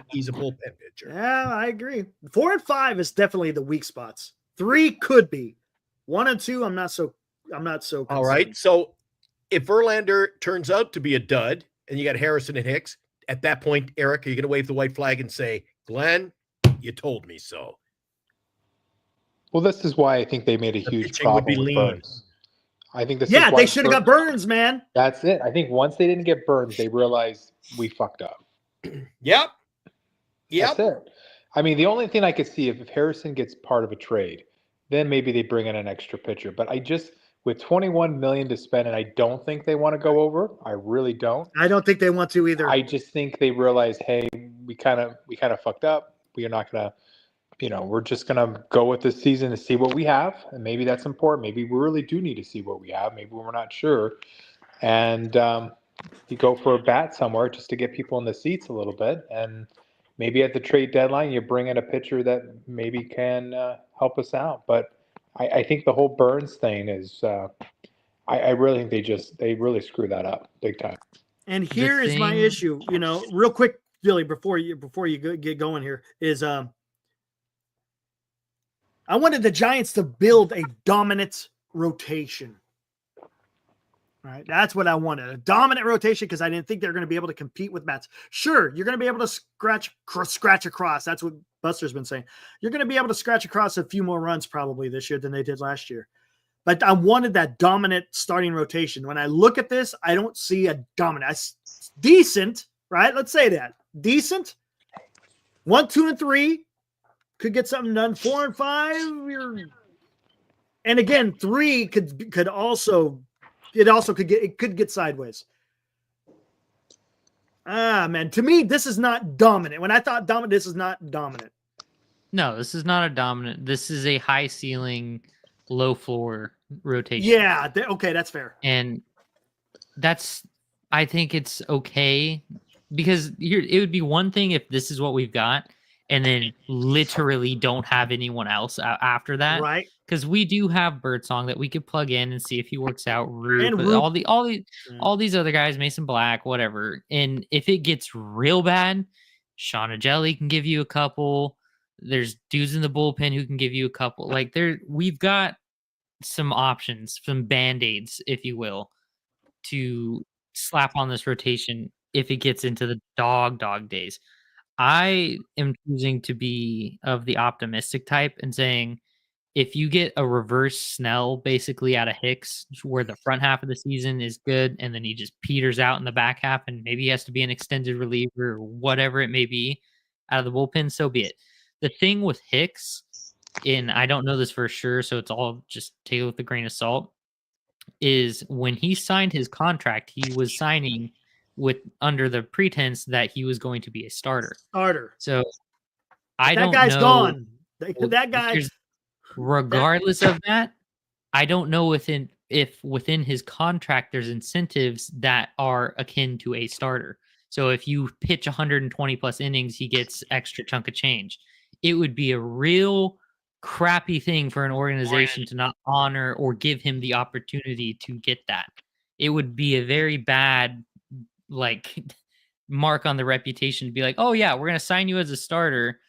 C: he's a bullpen pitcher.
B: Yeah, I agree. 4 and 5 is definitely the weak spots. 3 could be. 1 and 2, I'm not so.
C: All right. So if Verlander turns out to be a dud, and you got Harrison and Hicks, at that point, Eric, are you going to wave the white flag and say, "Glenn, you told me so"?
F: Well, this is why I think they made a huge
C: pitching would be
F: problem with
C: lean.
F: Burns. I think this.
B: Yeah,
F: is why
B: they should have got Burns, man.
F: That's it. I think once they didn't get Burns, they realized we fucked up.
C: Yep.
F: That's it. I mean, the only thing I could see if Harrison gets part of a trade, then maybe they bring in an extra pitcher. But I just with $21 million to spend, and I don't think they want to go over. I really don't.
B: I don't think they want to either.
F: I just think they realized, hey, we kind of fucked up. We are not gonna, we're just gonna go with this season to see what we have, and maybe that's important. Maybe we really do need to see what we have. Maybe we're not sure, and you go for a bat somewhere just to get people in the seats a little bit, and maybe at the trade deadline you bring in a pitcher that maybe can help us out. But I think the whole Burns thing is, I really think they really screw that up big time.
B: And here is my issue, real quick, Billy, before you get going here is I wanted the Giants to build a dominant rotation. All right, that's what I wanted, a dominant rotation, because I didn't think they're going to be able to compete with bats. Sure, you're going to be able to scratch across. That's what Buster's been saying. You're going to be able to scratch across a few more runs probably this year than they did last year. But I wanted that dominant starting rotation. When I look at this, I don't see a dominant. Decent, right? Let's say that. Decent. 1, 2, and 3 could get something done. 4 and 5, and again, 3 could also get sideways. Man, to me, this is not dominant. When I thought dominant, this is not dominant.
D: No, this is not a dominant. This is a high ceiling, low floor rotation.
B: Yeah, okay, that's fair.
D: And I think it's okay, because it would be one thing if this is what we've got and then literally don't have anyone else after that.
B: Right.
D: Because we do have Birdsong that we could plug in and see if he works out.
B: And
D: But all these other guys, Mason Black, whatever. And if it gets real bad, Sean Agelli can give you a couple. There's dudes in the bullpen who can give you a couple. Like we've got some options, some band-aids, if you will, to slap on this rotation if it gets into the dog days. I am choosing to be of the optimistic type and saying, if you get a reverse Snell basically out of Hicks, where the front half of the season is good and then he just peters out in the back half and maybe he has to be an extended reliever or whatever it may be out of the bullpen, so be it. The thing with Hicks, and I don't know this for sure, so it's all just take it with a grain of salt, is when he signed his contract, he was signing under the pretense that he was going to be a starter. So
B: that guy's gone. That guy.
D: Regardless of that, I don't know if within his contract there's incentives that are akin to a starter. So if you pitch 120 plus innings, he gets extra chunk of change. It would be a real crappy thing for an organization to not honor or give him the opportunity to get that. It would be a very bad mark on the reputation to be like, oh yeah, we're going to sign you as a starter,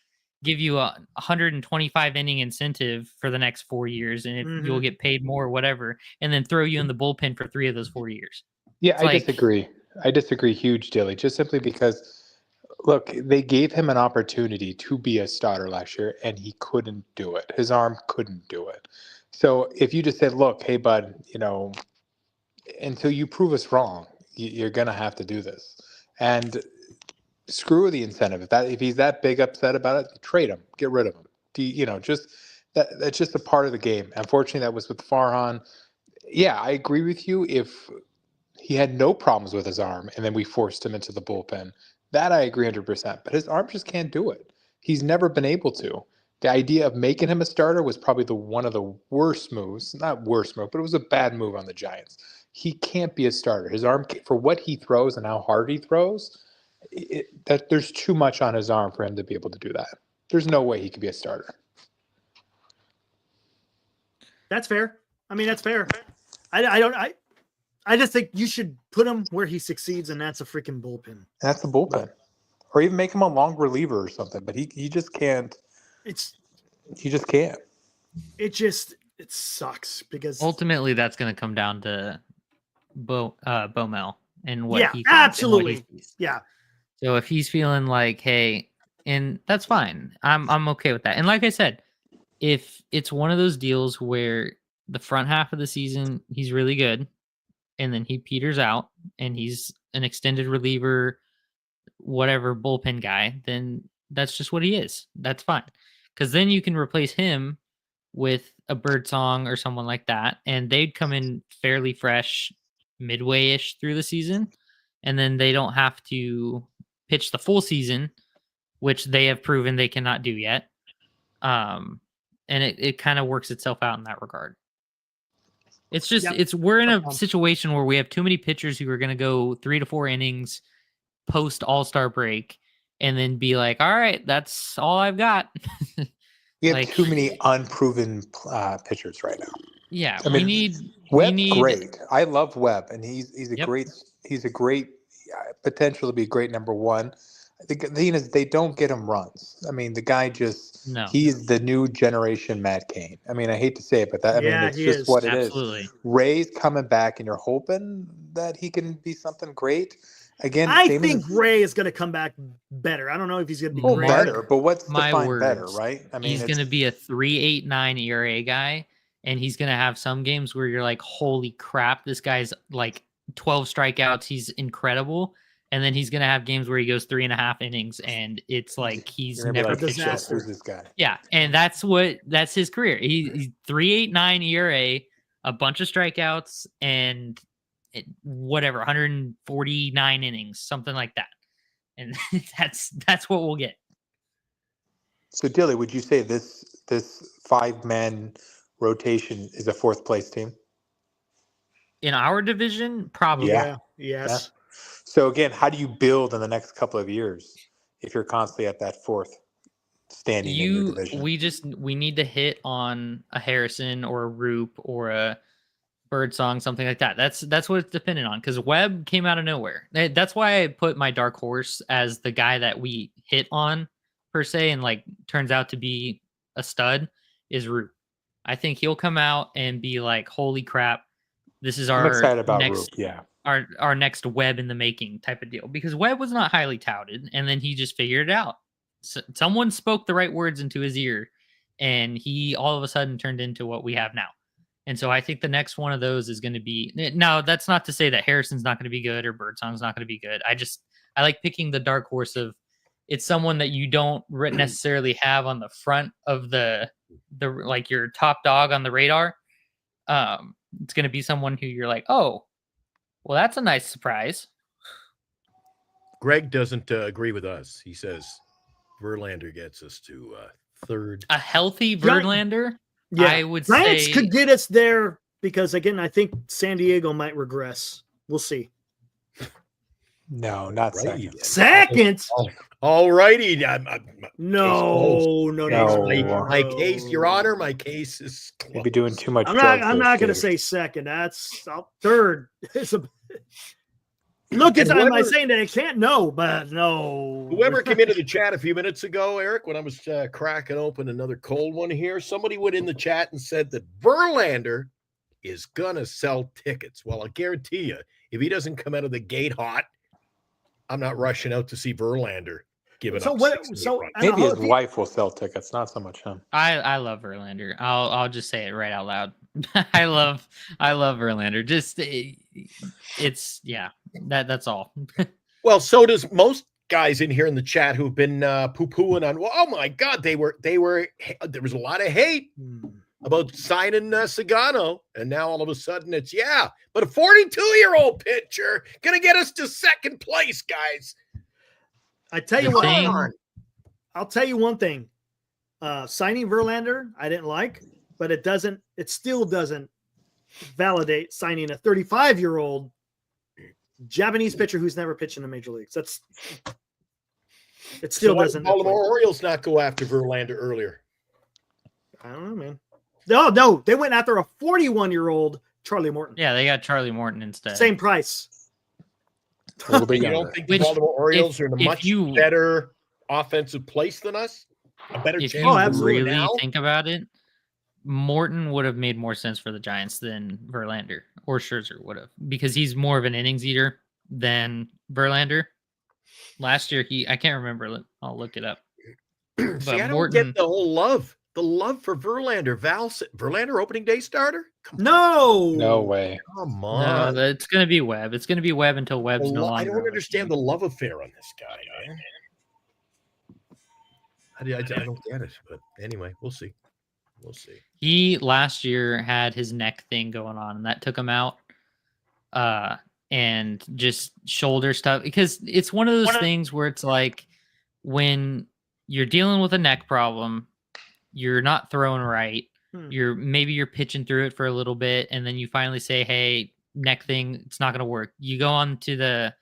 D: give you a 125 inning incentive for the next 4 years, and you'll get paid more or whatever, and then throw you in the bullpen for 3 of those 4 years.
F: Yeah, I disagree. I disagree huge, Dilly, just simply because, look, they gave him an opportunity to be a starter last year, and he couldn't do it. His arm couldn't do it. So if you just said, look, hey, bud, until you prove us wrong, you're going to have to do this. And screw the incentive. If he's that big upset about it, trade him, get rid of him. Just That's just a part of the game. Unfortunately, that was with Farhan. Yeah, I agree with you. If he had no problems with his arm, and then we forced him into the bullpen, that I agree 100%. But his arm just can't do it. He's never been able to. The idea of making him a starter was probably one of the worst moves. Not worst move, but it was a bad move on the Giants. He can't be a starter. His arm, for what he throws and how hard he throws, that there's too much on his arm for him to be able to do that. There's no way he could be a starter.
B: That's fair. I mean, that's fair. I just think you should put him where he succeeds, and that's a freaking bullpen.
F: That's the bullpen. Or even make him a long reliever or something. But he just can't. He just can't.
B: It sucks because
D: ultimately that's going to come down to Bomel and what he thinks
B: absolutely.
D: And what he sees.
B: Yeah.
D: So if he's feeling like, hey, and that's fine. I'm okay with that. And like I said, if it's one of those deals where the front half of the season he's really good, and then he peters out and he's an extended reliever, whatever bullpen guy, then that's just what he is. That's fine. Because then you can replace him with a Birdsong or someone like that, and they'd come in fairly fresh midway-ish through the season, and then they don't have to pitch the full season, which they have proven they cannot do yet. And it kind of works itself out in that regard. It's just we're in a situation where we have too many pitchers who are going to go 3 to 4 innings post All-Star break and then be like, all right, that's all I've got.
F: We have too many unproven pitchers right now.
D: Yeah,
F: I mean,
D: we
F: Webb's
D: need
F: great. I love Webb, and he's a great potential to be a great number one. The thing is, they don't get him runs. I mean, the guy he's the new generation Matt Cain. I mean, I hate to say it, but it's just what it is. Ray's coming back, and you're hoping that he can be something great. Again,
B: I think Ray is going to come back better. I don't know if he's going to be great.
F: Better, but what's
D: my
F: defined better, right? I mean,
D: he's going to be a 3.89 ERA guy, and he's going to have some games where you're like, holy crap, this guy's like 12 strikeouts. He's incredible. And then he's going to have games where he goes 3.5 innings, and it's like he's never pitched.
F: Who's this guy?
D: Yeah, and that's his career. He's 3.89 ERA, a bunch of strikeouts, and whatever 149 innings, something like that, and that's what we'll get.
F: So, Dilly, would you say this 5-man rotation is a 4th place team
D: in our division? Probably.
B: Yeah. Yes.
F: Yeah. So again, how do you build in the next couple of years if you're constantly at that 4th standing in your division?
D: We need to hit on a Harrison or a Roop or a Birdsong, something like that. That's what it's dependent on, because Webb came out of nowhere. That's why I put my dark horse as the guy that we hit on per se, and like turns out to be a stud is Roop. I think he'll come out and be like, holy crap, this is
F: I'm excited about
D: next,
F: Roop, yeah.
D: Our next Webb in the making type of deal, because Webb was not highly touted, and then he just figured it out. Someone spoke the right words into his ear, and he all of a sudden turned into what we have now. And so I think the next one of those is going to be, now that's not to say that Harrison's not going to be good or Birdsong's not going to be good. I like picking the dark horse of, it's someone that you don't necessarily have on the front of the like your top dog on the radar. It's going to be someone who you're like, oh, well, that's a nice surprise.
C: Greg doesn't agree with us. He says Verlander gets us to 3rd.
D: A healthy Verlander, I would
B: Giants
D: say,
B: could get us there because, again, I think San Diego might regress. We'll see.
F: No, not
C: Right.
B: Second?
C: All righty.
B: No.
C: My case, Your Honor, my case is closed.
F: You'll be doing too much.
B: I'm not going to say second. That's 3rd. Look, am I saying that I can't? No, but no.
C: Whoever came into the chat a few minutes ago, Eric, when I was cracking open another cold one here, somebody went in the chat and said that Verlander is going to sell tickets. Well, I'll guarantee you, if he doesn't come out of the gate hot, I'm not rushing out to see Verlander giving up.
F: Maybe his wife will sell tickets, not so much him.
D: I love Verlander. I'll just say it right out loud. I love Verlander. Just that's all.
C: Well, so does most guys in here in the chat who've been poo-pooing on. Well, oh my God, there was a lot of hate about signing Sagano, and now all of a sudden it's but a 42-year-old pitcher gonna get us to second place, guys.
B: I tell you
D: The
B: what,
D: thing-
B: I'll tell you one thing. Signing Verlander, I didn't like, but it still doesn't validate signing a 35-year-old Japanese pitcher who's never pitched in the major leagues. It still
C: So why did
B: doesn't.
C: Baltimore Orioles not go after Verlander earlier?
B: I don't know, man. No, they went after a 41-year-old Charlie Morton.
D: Yeah, they got Charlie Morton instead.
B: Same price.
F: A little bit
C: You
F: younger.
C: don't think the
D: Which,
C: Baltimore Orioles are in a
D: if
C: much
D: you-
C: better offensive place than us? A better
D: If
C: chance
D: you
B: absolutely.
D: really
C: now?
D: think about it, Morton would have made more sense for the Giants than Verlander, or Scherzer would have, because he's more of an innings eater than Verlander. Last year, I can't remember. I'll look it up. But
C: See, I don't
D: Morton,
C: get the whole love for Verlander. Verlander opening day starter? Come
F: No way.
C: on.
D: no, it's going to be Webb. It's going to be Webb until Webb's no longer.
C: I don't understand the love affair on this guy, man. I don't get it, but anyway, we'll see.
D: He last year had his neck thing going on, and that took him out. And just shoulder stuff, because it's one of those things where it's like when you're dealing with a neck problem, you're not throwing right. You're pitching through it for a little bit, and then you finally say, "Hey, neck thing, it's not going to work." You go on to the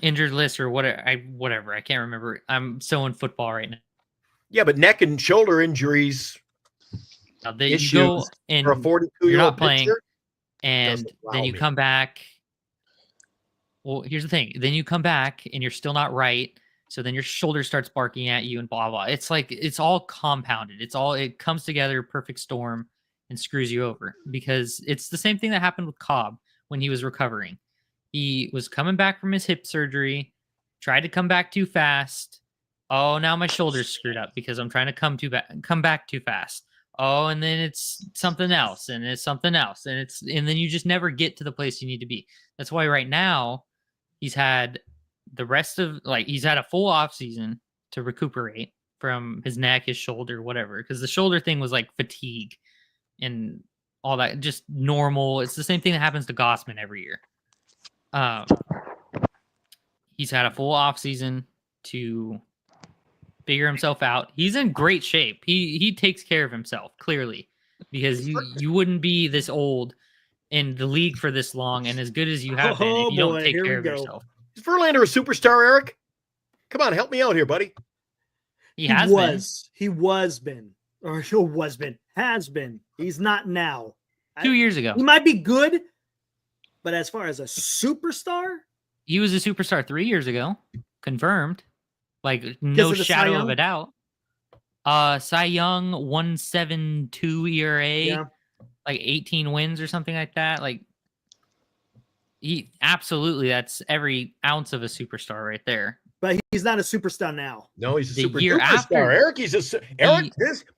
D: injured list or whatever. I can't remember. I'm so in football right now.
C: Yeah, but neck and shoulder injuries
D: You go and
C: for a 42-year-old
D: you're not playing,
C: pitcher?
D: and
C: doesn't wow
D: then you
C: me.
D: come back. Well, here's the thing. Then you come back and you're still not right. So then your shoulder starts barking at you and blah, blah. It's like, it's all compounded. It comes together, perfect storm, and screws you over, because it's the same thing that happened with Cobb when he was recovering. He was coming back from his hip surgery, tried to come back too fast. Oh, now my shoulder's screwed up because I'm trying to come back too fast. Oh, and then it's something else, and it's something else, and then you just never get to the place you need to be. That's why right now he's had he's had a full off season to recuperate from his neck, his shoulder, whatever. Because the shoulder thing was like fatigue and all that, just normal. It's the same thing that happens to Gossman every year. He's had a full off season to figure himself out. He's in great shape. He takes care of himself, clearly, because you wouldn't be this old in the league for this long and as good as you have been if you don't take care of yourself.
C: Is Verlander a superstar, Eric? Come on, help me out here, buddy.
B: He was been. Has been. He's not now.
D: 2 years ago.
B: He might be good, but as far as a superstar,
D: he was a superstar 3 years ago. Confirmed. Like, no shadow of a doubt. Cy Young, 1.72 ERA, like 18 wins or something like that. Like, he absolutely, that's every ounce of a superstar right there.
B: But he's not a superstar now.
C: No, he's a
D: The
C: super
D: year
C: duper
D: after-
C: star. Eric,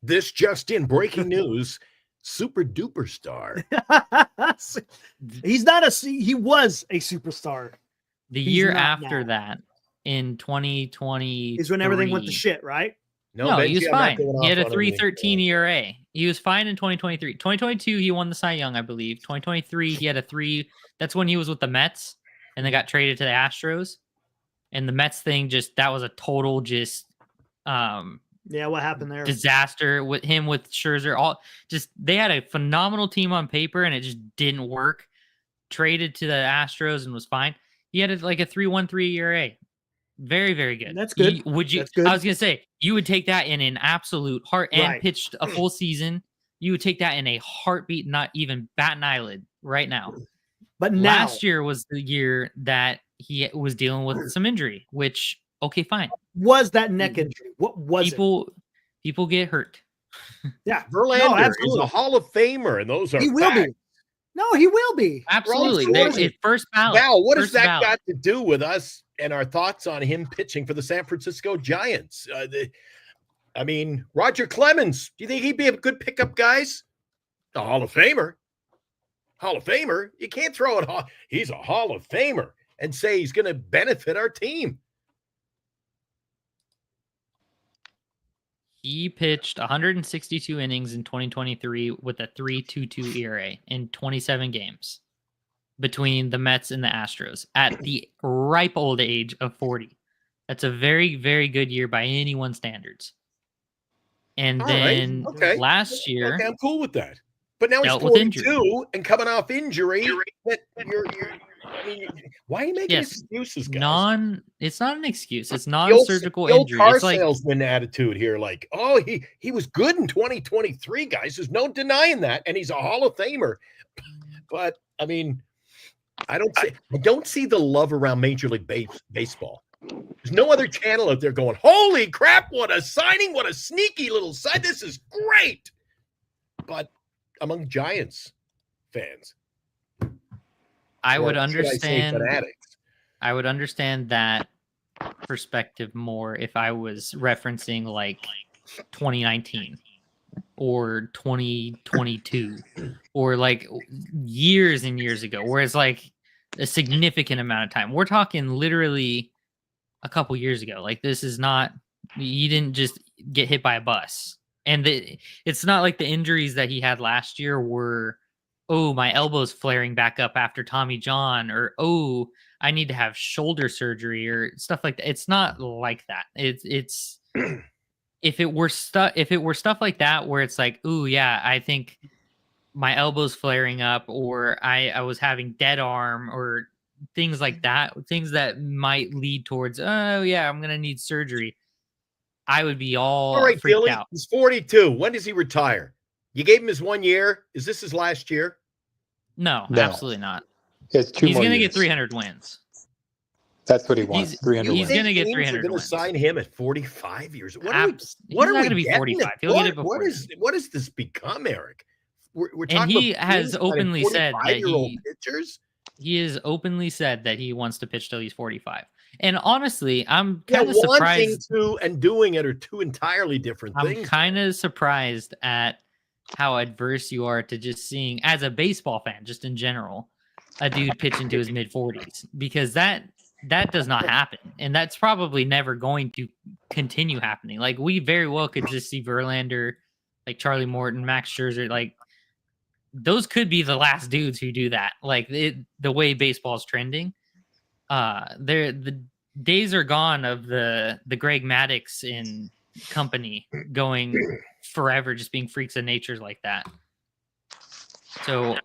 C: this just in, breaking news, super duper star.
B: He was a superstar.
D: The
B: He's
D: year
B: not
D: after
B: now.
D: that, in 2020,
B: Is when everything went to shit, right?
D: No,
C: Benji,
D: he was
C: I'm not
D: fine.
C: going
D: He had
C: off
D: a
C: on anything.
D: 3.13 ERA. He was fine in 2023. 2022, he won the Cy Young, I believe. 2023, he had a 3. That's when he was with the Mets, and they got traded to the Astros. And the Mets thing, that was a total
B: What happened there?
D: disaster with him, with Scherzer. They had a phenomenal team on paper, and it just didn't work. Traded to the Astros and was fine. He had a 3.13 ERA. Very, very good.
B: That's good. That's good.
D: I was gonna say, you would take that in an absolute heart, and
B: Right.
D: pitched a full season. You would take that in a heartbeat, not even bat an eyelid right now.
B: But now,
D: Last year was the year that he was dealing with some injury, which, okay, fine.
B: was that neck injury? What was
D: People get hurt.
B: it? Yeah,
C: Verlander is
B: absolutely.
C: a Hall of Famer, and those are
B: He will
C: facts.
B: be. No, he will be.
D: Absolutely.
C: Well,
D: It's first ballot.
C: Val, what has
D: First
C: that
D: ballot.
C: got to do with us and our thoughts on him pitching for the San Francisco Giants? Roger Clemens, do you think he'd be a good pickup, guys? A Hall of Famer. Hall of Famer. You can't throw it. He's a Hall of Famer. and say he's going to benefit our team.
D: He pitched 162 innings in 2023 with a 3.22 ERA in 27 games between the Mets and the Astros at the ripe old age of 40. That's a very, very good year by anyone's standards. And then last year,
C: I'm cool with that. But now he's
D: dealt with
C: 42 and coming off injury. I mean, why are you making excuses, guys?
D: It's not an excuse. It's non-surgical injury.
C: Car
D: it's like
C: salesman attitude here. Like, oh, he was good in 2023, guys. There's no denying that, and he's a Hall of Famer. But I mean, I don't see the love around Major League Baseball. There's no other channel out there going, holy crap, what a signing, what a sneaky little sign. This is great. But among Giants fans,
D: I would understand that perspective more if I was referencing like 2019 or 2022 or like years and years ago, where it's like a significant amount of time. We're talking literally a couple years ago. Like, this is not, you didn't just get hit by a bus. And it's not like the injuries that he had last year were, oh, my elbow's flaring back up after Tommy John, or, oh, I need to have shoulder surgery or stuff like that. It's not like that. It's if it were stuff like that, where it's like, oh yeah, I think my elbow's flaring up, or I was having dead arm, or things like that, things that might lead towards, oh yeah, I'm gonna need surgery, I would be all
C: right,
D: freaked
C: Billy,
D: out.
C: He's 42. When does he retire? You gave him his 1 year. Is this his last year?
D: No, absolutely not.
F: It's
D: He's going to get 300 wins.
F: That's what he wants. 300
D: He's
F: wins.
D: going to get 300
C: Going to
D: wins.
C: sign him at 45 years.
D: He's not going to be 45. He'll get it before.
C: What has this become, Eric? We're talking
D: and he
C: about
D: has openly said that
C: pitchers.
D: He has openly said that he wants to pitch till he's 45. And honestly, I'm kind of surprised.
C: Wanting to and doing it are two entirely different things.
D: I'm kind of surprised at how adverse you are to just seeing, as a baseball fan, just in general, a dude pitch into his mid 40s, because that does not happen, and that's probably never going to continue happening. Like, we very well could just see Verlander, like Charlie Morton, Max Scherzer, like those could be the last dudes who do that. Like, the way baseball's trending, the days are gone of the Greg Maddux and company going forever, just being freaks of nature like that. So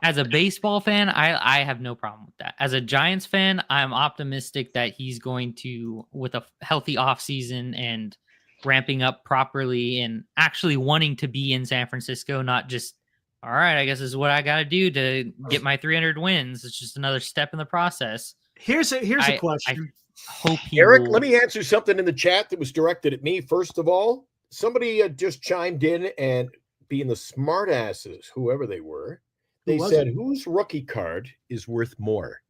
D: as a baseball fan, I have no problem with that. As a Giants fan, I'm optimistic that he's going to, with a healthy offseason and ramping up properly and actually wanting to be in San Francisco, not just, all right, I guess this is what I got to do to get my 300 wins. It's just another step in the process.
B: Here's a question.
D: I hope
C: Eric, let me answer something in the chat that was directed at me. First of all, somebody just chimed in, and being the smart asses, whoever they were, they said, whose rookie card is worth more?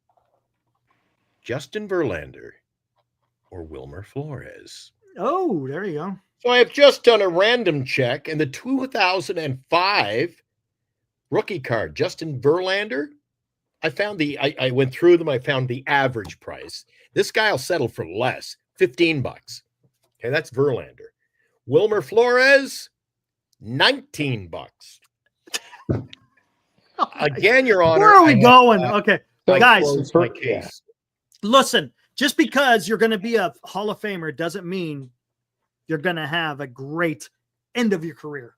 C: Justin Verlander or Wilmer Flores?
B: Oh, there you go.
C: So I have just done a random check, and the 2005 rookie card, Justin Verlander, I found I went through them. I found the average price. This guy will settle for less, $15. Okay, that's Verlander. Wilmer Flores, $19. Again, Your Honor.
B: Where are we going? Okay, guys,
C: case.
B: Listen, just because you're going to be a Hall of Famer doesn't mean you're going to have a great end of your career.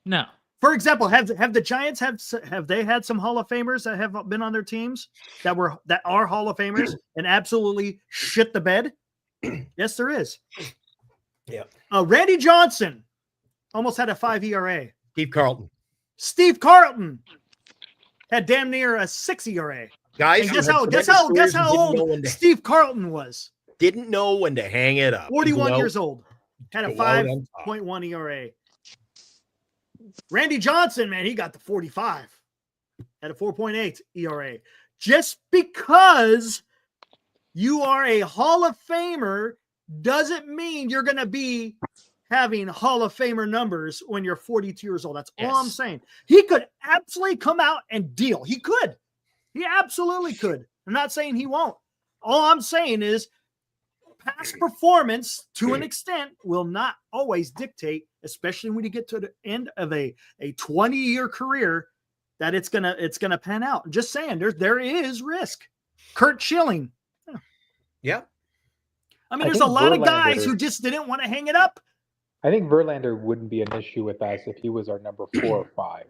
D: No.
B: For example, have the Giants have they had some Hall of Famers that have been on their teams that are Hall of Famers and absolutely shit the bed? Yes, there is.
C: Yeah.
B: Randy Johnson almost had a 5 ERA.
C: Steve
B: Carlton had damn near a 6 ERA.
C: Guys,
B: guess how old Steve Carlton was.
C: Didn't know when to hang it up.
B: 41 years old. Had a 5.1 ERA. Randy Johnson, man, he got the 45. Had a 4.8 ERA. Just because you are a Hall of Famer doesn't mean you're going to be having Hall of Famer numbers when you're 42 years old. That's all I'm saying. He could absolutely come out and deal. He could. He absolutely could. I'm not saying he won't. All I'm saying is past performance to an extent will not always dictate, especially when you get to the end of a 20-year career, that it's gonna pan out. I'm just saying there is risk. Kurt Schilling.
C: Yeah.
B: I mean,
F: I
B: there's a
F: think
B: lot of guys
F: Verlander-
B: who just didn't want to hang it up.
F: I think Verlander wouldn't be an issue with us if he was our number 4 or 5.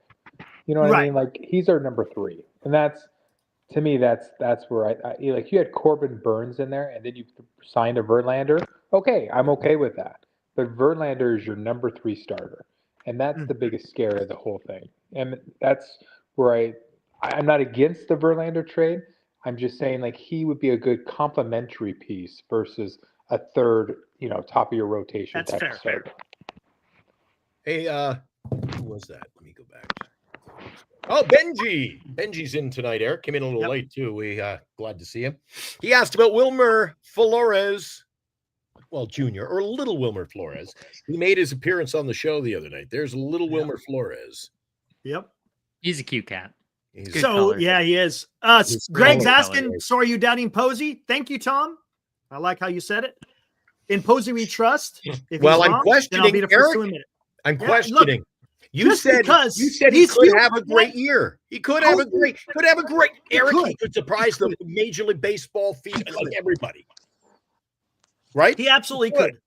F: You know what I
B: Right.
F: mean? Like he's our number 3, and that's to me that's where I like. You had Corbin Burns in there, and then you signed a Verlander. Okay, I'm okay with that. But Verlander is your number 3 starter, and that's the biggest scare of the whole thing. And that's where I'm not against the Verlander trade. I'm just saying like he would be a good complementary piece versus a third, top of your rotation.
B: That's
F: type
B: fair.
F: of starter.
C: Hey, who was that? Let me go back. Oh, Benji. Benji's in tonight, Eric. Came in a little late, too. We glad to see him. He asked about Wilmer Flores, Jr., or Little Wilmer Flores. He made his appearance on the show the other night. There's Little Wilmer Flores.
B: Yep.
D: He's a cute cat.
B: So,
D: color.
B: yeah, he is.
C: He's
B: Greg's
C: color.
B: asking, so are you doubting Posey? Thank you, Tom. I like how you said it. In Posey we trust. If
C: Well,
B: he's
C: I'm
B: wrong,
C: questioning,
B: then I'll be the first to
C: Eric.
B: admit it.
C: I'm
B: Yeah,
C: questioning. You
B: just
C: said
B: because
C: he
B: he's
C: could
B: still-
C: have a great year. He could have a great. Eric,
B: could.
C: he could surprise the Major League Baseball field, like everybody. Right?
B: He absolutely could.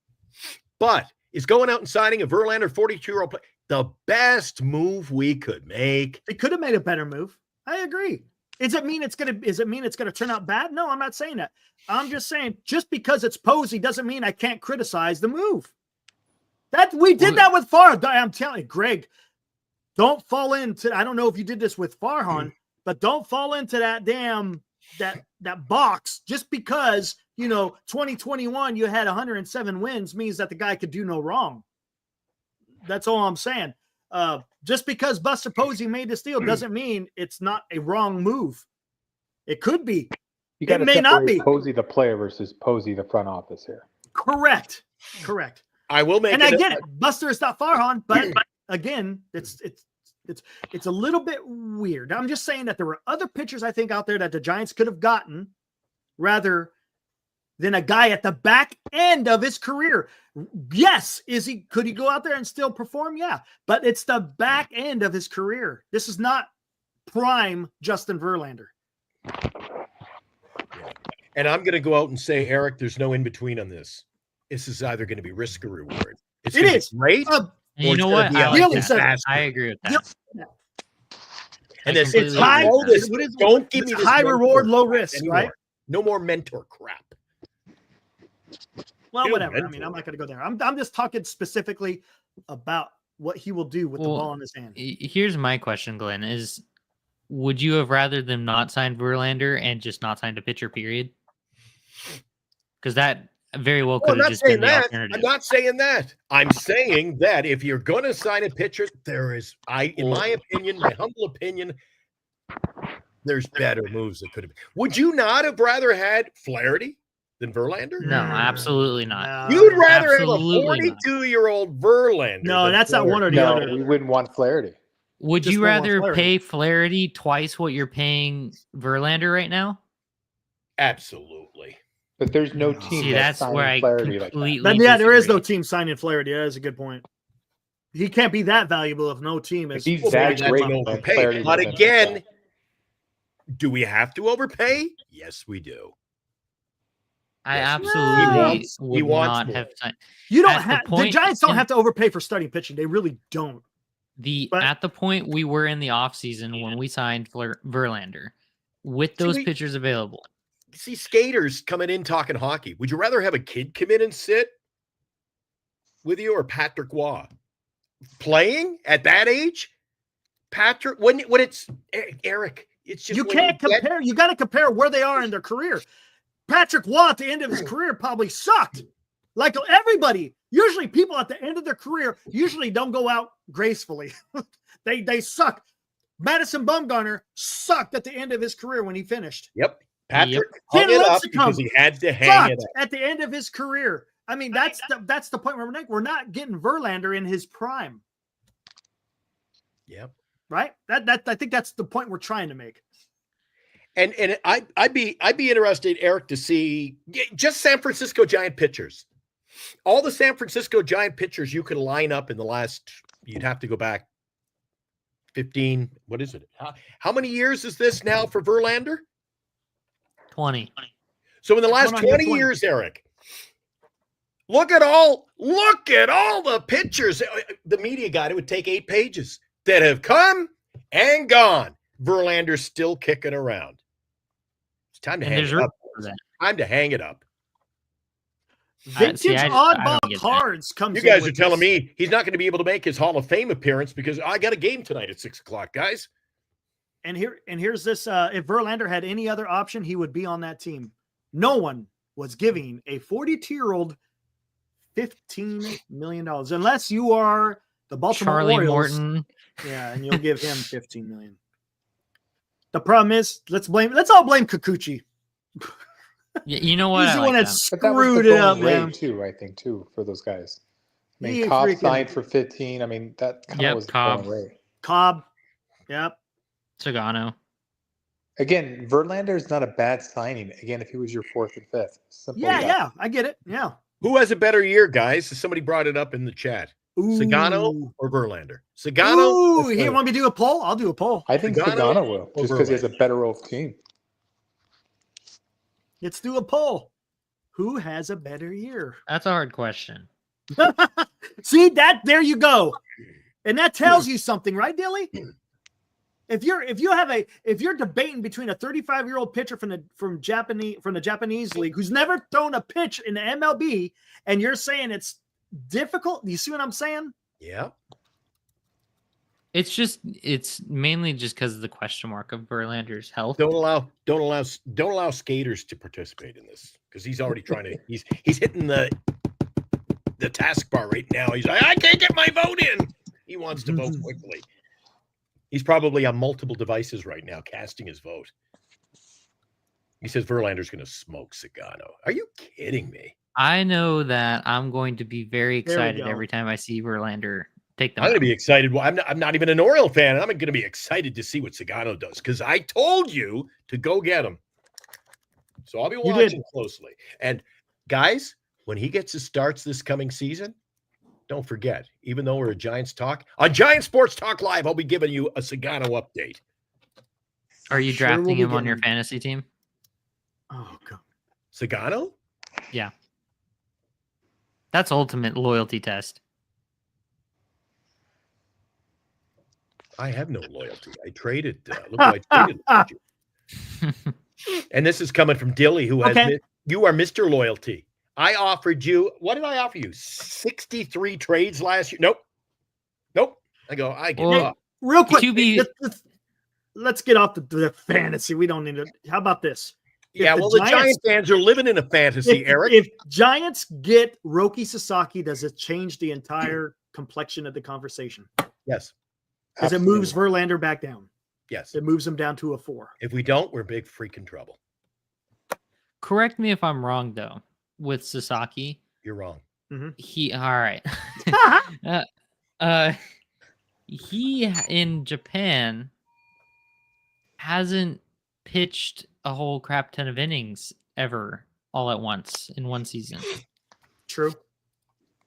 C: But is going out and signing a Verlander 42-year-old player the best move we could make?
B: They could have made a better move. I agree. Does it mean it's gonna turn out bad? No, I'm not saying that. I'm just saying just because it's Posey doesn't mean I can't criticize the move. That we did that with Farhan. I'm telling you, Greg, don't fall into. I don't know if you did this with Farhan, but don't fall into that damn that box just because 2021 you had 107 wins means that the guy could do no wrong. That's all I'm saying. Just because Buster Posey made this deal doesn't mean it's not a wrong move. It could be.
F: You got to
B: may not
F: separate
B: be.
F: Posey the player versus Posey the front office here.
B: Correct.
C: I will make
B: And I get it. Buster is not Farhan, but again, it's a little bit weird. I'm just saying that there were other pitchers I think out there that the Giants could have gotten rather than a guy at the back end of his career. Yes, could he go out there and still perform? Yeah, but it's the back end of his career. This is not prime Justin Verlander.
C: And I'm going to go out and say, Eric, there's no in between on this. This is either going to be risk or reward. It's
B: It
C: gonna be
B: is.
C: great.
D: You know what? I like that. I agree with that.
C: And
D: I
C: it's
D: completely
B: high-
D: agree with that.
C: don't give me
B: It's
C: this
B: high
C: mentor
B: reward, low
C: crap
B: risk,
C: anymore.
B: right?
C: No more mentor crap.
B: Well,
C: Dude,
B: whatever. I
C: mental.
B: mean, I'm not going to go there. I'm just talking specifically about what he will do with the ball in his hand.
D: Here's my question, Glenn: would you have rather them not signed Verlander and just not signed a pitcher? Period. Because that very well could have just been the alternative.
C: I'm not saying that. I'm saying that if you're going to sign a pitcher, in my opinion, my humble opinion, there's better moves that could have been. Would you not have rather had Flaherty than Verlander?
D: No, absolutely not.
C: You'd rather have a
D: Absolutely not.
C: 42-year-old Verlander.
B: No,
C: than
B: that's not one or the
F: No,
B: other.
F: we wouldn't want Flaherty.
D: Would
B: Just
D: you
B: don't want
D: rather
B: Flaherty.
D: pay Flaherty twice what you're paying Verlander right now?
C: Absolutely.
F: But there's no team.
D: See, that's
F: signing
D: where I
F: Flaherty like that.
D: completely.
B: But yeah, there is no
D: disagree.
B: team signing Flaherty. That is a good point. He can't be that valuable if no team is.
F: If he's
C: Well,
F: that
C: maybe that's
F: great,
C: no
F: then
C: overpay.
F: Flaherty
C: But
F: doesn't
C: again,
F: fit
C: do we have to overpay? Yes, we do.
D: I
C: Yes.
D: absolutely
C: He
D: would
C: wants
D: not
C: more.
D: have signed.
B: You don't
D: at the
B: have the
D: point
B: Giants don't
D: in-
B: have to overpay for starting pitching. They really don't. But-
D: At the point we were in the offseason when we signed Verlander with those
C: we-
D: pitchers available.
C: See skaters coming in talking hockey. Would you rather have a kid come in and sit with you or Patrick Waugh? Playing at that age? Patrick, when it's Eric, it's just
B: You
C: when
B: can't
C: get-
B: compare. You got to compare where they are in their career. Patrick Waugh at the end of his career probably sucked. Like everybody, usually people at the end of their career usually don't go out gracefully. They suck. Madison Bumgarner sucked at the end of his career when he finished.
C: Yep. Patrick
B: Ken
C: hung it up
B: Lincecum
C: because he had to hang it
B: Sucked
C: up.
B: at the end of his career. I mean, that's the point where we're not getting Verlander in his prime,
C: Yep.
B: right? That I think that's the point we're trying to make.
C: And I'd be interested, Eric, to see just San Francisco Giant pitchers. All the San Francisco Giant pitchers you could line up in the last, you'd have to go back 15. What is it? How many years is this now for Verlander?
D: 20.
C: So in the last 20 years, Eric, look at all the pitchers. The media guide, it would take 8 pages that have come and gone. Verlander's still kicking around. It's time to hang it up. Time to hang it up.
B: Vintage oddball cards comes.
C: You guys are telling me he's not going to be able to make his Hall of Fame appearance because I got a game tonight at 6:00, guys.
B: And here's this. If Verlander had any other option, he would be on that team. No one was giving a 42-year-old $15 million unless you are the Baltimore
D: Charlie
B: Orioles.
D: Morton.
B: Yeah, and you'll give him $15 million. The problem is, let's all blame Kikuchi.
D: You know what?
B: He's the one that
F: But that was
B: screwed
F: the
B: it up,
F: going rate
B: man.
F: too, I think, for those guys. I mean,
B: He
F: Cobb
B: freaking-
F: signed for 15. I mean, that kind of was the
D: Cobb.
F: going rate.
B: Cobb. Yep.
D: Sagano.
F: Again, Verlander is not a bad signing. Again, if he was your 4th and 5th. Simple as that.
B: Yeah, I get it. Yeah.
C: Who has a better year, guys? Somebody brought it up in the chat. Sagano or Verlander? Sagano.
B: Ooh, you want me to do a poll? I'll do a poll.
F: I think Sagano will, just because he has a better old team.
B: Let's do a poll. Who has a better year?
D: That's a hard question.
B: See that? There you go. And that tells you something, right, Dilly? If you're debating between a 35-year-old pitcher from the Japanese league who's never thrown a pitch in the MLB, and you're saying it's difficult, you see what I'm saying?
C: Yeah.
D: It's mainly just because of the question mark of Verlander's health.
C: Don't allow skaters to participate in this because he's already trying to. He's hitting the taskbar right now. He's like, I can't get my vote in. He wants to vote quickly. He's probably on multiple devices right now, casting his vote. He says Verlander's going to smoke Sagano. Are you kidding me?
D: I know that I'm going to be very
B: There we
D: excited
B: go.
D: every time I see Verlander take them.
C: I'm going to be excited. Well, I'm not even an Oriole fan. I'm going to be excited to see what Sagano does because I told you to go get him. So I'll be watching closely. And guys, when he gets his starts this coming season, don't forget, even though we're a Giants Talk, on Giant Sports Talk Live, I'll be giving you a Sagano update.
D: Are you
B: Sure
D: drafting
B: will be
D: him on your
B: getting-
D: fantasy team?
B: Oh, God.
C: Sagano?
D: Yeah. That's ultimate loyalty test.
C: I have no loyalty. I traded. Look what I traded last year. And this is coming from Dilly, who has you are Mr. Loyalty. I offered you, what did I offer you? 63 trades last year. Nope. I get
D: Well,
C: up.
B: Real quick,
D: To be-
B: let's get off the fantasy. We don't need to. How about this?
C: Yeah,
B: the
C: well, the
B: Giants-
C: Giant fans are living in a fantasy, Eric.
B: If Giants get Roki Sasaki, does it change the entire complexion of the conversation?
C: Yes.
B: Because it moves Verlander back down.
C: Yes.
B: It moves him down to a 4.
C: If we don't, we're big freaking trouble.
D: Correct me if I'm wrong, though. With Sasaki,
C: You're wrong.
D: he all right. He in Japan hasn't pitched a whole crap ton of innings ever all at once in one season.
B: True.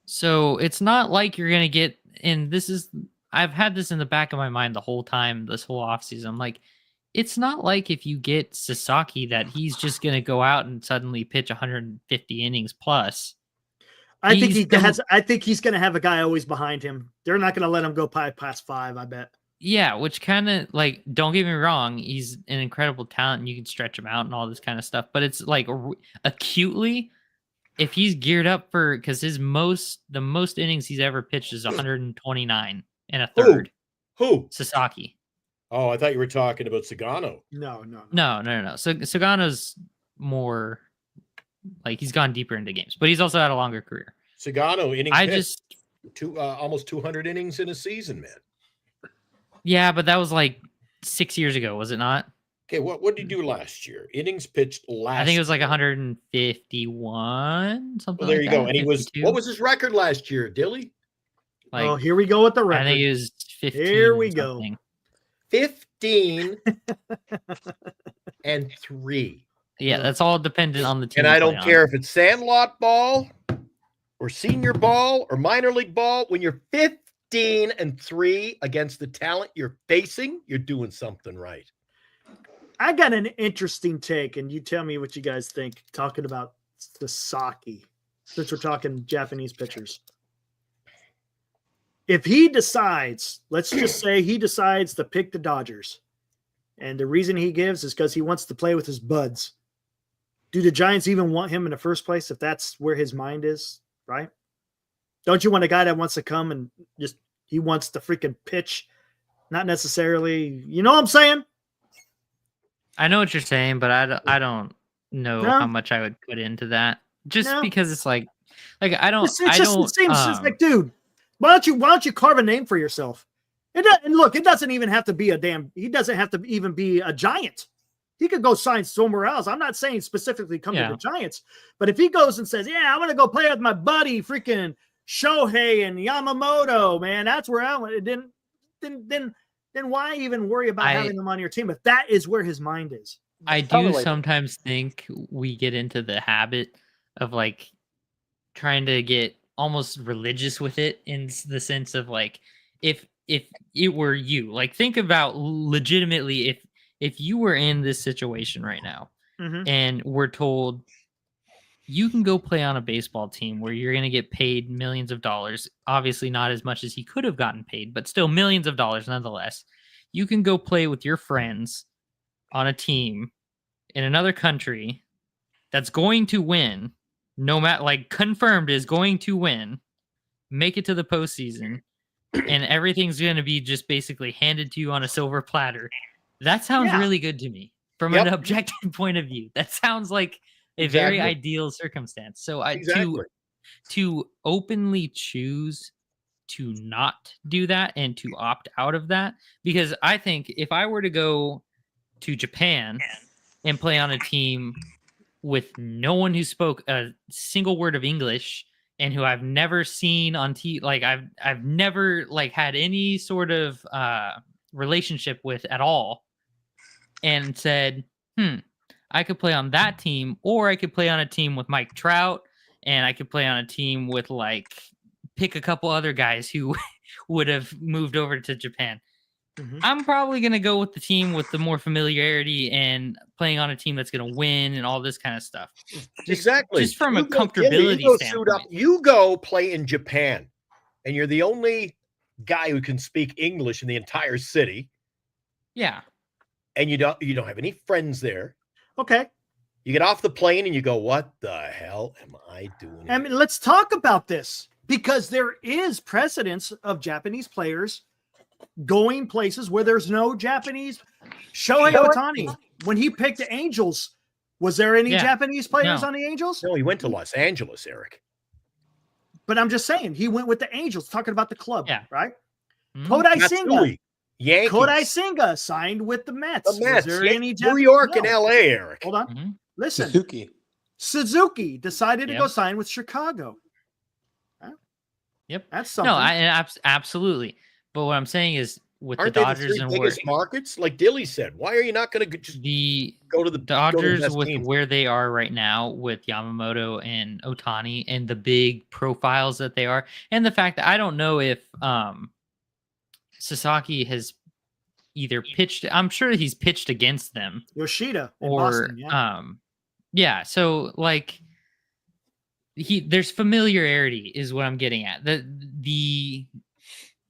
D: So it's not like you're gonna get. And this is I've had this in the back of my mind the whole time this whole offseason. I'm like, it's not like if you get Sasaki that he's just going to go out and suddenly pitch 150 innings plus.
B: I think he's going to have a guy always behind him. They're not going to let him go past 5, I bet.
D: Yeah, which kind of like, don't get me wrong, he's an incredible talent and you can stretch him out and all this kind of stuff. But it's like acutely, if he's geared up for, because the most innings he's ever pitched is 129 and a third.
C: Who?
D: Sasaki.
C: Oh, I thought you were talking about Sagano.
B: No.
D: So Sagano's more like he's gone deeper into games, but he's also had a longer career.
C: Sagano innings.
D: I
C: pitched.
D: just
C: almost 200 innings in a season, man.
D: Yeah, but that was like 6 years ago, was it not?
C: Okay, what did he do last year? Innings pitched last.
D: I think it was like
C: year.
D: 151, something.
C: Well, there
D: like
C: you
D: that,
C: go. And he was.
D: 52.
C: What was his record last year, Dilly?
D: Like,
B: Oh, here we go with the record.
D: I think it was 15.
B: Here we go.
D: something.
C: 15. and 3.
D: Yeah, that's all dependent on the team.
C: And I
D: you
C: don't
D: play
C: care
D: on.
C: if it's sandlot ball or senior ball or minor league ball. When you're 15 and 3 against the talent you're facing, you're doing something right.
B: I got an interesting take, and you tell me what you guys think. Talking about Sasaki, since we're talking Japanese pitchers. If he decides, let's just say he decides to pick the Dodgers, and the reason he gives is because he wants to play with his buds. Do the Giants even want him in the first place if that's where his mind is, right? Don't you want a guy that wants to come and just he wants to freaking pitch, not necessarily, you know what I'm saying?
D: I know what you're saying, but I don't know
B: No?
D: how much I would put into that. Just
B: No.
D: because it's like I don't.
B: It's
D: I
B: just
D: don't.
B: it seems just like, dude, why don't you carve a name for yourself? And look, it doesn't even have to be he doesn't have to even be a Giant. He could go sign somewhere else. I'm not saying specifically come to the Giants, but if he goes and says, yeah, I'm going to go play with my buddy freaking Shohei and Yamamoto, man, that's where I went. Then why even worry about having him on your team if that is where his mind is?
D: I do sometimes think we get into the habit of like trying to get almost religious with it in the sense of like, if it were you, like think about legitimately if you were in this situation right now and we're told you can go play on a baseball team where you're going to get paid millions of dollars, obviously not as much as he could have gotten paid, but still millions of dollars nonetheless. You can go play with your friends on a team in another country that's going to win, no matter, like confirmed is going to win, make it to the postseason, and everything's going to be just basically handed to you on a silver platter. That sounds really good to me from an objective point of view. That sounds like a very ideal circumstance. So to openly choose to not do that and to opt out of that, because I think if I were to go to Japan and play on a team with no one who spoke a single word of English and who I've never seen on TV, like I've never like had any sort of relationship with at all, and said, I could play on that team, or I could play on a team with Mike Trout, and I could play on a team with like pick a couple other guys who would have moved over to Japan. I'm probably going to go with the team with the more familiarity and playing on a team that's going to win and all this kind of stuff. Just from a comfortability standpoint.
C: You go play in Japan, and you're the only guy who can speak English in the entire city.
D: Yeah.
C: And you don't have any friends there.
B: Okay.
C: You get off the plane and you go, what the hell am I doing?
B: I mean, let's talk about this, because there is precedence of Japanese players going places where there's no Japanese. Shohei Ohtani, when he picked the Angels, was there any Japanese players on the Angels?
C: No, he went to Los Angeles, Eric.
B: But I'm just saying, he went with the Angels, talking about the club, right?
C: Mm-hmm.
B: Kodai Senga signed with the Mets.
C: The Mets.
B: Was there any
C: New York and LA, Eric.
B: Hold on. Listen.
F: Suzuki
B: decided to go sign with Chicago.
D: Yep.
B: That's something.
D: No, absolutely. But what I'm saying is with
C: Aren't
D: the Dodgers
C: and biggest markets, like Dilly said, why are you not going to just go to the
D: Dodgers with where they are right now with Yamamoto and Ohtani and the big profiles that they are, and the fact that I don't know if Sasaki has either pitched. I'm sure he's pitched against them.
B: Yoshida
D: or
B: Boston,
D: so like there's familiarity is what I'm getting at.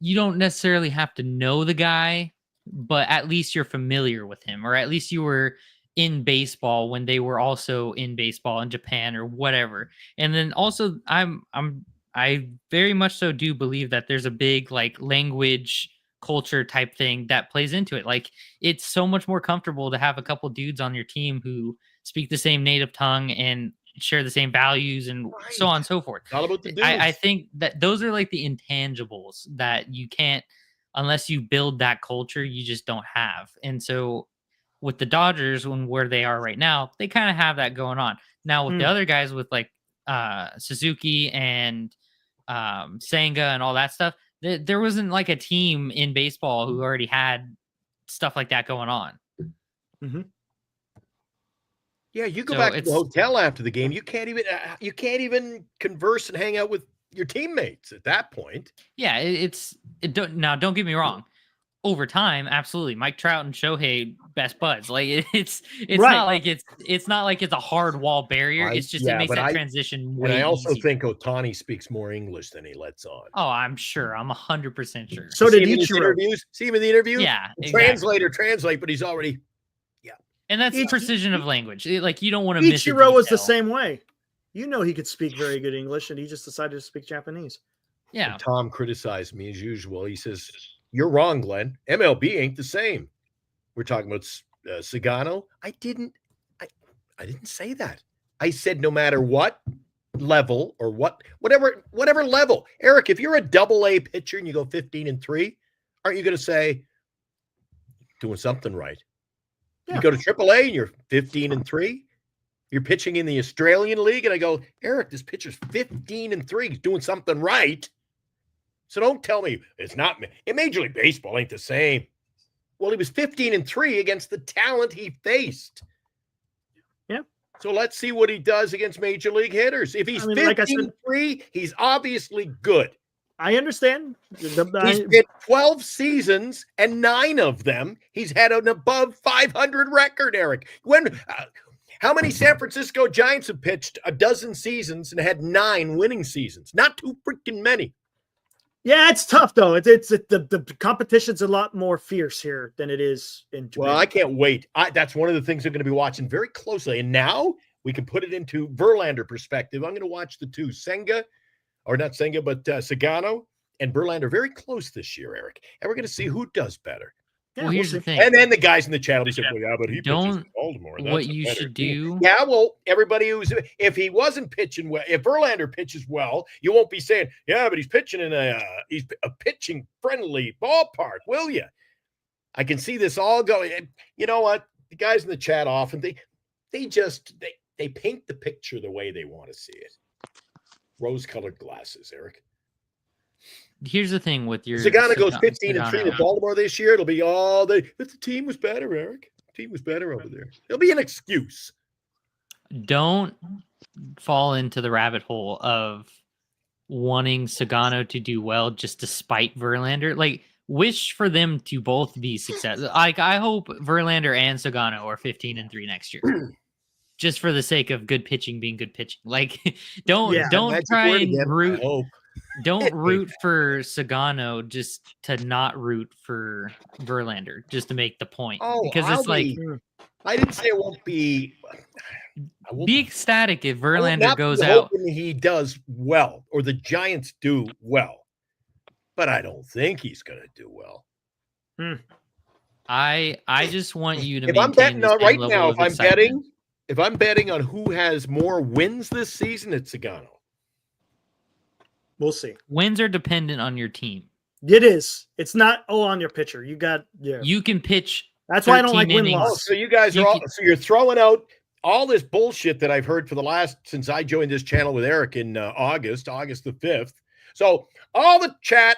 D: You don't necessarily have to know the guy, but at least you're familiar with him, or at least you were in baseball when they were also in baseball in Japan or whatever. And then also I very much so do believe that there's a big like language culture type thing that plays into it. Like it's so much more comfortable to have a couple dudes on your team who speak the same native tongue and share the same values and so on and so forth.
C: All about the dudes.
D: I think that those are like the intangibles that you can't, unless you build that culture, you just don't have. And so with the Dodgers, where they are right now, they kind of have that going on. Now with the other guys with like Suzuki and Senga and all that stuff, there wasn't like a team in baseball who already had stuff like that going on.
C: Yeah, you go
D: So
C: back to the
D: it's-
C: hotel after the game. You can't even converse and hang out with your teammates at that point.
D: Yeah, don't get me wrong. Over time, absolutely, Mike Trout and Shohei best buds. Like it's
B: Right.
D: not like it's not like it's a hard wall barrier. It's just it makes
C: but
D: that transition
C: And
D: way
C: I also
D: easier.
C: think Otani speaks more English than he lets on.
D: Oh, I'm sure. I'm 100% sure.
B: So
C: See
B: did
C: him in his
B: Ichiro.
C: interviews. See him in the interview.
D: Yeah,
C: The
D: exactly.
C: translate, but he's already.
D: And that's
B: Ich-
D: precision of language. Like you don't want to miss a
B: Ichiro was the
D: detail.
B: same way. You know, he could speak very good English, and he just decided to speak Japanese.
D: Yeah.
C: And Tom criticized me as usual. He says, "You're wrong, Glenn. MLB ain't the same." We're talking about Sagano. I didn't say that. I said no matter what level or whatever level. Eric, if you're a double-A pitcher and you go 15-3, aren't you going to say doing something right?
B: Yeah.
C: You go to AAA and you're 15-3. You're pitching in the Australian League, and I go, Eric, this pitcher's 15-3. He's doing something right. So don't tell me it's not. In Major League Baseball ain't the same. Well, he was 15-3 against the talent he faced.
B: Yeah.
C: So let's see what he does against Major League hitters. If he's 15-3, he's obviously good.
B: I understand.
C: He's been 12 seasons, and 9 of them he's had an above 500 record, Eric. How many San Francisco Giants have pitched a dozen seasons and had 9 winning seasons? Not too freaking many.
B: Yeah, it's tough though. The competition's a lot more fierce here than it is in Japan.
C: Well, I can't wait. That's one of the things I'm going to be watching very closely. And now we can put it into Verlander perspective. I'm going to watch the two, Sagano and Verlander very close this year, Eric. And we're going to see who does better.
D: Well, here's the thing.
C: And then the guys in the channel, they said, well, yeah, but he pitches
D: Don't-
C: in Baltimore. That's
D: What
C: a
D: you
C: better
D: should
C: team."
D: do.
C: Yeah, well, everybody if he wasn't pitching well, if Verlander pitches well, you won't be saying, yeah, but he's pitching in a pitching friendly ballpark, will you? I can see this all going. And you know what? The guys in the chat often they paint the picture the way they want to see it. Rose-colored glasses, Eric.
D: Here's the thing with your
C: Sagana goes 15-3
D: Sagano.
C: with Baltimore this year. It'll be all the team was better, Eric. The team was better over there. It'll be an excuse.
D: Don't fall into the rabbit hole of wanting Sagano to do well just to spite Verlander. Like, wish for them to both be successful. Like, I hope Verlander and Sagano are 15-3 next year. Just for the sake of good pitching being good pitching. Like, don't try and root. Don't root for Sagano just to not root for Verlander, just to make the point. Because it's
C: I didn't say it won't be.
D: Be ecstatic if Verlander goes out.
C: He does well, or the Giants do well, but I don't think he's going to do well.
D: I just want you to.
C: If I'm betting on right now, if I'm betting on who has more wins this season, it's Sagano.
B: We'll see.
D: Wins are dependent on your team.
B: It is. It's not on your pitcher. You
D: can pitch.
B: That's why I don't like win-loss.
C: So you guys are so you're throwing out all this bullshit that I've heard for since I joined this channel with Eric in August the 5th. So all the chat,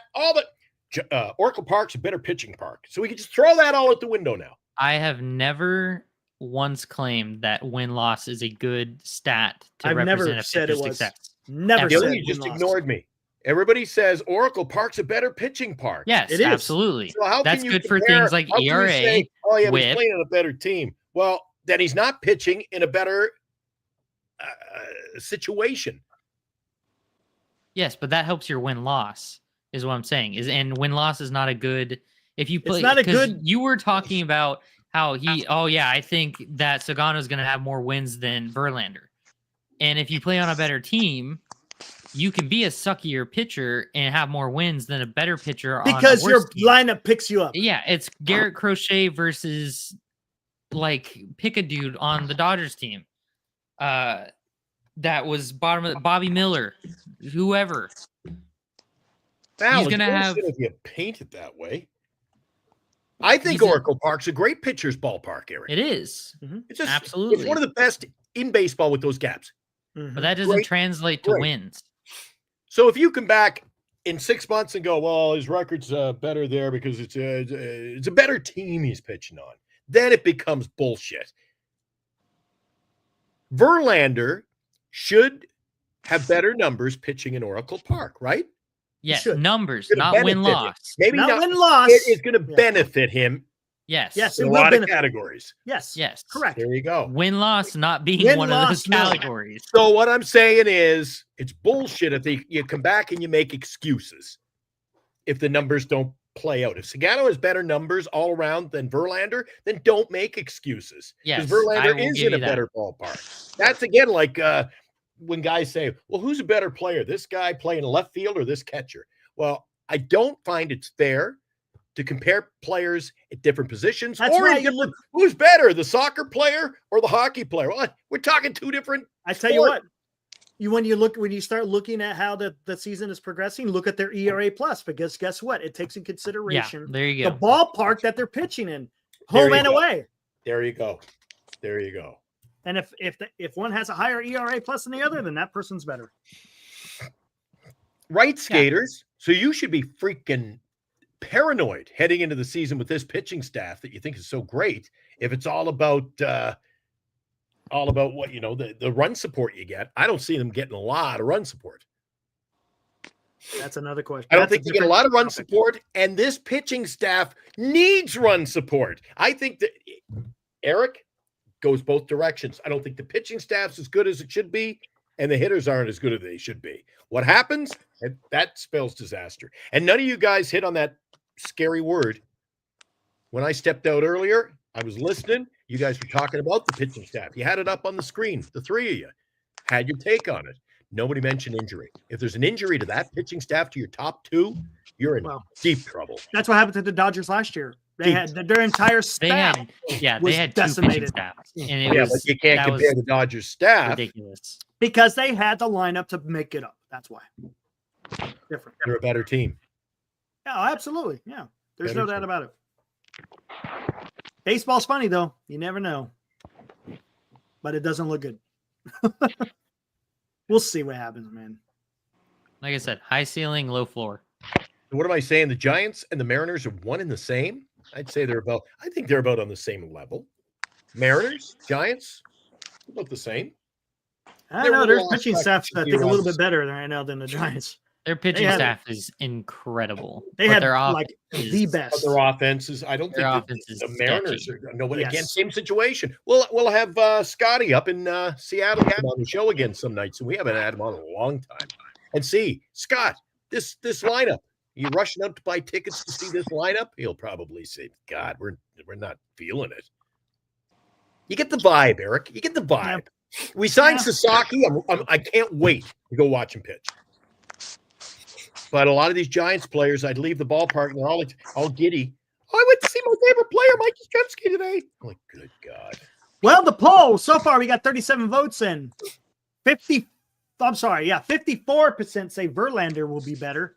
C: Oracle Park's a better pitching park. So we can just throw that all out the window now.
D: I have never once claimed that win-loss is a good stat to represent a pitcher's success.
B: Never said
C: you just ignored me. Everybody says Oracle Park's a better pitching park.
D: Yes, it is. Absolutely. So that's good for things like ERA.
C: Say, oh, yeah, but he's playing on a better team. Well, then he's not pitching in a better situation.
D: Yes, but that helps your win-loss, is what I'm saying. And win-loss is not a good. If you play,
B: it's not a good.
D: You were talking about how I think that Sagano is going to have more wins than Verlander. And if you play on a better team, you can be a suckier pitcher and have more wins than a better pitcher
B: because
D: on a
B: your
D: team.
B: lineup picks you up.
D: Yeah, it's Garrett Crochet versus pick a dude on the Dodgers team. That was bottom of Bobby Miller, whoever.
C: He's gonna have if you paint it that way. I think Oracle Park's a great pitcher's ballpark, Eric.
D: It is.
C: It's just
D: absolutely.
C: It's one of the best in baseball with those gaps.
D: But that doesn't translate to wins.
C: So if you come back in 6 months and go, well, his record's better there because it's a better team he's pitching on, then it becomes bullshit. Verlander should have better numbers pitching in Oracle Park, right?
D: Yes,
B: should.
D: numbers,
C: Gonna
D: not
C: benefit him.
D: win-loss.
C: Maybe
B: Not
C: not.
B: win-loss.
C: It is going to
B: Yeah.
C: benefit him
D: Yes.
B: Yes,
C: in
B: it
C: a
B: will
C: lot of
B: benefit.
C: categories.
B: Yes.
D: Yes.
B: Correct.
C: There you go.
D: Win-loss not being one of those
B: Win-loss, no.
D: categories.
C: So what I'm saying is, it's bullshit if you come back and you make excuses if the numbers don't play out. If Sagano has better numbers all around than Verlander, then don't make excuses.
D: Yes,
C: Because
D: I
C: Verlander
D: will
C: is
D: give
C: in a
D: you that.
C: better ballpark. That's again like when guys say, well, who's a better player? This guy playing left field or this catcher? Well, I don't find it's fair to compare players at different positions.
B: That's
C: or
B: why
C: in
B: you
C: different, who's better, the soccer player or the hockey player? Well, we're talking two different.
B: I tell you what, when you start looking at how the season is progressing, look at their ERA plus, because guess what? It takes in
D: Yeah,
B: consideration
D: there you
B: the
D: go.
B: ballpark that they're pitching in,
C: There
B: home
C: you
B: and
C: go.
B: away.
C: There you go. There you go.
B: And if one has a higher ERA plus than the other, then that person's better.
C: Right, skaters. So you should be freaking paranoid heading into the season with this pitching staff that you think is so great. If it's all about what the run support you get. I don't see them getting a lot of run support.
B: That's another question.
C: I don't
B: That's
C: think they get a lot of run
B: topic.
C: support, and this pitching staff needs run support. I think that Eric goes both directions. I don't think the pitching staff's as good as it should be, and the hitters aren't as good as they should be. What happens? That spells disaster. And none of you guys hit on that scary word. When I stepped out earlier, I was listening. You guys were talking about the pitching staff. You had it up on the screen. The three of you had your take on it. Nobody mentioned injury. If there's an injury to that pitching staff, to your top two, you're in deep trouble.
B: That's what happened to the Dodgers last year. They had their entire staff.
D: They had
B: was
D: two pitching
B: decimated.
D: staffs, and it
C: Yeah,
D: was,
C: but you can't
D: that
C: compare
D: was
C: the Dodgers staff.
D: ridiculous.
B: Because they had the lineup to make it up. That's why. Different.
C: They're a better team.
B: Yeah, absolutely. Yeah. There's
C: Better
B: no doubt
C: team.
B: about it. Baseball's funny though. You never know. But it doesn't look good. We'll see what happens, man.
D: Like I said, high ceiling, low floor.
C: What am I saying? The Giants and the Mariners are one and the same? I'd say I think they're about on the same level. Mariners, Giants, about the same.
B: I
C: They
B: know
C: were
B: their
C: lost
B: pitching
C: by
B: staff's I
C: 50
B: think a little
C: runs.
B: bit better right now than the Giants.
D: Their pitching
B: had-
D: staff is incredible.
B: They
D: but
B: had
D: their
B: like
D: offense
B: the
D: is-
C: But
B: best.
C: their offenses, I don't
D: Their
C: think
D: offense is
C: the Mariners
D: sketchy.
C: are nobody again,
B: Yes.
C: same situation. We'll have Scotty up in Seattle come on the show again some nights, and we haven't had him on in a long time. And see, Scott, this lineup. You rushing out to buy tickets to see this lineup? He'll probably say, God, we're not feeling it. You get the vibe, Eric. You get the vibe. We signed Sasaki. I can't wait to go watch him pitch. But a lot of these Giants players, I'd leave the ballpark and they're all giddy. Oh, I went to see my favorite player, Mike Yastrzemski, today. I'm like, good God.
B: Well, the poll so far we got 37 votes in. 54% say Verlander will be better.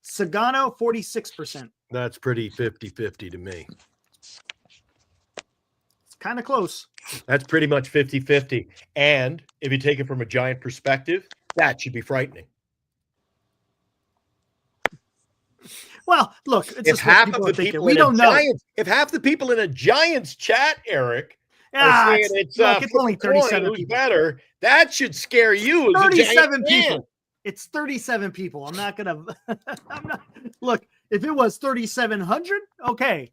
B: Sagano 46%.
C: That's pretty 50-50 to me.
B: It's kind of close.
C: That's pretty much 50-50. And if you take it from a Giant perspective, that should be frightening.
B: Well, look, it's
C: If
B: just what
C: half
B: people
C: of
B: are
C: the
B: thinking.
C: people
B: We
C: in
B: don't
C: a
B: know.
C: Giants, if half the people in a Giants chat, Eric, are
B: Ah,
C: saying
B: it's
C: it's
B: only
C: flip a coin,
B: 37
C: who's
B: people.
C: better, that should scare you. As a
B: 37
C: Giant fan.
B: people. It's 37 people. I'm not gonna. Look. If it was 3,700, okay,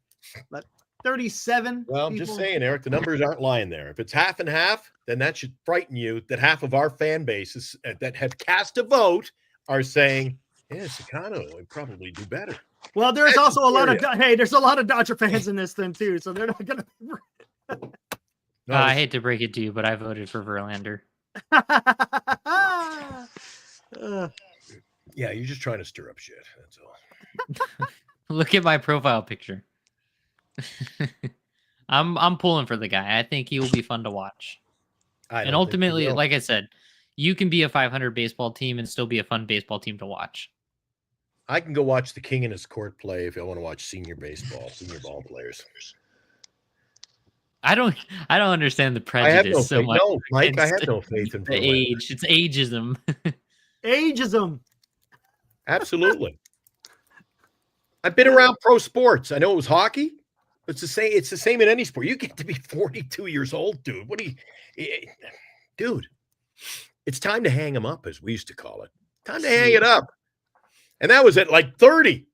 B: but 37.
C: Well, I'm
B: people,
C: just saying, Eric, the numbers aren't lying there. If it's half and half, then that should frighten you that half of our fan bases that have cast a vote are saying, yeah, Sakano would probably do better.
B: Well, there's
C: That's
B: also a lot of
C: scary.
B: there's a lot of Dodger fans in this thing too, so they're not gonna.
C: No,
D: I hate to break it to you, but I voted for Verlander.
C: yeah, you're just trying to stir up shit. That's all.
D: Look at my profile picture. I'm pulling for the guy. I think he will be fun to watch. And ultimately, like I said, you can be a 500 baseball team and still be a fun baseball team to watch.
C: I can go watch the King in his court play if I want to watch senior ball players.
D: I don't understand the
C: I have
D: prejudice
C: no
D: so
C: faith.
D: much.
C: No, Mike, I have
D: against
C: no faith in
D: the
C: Verlander.
D: age. It's ageism.
B: Ageism.
C: Absolutely. I've been around pro sports. I know it was hockey. But it's the same in any sport. You get to be 42 years old, dude. What do you dude, it's time to hang him up, as we used to call it. Time to hang it up. And that was at like 30.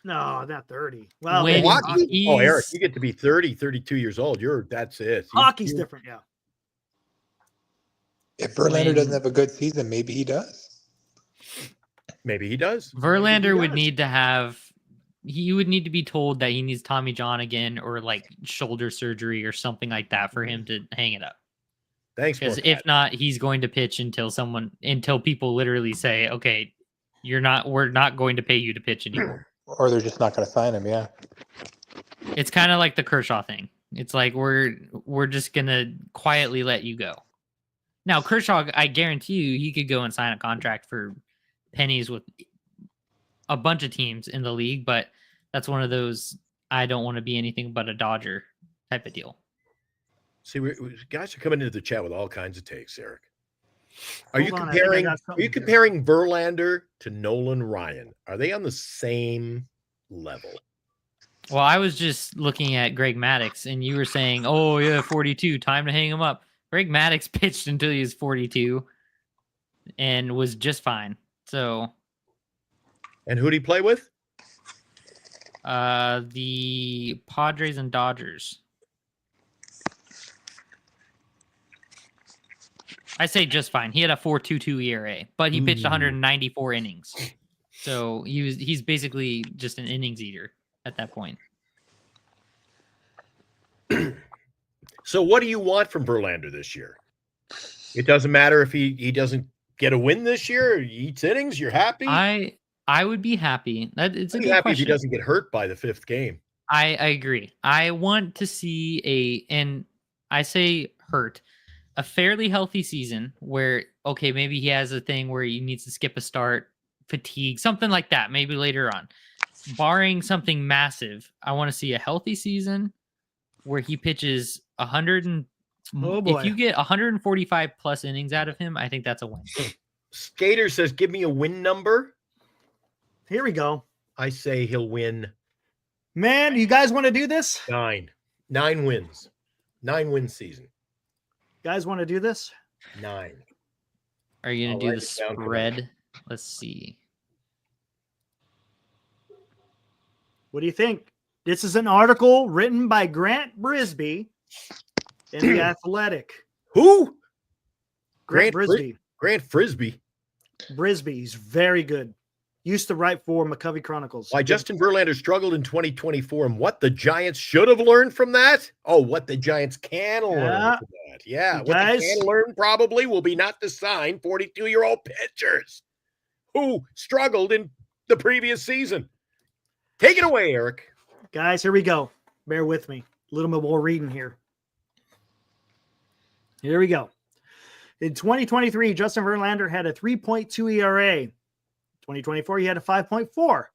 B: No, not 30. Well,
D: When
C: Hockey? Oh, Eric,
D: he's-
C: you get to be 30, 32 years old. That's it.
B: hockey's different. Yeah.
F: If Verlander doesn't
D: When-
F: have a good season, maybe he does.
C: Maybe he does.
D: Verlander would
B: does.
D: need to have. He would need to be told that he needs Tommy John again, or like shoulder surgery or something like that for him to hang it up.
C: Thanks,
D: Because
C: Morcat.
D: if not, he's going to pitch until people literally say, "Okay, we're not going to pay you to pitch anymore."
F: Or they're just not going to sign him. Yeah.
D: It's kind of like the Kershaw thing. It's like we're just gonna quietly let you go. Now Kershaw, I guarantee you, he could go and sign a contract for pennies with a bunch of teams in the league, but that's one of those I don't want to be anything but a Dodger type of deal.
C: See, guys are coming into the chat with all kinds of takes, Eric. Are you
B: Hold on, I think I
C: comparing?
B: got
C: Are
B: something
C: you
B: here.
C: comparing Verlander to Nolan Ryan? Are they on the same level?
D: Well, I was just looking at Greg Maddux, and you were saying, "Oh yeah, 42, time to hang him up." Greg Maddux pitched until he was 42, and was just fine. So,
C: And who'd he play with?
D: the Padres and Dodgers. I say just fine. He had a 4.22 ERA, but he pitched
C: Ooh.
D: 194 innings. So he's basically just an innings eater at that point.
C: So what do you want from Verlander this year? It doesn't matter if he doesn't get a win this year. Or he eats innings. You're happy.
D: I would be happy. It's a
C: I'd be
D: good
C: happy
D: question.
C: if he doesn't get hurt by the 5th game.
D: I agree. I want to see and I say hurt, a fairly healthy season where, okay, maybe he has a thing where he needs to skip a start, fatigue, something like that, maybe later on. Barring something massive, I want to see a healthy season where he pitches 100 and
B: Oh, boy.
D: if you get 145 plus innings out of him, I think that's a win.
C: Skater says, "Give me a win number."
B: Here we go.
C: I say he'll win
B: Man, you guys want to do this?
C: 9. 9 wins. 9-win season.
B: Guys want to do this?
C: 9.
D: Are you
C: I'll
D: going to do
C: write
D: the
C: it down for
D: spread? Let's see.
B: What do you think? This is an article written by Grant Brisbee in The Athletic.
C: Who?
B: Grant
C: Grant
B: Brisbee.
C: Grant Frisbee.
B: Brisbee. He's very good. Used to write for McCovey Chronicles.
C: Why Justin Verlander struggled in 2024 and what the Giants should have learned from that? Oh, what the Giants can learn
B: Yeah.
C: from that. Yeah.
B: You
C: What they
B: guys-
C: can learn probably will be not to sign 42-year-old pitchers who struggled in the previous season. Take it away, Eric.
B: Guys, here we go. Bear with me. A little bit more reading here. Here we go. In 2023, Justin Verlander had a 3.2 ERA. 2024, he had a 5.4.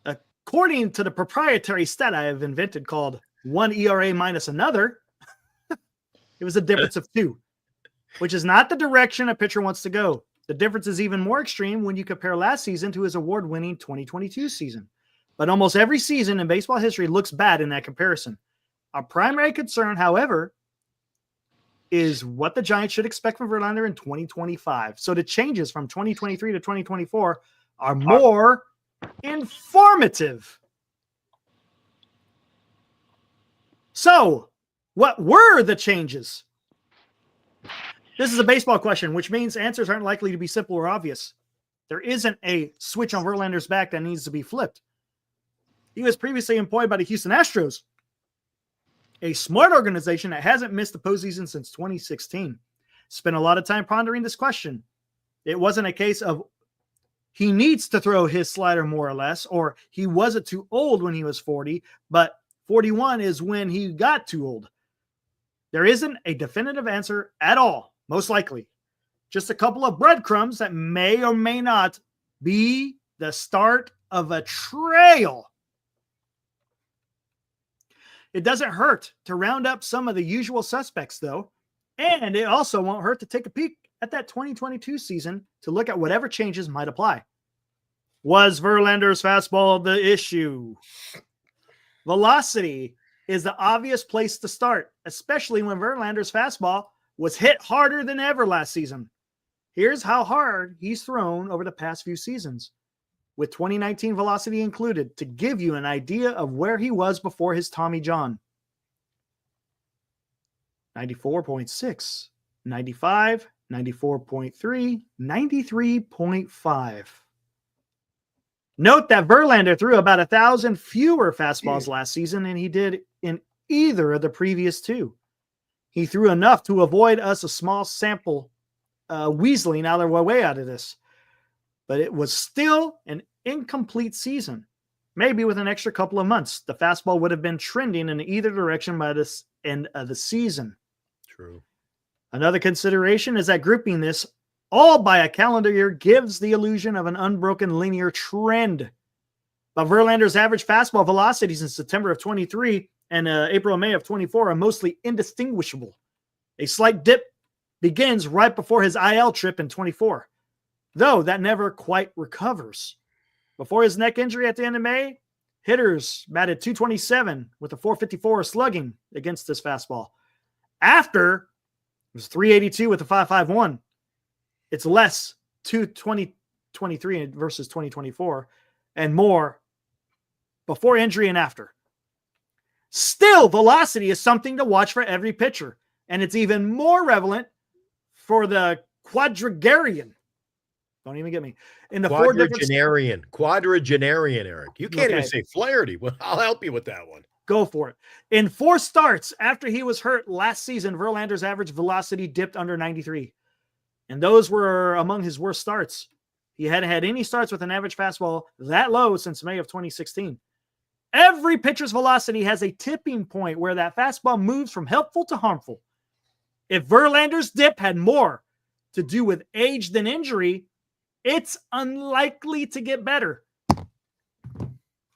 B: According to the proprietary stat I have invented called one ERA minus another, it was a difference of 2, which is not the direction a pitcher wants to go. The difference is even more extreme when you compare last season to his award-winning 2022 season. But almost every season in baseball history looks bad in that comparison. Our primary concern, however, is what the Giants should expect from Verlander in 2025. So the changes from 2023 to 2024 are more informative. So, what were the changes? This is a baseball question, which means answers aren't likely to be simple or obvious. There isn't a switch on Verlander's back that needs to be flipped. He was previously employed by the Houston Astros, a smart organization that hasn't missed the postseason since 2016. Spent a lot of time pondering this question. It wasn't a case of he needs to throw his slider more or less, or he wasn't too old when he was 40, but 41 is when he got too old. There isn't a definitive answer at all, most likely. Just a couple of breadcrumbs that may or may not be the start of a trail. It doesn't hurt to round up some of the usual suspects, though, and it also won't hurt to take a peek at that 2022 season to look at whatever changes might apply. Was Verlander's fastball the issue? Velocity is the obvious place to start, especially when Verlander's fastball was hit harder than ever last season. Here's how hard he's thrown over the past few seasons, with 2019 velocity included, to give you an idea of where he was before his Tommy John. 94.6, 95, 94.3, 93.5. Note that Verlander threw about 1,000 fewer fastballs last season than he did in either of the previous two. He threw enough to avoid us a small sample weaseling our way out of this. But it was still an incomplete season. Maybe with an extra couple of months, the fastball would have been trending in either direction by the end of the season.
C: True.
B: Another consideration is that grouping this all by a calendar year gives the illusion of an unbroken linear trend. But Verlander's average fastball velocities in September of 23 and April and May of 24 are mostly indistinguishable. A slight dip begins right before his IL trip in 24, though that never quite recovers. Before his neck injury at the end of May, hitters batted .227 with a .454 slugging against this fastball. After, it was .382 with a .551. It's less to 2023 versus 2024 and more before injury and after. Still, velocity is something to watch for every pitcher, and it's even more relevant for the quadragenarian. Don't even get me. In the
C: Quadragenarian, Eric. You can't even say Flaherty. Well, I'll help you with that one.
B: Go for it. In 4 starts after he was hurt last season, Verlander's average velocity dipped under 93. And those were among his worst starts. He hadn't had any starts with an average fastball that low since May of 2016. Every pitcher's velocity has a tipping point where that fastball moves from helpful to harmful. If Verlander's dip had more to do with age than injury, it's unlikely to get better.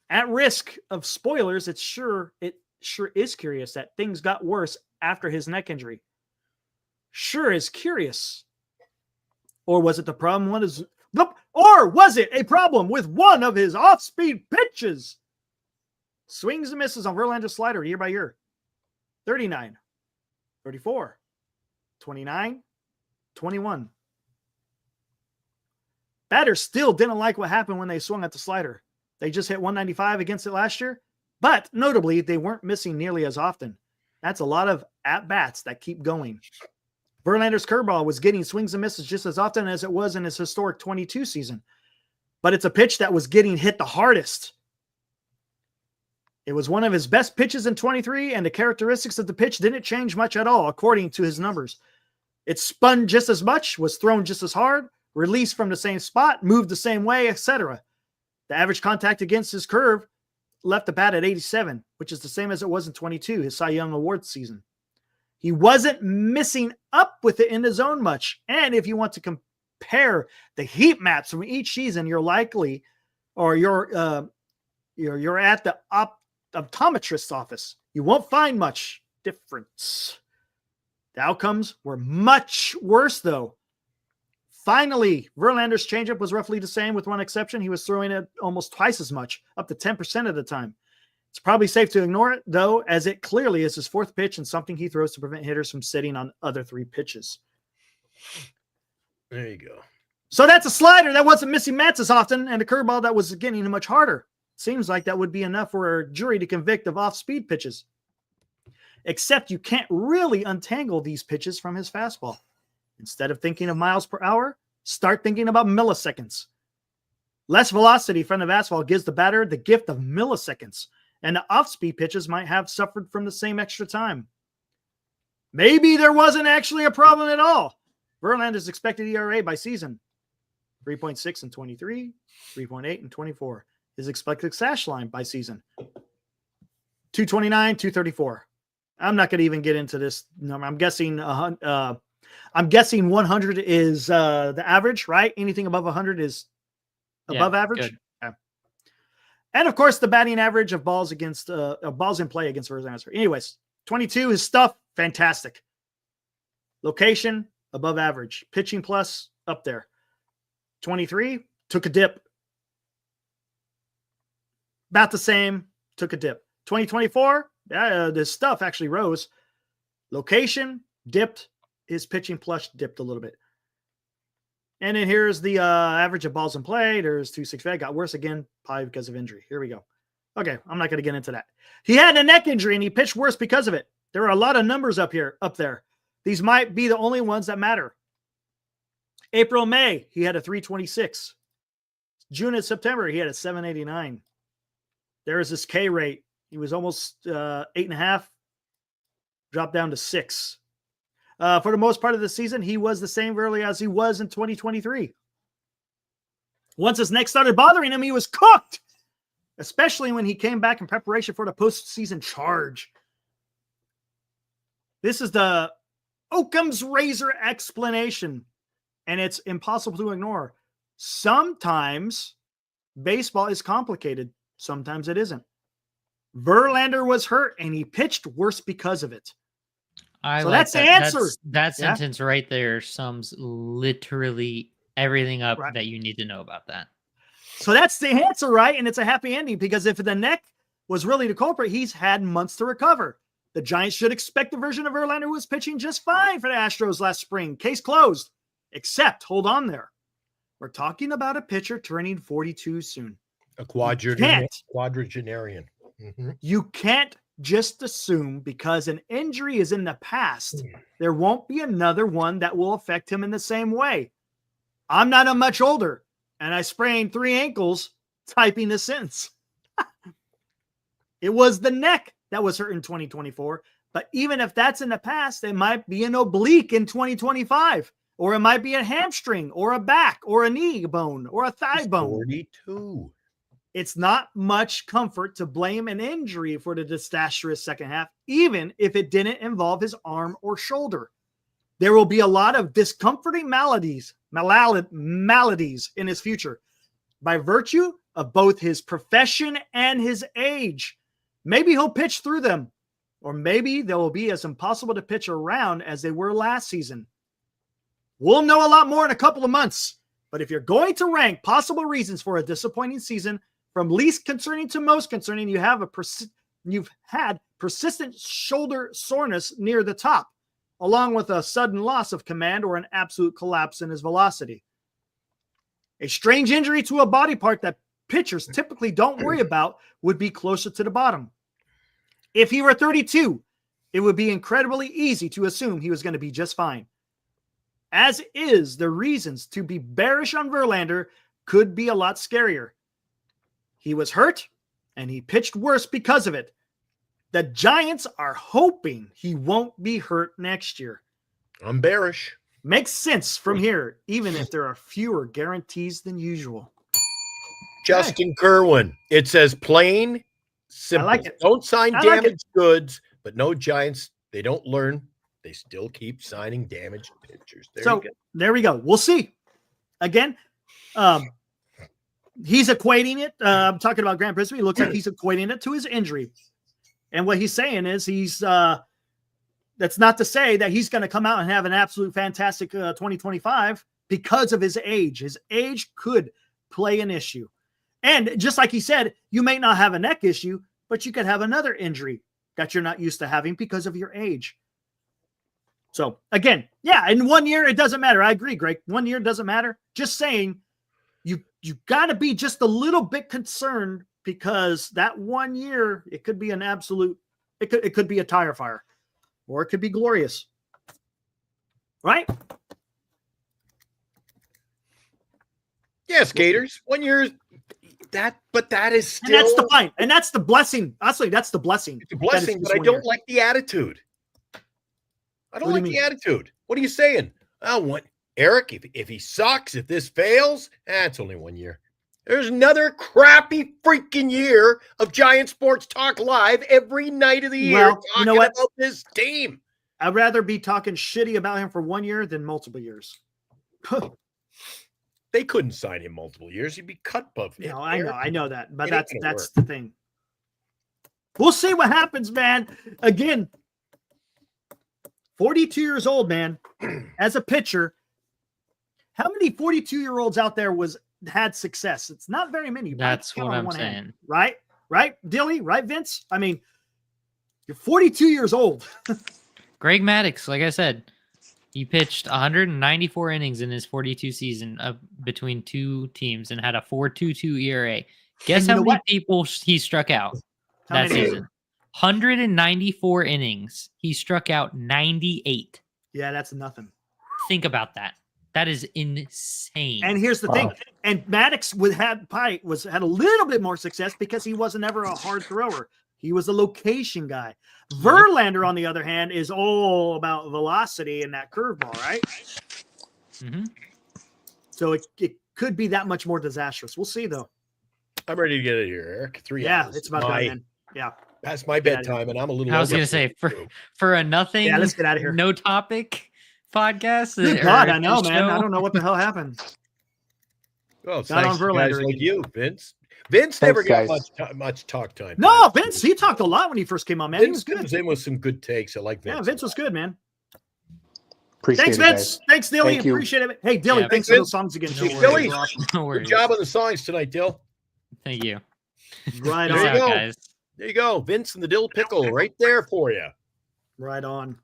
B: At risk of spoilers, it sure is curious that things got worse after his neck injury. Sure is curious. Or was it a problem with one of his off-speed pitches? Swings and misses on Verlander's slider year by year. 39, 34, 29, 21. Batters still didn't like what happened when they swung at the slider. They just hit 195 against it last year, but notably, they weren't missing nearly as often. That's a lot of at-bats that keep going. Verlander's curveball was getting swings and misses just as often as it was in his historic 22 season, but it's a pitch that was getting hit the hardest. It was one of his best pitches in 23, and the characteristics of the pitch didn't change much at all, according to his numbers. It spun just as much, was thrown just as hard, released from the same spot, moved the same way, etc. The average contact against his curve left the bat at 87, which is the same as it was in 22, his Cy Young Award season. He wasn't missing up with it in the zone much. And if you want to compare the heat maps from each season, you're likely, or you're at the optometrist's office, you won't find much difference. The outcomes were much worse, though. Finally, Verlander's changeup was roughly the same, with one exception. He was throwing it almost twice as much, up to 10% of the time. It's probably safe to ignore it, though, as it clearly is his 4th pitch and something he throws to prevent hitters from sitting on other 3 pitches.
C: There you go.
B: So that's a slider that wasn't missing mats as often, and a curveball that was getting much harder. Seems like that would be enough for a jury to convict of off-speed pitches. Except you can't really untangle these pitches from his fastball. Instead of thinking of miles per hour, start thinking about milliseconds. Less velocity from the fastball gives the batter the gift of milliseconds, and the off-speed pitches might have suffered from the same extra time. Maybe there wasn't actually a problem at all. Verlander's expected ERA by season, 3.6 in 23, 3.8 in 24. His expected sash line by season, 229, 234. I'm not going to even get into this number. I'm guessing 100 is the average, right? Anything above 100 is above average. Yeah. And of course, the batting average of balls in play against Verlander. Anyways, 22, his stuff, fantastic. Location, above average. Pitching plus, up there. 23, took a dip. About the same, took a dip. 2024, This stuff actually rose. Location dipped. His pitching plush dipped a little bit. And then here's the average of balls in play. There's 265. Got worse again, probably because of injury. Here we go. Okay, I'm not going to get into that. He had a neck injury and he pitched worse because of it. There are a lot of numbers up there. These might be the only ones that matter. April, May, he had a 326. June and September, he had a 789. There is his K rate. He was almost 8.5, dropped down to 6. For the most part of the season, he was the same early as he was in 2023. Once his neck started bothering him, he was cooked, especially when he came back in preparation for the postseason charge. This is the Occam's razor explanation, and it's impossible to ignore. Sometimes baseball is complicated. Sometimes it isn't. Verlander was hurt, and he pitched worse because of it. That's the answer.
D: That sentence right there sums literally everything up that you need to know about that.
B: So that's the answer, right? And it's a happy ending because if the neck was really the culprit, he's had months to recover. The Giants should expect the version of Verlander who was pitching just fine for the Astros last spring. Case closed. Except, hold on there. We're talking about a pitcher turning 42 soon.
C: A quadragenarian. Mm-hmm.
B: You can't just assume because an injury is in the past, there won't be another one that will affect him in the same way. I'm not a much older, and I sprained 3 ankles typing this sentence. It was the neck that was hurt in 2024. But even if that's in the past, it might be an oblique in 2025, or it might be a hamstring or a back or a knee bone or a thigh bone.
C: 42.
B: It's not much comfort to blame an injury for the disastrous second half, even if it didn't involve his arm or shoulder. There will be a lot of discomforting maladies in his future by virtue of both his profession and his age. Maybe he'll pitch through them, or maybe they will be as impossible to pitch around as they were last season. We'll know a lot more in a couple of months, but if you're going to rank possible reasons for a disappointing season, from least concerning to most concerning, you've had persistent shoulder soreness near the top, along with a sudden loss of command or an absolute collapse in his velocity. A strange injury to a body part that pitchers typically don't worry about would be closer to the bottom. If he were 32, it would be incredibly easy to assume he was going to be just fine. As is, the reasons to be bearish on Verlander could be a lot scarier. He was hurt, and he pitched worse because of it. The Giants are hoping he won't be hurt next year.
C: I'm bearish.
B: Makes sense from here, even if there are fewer guarantees than usual.
C: Justin Kerwin. It says plain, simple.
B: I like it.
C: Don't sign
B: I like
C: damaged goods, but no Giants. They don't learn. They still keep signing damaged pitchers.
B: There we go. We'll see. Again, he's equating it. I'm talking about Grant Brisbane. He looks like he's equating it to his injury. And what he's saying is that's not to say that he's going to come out and have an absolute fantastic 2025 because of his age. His age could play an issue. And just like he said, you may not have a neck issue, but you could have another injury that you're not used to having because of your age. So again, yeah, in 1 year, it doesn't matter. I agree, Greg. 1 year doesn't matter. Just saying you got to be just a little bit concerned because that 1 year, it could be an absolute, it could be a tire fire or it could be glorious. Right?
C: Yeah, skaters. 1 year but that is still.
B: And that's the fine. And that's the blessing. Honestly, that's the blessing.
C: It's a blessing, but I don't like the attitude. I don't like the attitude. What are you saying? Eric, if he sucks, if this fails, it's only 1 year. There's another crappy freaking year of Giant Sports Talk Live every night of the year talking about this team.
B: I'd rather be talking shitty about him for 1 year than multiple years.
C: They couldn't sign him multiple years. He'd be cut above.
B: No, I know that, but that's the thing. We'll see what happens, man. Again, 42 years old, man, as a pitcher. How many 42-year-olds out there had success? It's not very many.
D: That's what I'm saying.
B: Right? Right, Dilly? Right, Vince? I mean, You're 42 years old.
D: Greg Maddux, like I said, he pitched 194 innings in his 42 season between two teams and had a 4.22 ERA. Guess
B: And you
D: how
B: know
D: many
B: what?
D: people he struck out
B: How
D: that
B: many?
D: season? 194 innings. He struck out 98.
B: Yeah, that's nothing.
D: Think about that. That is insane.
B: And here's the thing. And Maddox had a little bit more success because he wasn't ever a hard thrower. He was a location guy. Verlander, on the other hand, is all about velocity and that curveball, right?
D: Mhm.
B: So it could be that much more disastrous. We'll see, though.
C: I'm ready to get it here, Eric. 3
B: Yeah,
C: hours.
B: it's about done, man. Yeah.
C: Past my
B: Get out of
C: bedtime, and I'm a little.
D: I was
C: over
D: gonna say
C: it.
D: for a nothing.
B: Yeah, let's get out of here.
D: No topic podcast.
B: Good
D: or
B: God, I know,
D: show.
B: man. I don't know what the hell happened.
C: Well, it's
B: Not
C: nice
B: on
C: to guys
B: Verlander
C: like
B: again.
C: you, Vince. Vince
F: Thanks,
C: never got
F: guys.
C: much talk time.
B: No, Vince, he talked a lot when he first came on, man. He was
C: Vince
B: good.
C: comes in with some good takes. I like Vince.
B: Yeah, Vince was good, man.
F: Appreciate
B: Thanks,
F: it,
B: Vince.
F: guys.
B: Thanks, Dilly.
F: Thank you.
B: Appreciate it. Hey, Dilly,
D: Yeah,
B: thanks
C: thanks,
B: for those
C: Vince.
B: songs again.
D: No
B: too.
D: worries.
C: Dilly.
B: They're awesome.
D: No
C: Good
D: worries.
C: job on the songs tonight, Dill.
D: Thank you.
B: Right
C: There
D: Peace
C: you
B: on.
D: out,
C: go.
D: guys.
C: There you go. Vince and the Dill Pickle right there for you.
B: Right on.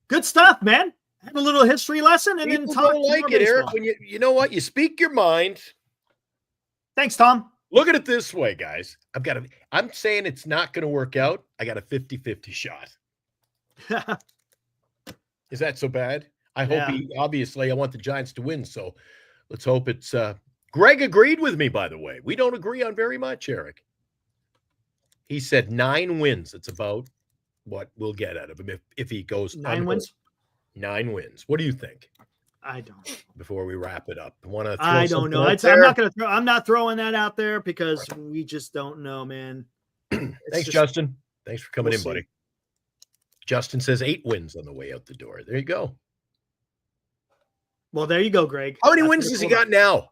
B: Good stuff, man. Had a little history lesson and then
C: People
B: talk
C: don't like
B: more
C: it, Eric.
B: baseball.
C: When you know what? You speak your mind.
B: Thanks, Tom.
C: Look at it this way, guys. I'm saying it's not going to work out. I got a 50-50 shot. Is that so bad? I hope obviously I want the Giants to win. So let's hope it's Greg agreed with me, by the way. We don't agree on very much, Eric. He said 9 wins. It's about what we'll get out of him if he goes
B: 9 wins?
C: 9 wins. What do you think?
B: I don't.
C: Before we wrap it up,
B: I don't know. I'm not throwing that out there because we just don't know, man.
C: Thanks, Justin. Thanks for coming
B: We'll
C: in, buddy. Justin says 8 wins on the way out the door. There you go.
B: Well, there you go, Greg.
C: How many
B: That's
C: wins
B: what
C: has he
B: it's all
C: got now?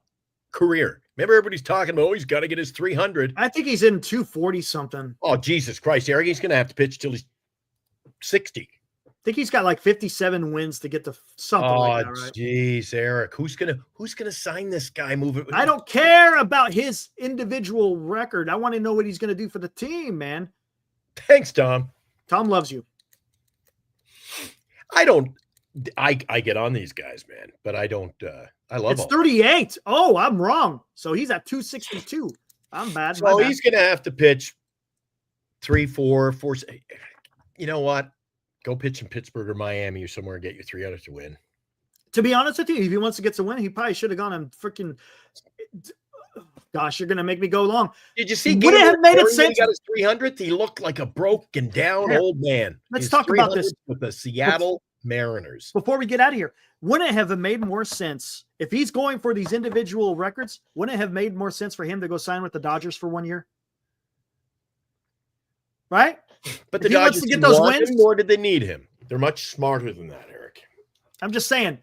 C: Career. Remember, everybody's talking about, he's got to get his 300.
B: I think he's in 240 something.
C: Oh, Jesus Christ, Eric, he's going to have to pitch till he's 60.
B: I think he's got like 57 wins to get to something like that, right?
C: Jeez, Eric, who's gonna sign this guy? Move it.
B: I don't care about his individual record. I want to know what he's going to do for the team, man.
C: Thanks, Tom.
B: Tom loves you.
C: I get on these guys, man, but I don't. I love
B: It's
C: them.
B: 38. Oh, I'm wrong. So he's at 262. I'm bad.
C: So he's going to have to pitch 3, 4. You know what? Go pitch in Pittsburgh or Miami or somewhere and get your 300 to win.
B: To be honest with you, if he wants to get to win, he probably should have gone and freaking. Gosh, you're going to make me go long.
C: Did you see?
B: Would it have made it
C: When
B: sense?
C: he got his 300th. He looked like a broken down old man.
B: Let's
C: His
B: talk about this
C: 300th with the Seattle Mariners.
B: Before we get out of here, wouldn't it have made more sense if he's going for these individual records? Wouldn't it have made more sense for him to go sign with the Dodgers for 1 year? Right?
C: But
B: If
C: the
B: he wants
C: Dodgers
B: to get those wins,
C: nor did they need him. They're much smarter than that, Eric.
B: I'm just saying,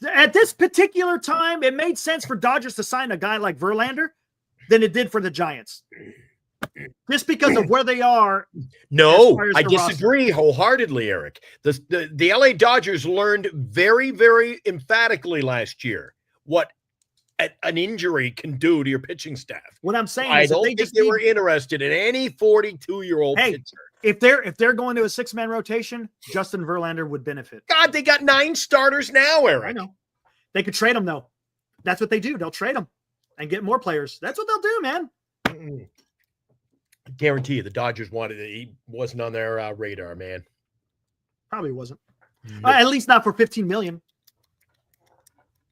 B: at this particular time, it made sense for Dodgers to sign a guy like Verlander than it did for the Giants. Just because of where they are.
C: No,
B: as far as
C: I
B: the
C: disagree wholeheartedly, Eric. The LA Dodgers learned very, very emphatically last year what an injury can do to your pitching staff.
B: What I'm saying
C: I
B: is that
C: don't
B: they
C: think
B: just
C: they
B: need,
C: were interested in any 42-year-old pitcher.
B: if they're going to a 6-man rotation, Justin Verlander would benefit.
C: God, they got 9 starters now, Eric.
B: I know. They could trade him though. That's what they do. They'll trade him and get more players. That's what they'll do, man.
C: I guarantee you the Dodgers wanted it. He wasn't on their radar, man.
B: Probably wasn't.
C: No.
B: At least not for 15 million.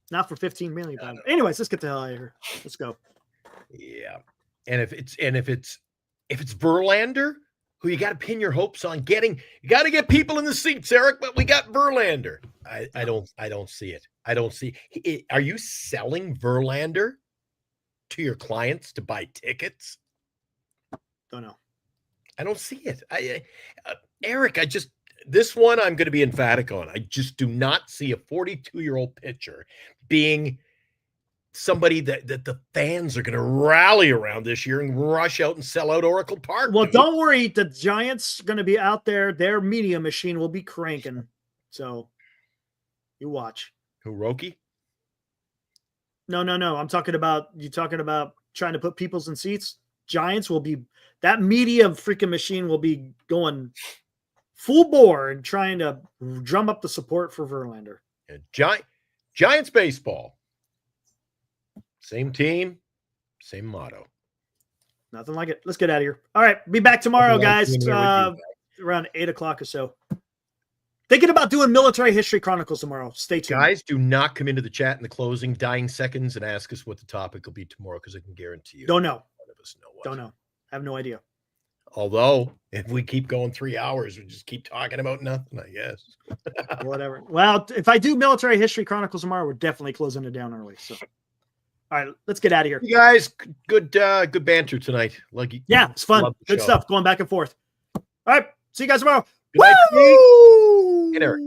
B: Not for 15 million. Anyways, let's get the hell out of here. Let's go.
C: Yeah. And if it's Verlander, who you got to pin your hopes on getting, you got to get people in the seats, Eric, but we got Verlander. I don't see it. I don't see it. Are you selling Verlander to your clients to buy tickets?
B: Don't know.
C: I don't see it. Eric, this one I'm going to be emphatic on. I just do not see a 42-year-old pitcher being somebody that the fans are going to rally around this year and rush out and sell out Oracle Park.
B: Well, don't worry. The Giants are going to be out there. Their media machine will be cranking. So you watch.
C: Who, Roki?
B: No. I'm talking about trying to put peoples in seats. Giants will be that media freaking machine will be going full bore and trying to drum up the support for Verlander.
C: And Giants baseball. Same team, same motto.
B: Nothing like it. Let's get out of here. All right. Be back tomorrow, guys.
C: Nothing like
B: Around 8:00 or so. Thinking about doing Military History Chronicles tomorrow. Stay tuned.
C: Guys, do not come into the chat in the closing dying seconds and ask us what the topic will be tomorrow, because I can guarantee you.
B: Don't know.
C: None of us know what.
B: Don't know. I have no idea.
C: Although, if we keep going 3 hours, we just keep talking about nothing, I guess.
B: Whatever. Well, if I do Military History Chronicles tomorrow, we're definitely closing it down early. So, all right, let's get out of here.
C: You guys, good banter tonight.
B: Yeah, it's fun.
C: Love the
B: Good
C: show.
B: stuff. Going back and forth. All right. See you guys tomorrow.
C: Good night, Steve
B: Woo!
C: and Eric.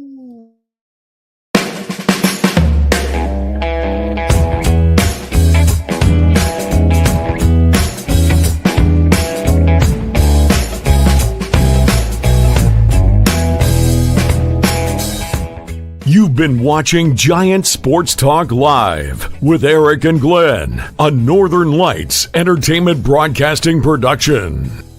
A: You've been watching Giant Sports Talk Live with Eric and Glenn, a Northern Lights Entertainment Broadcasting production.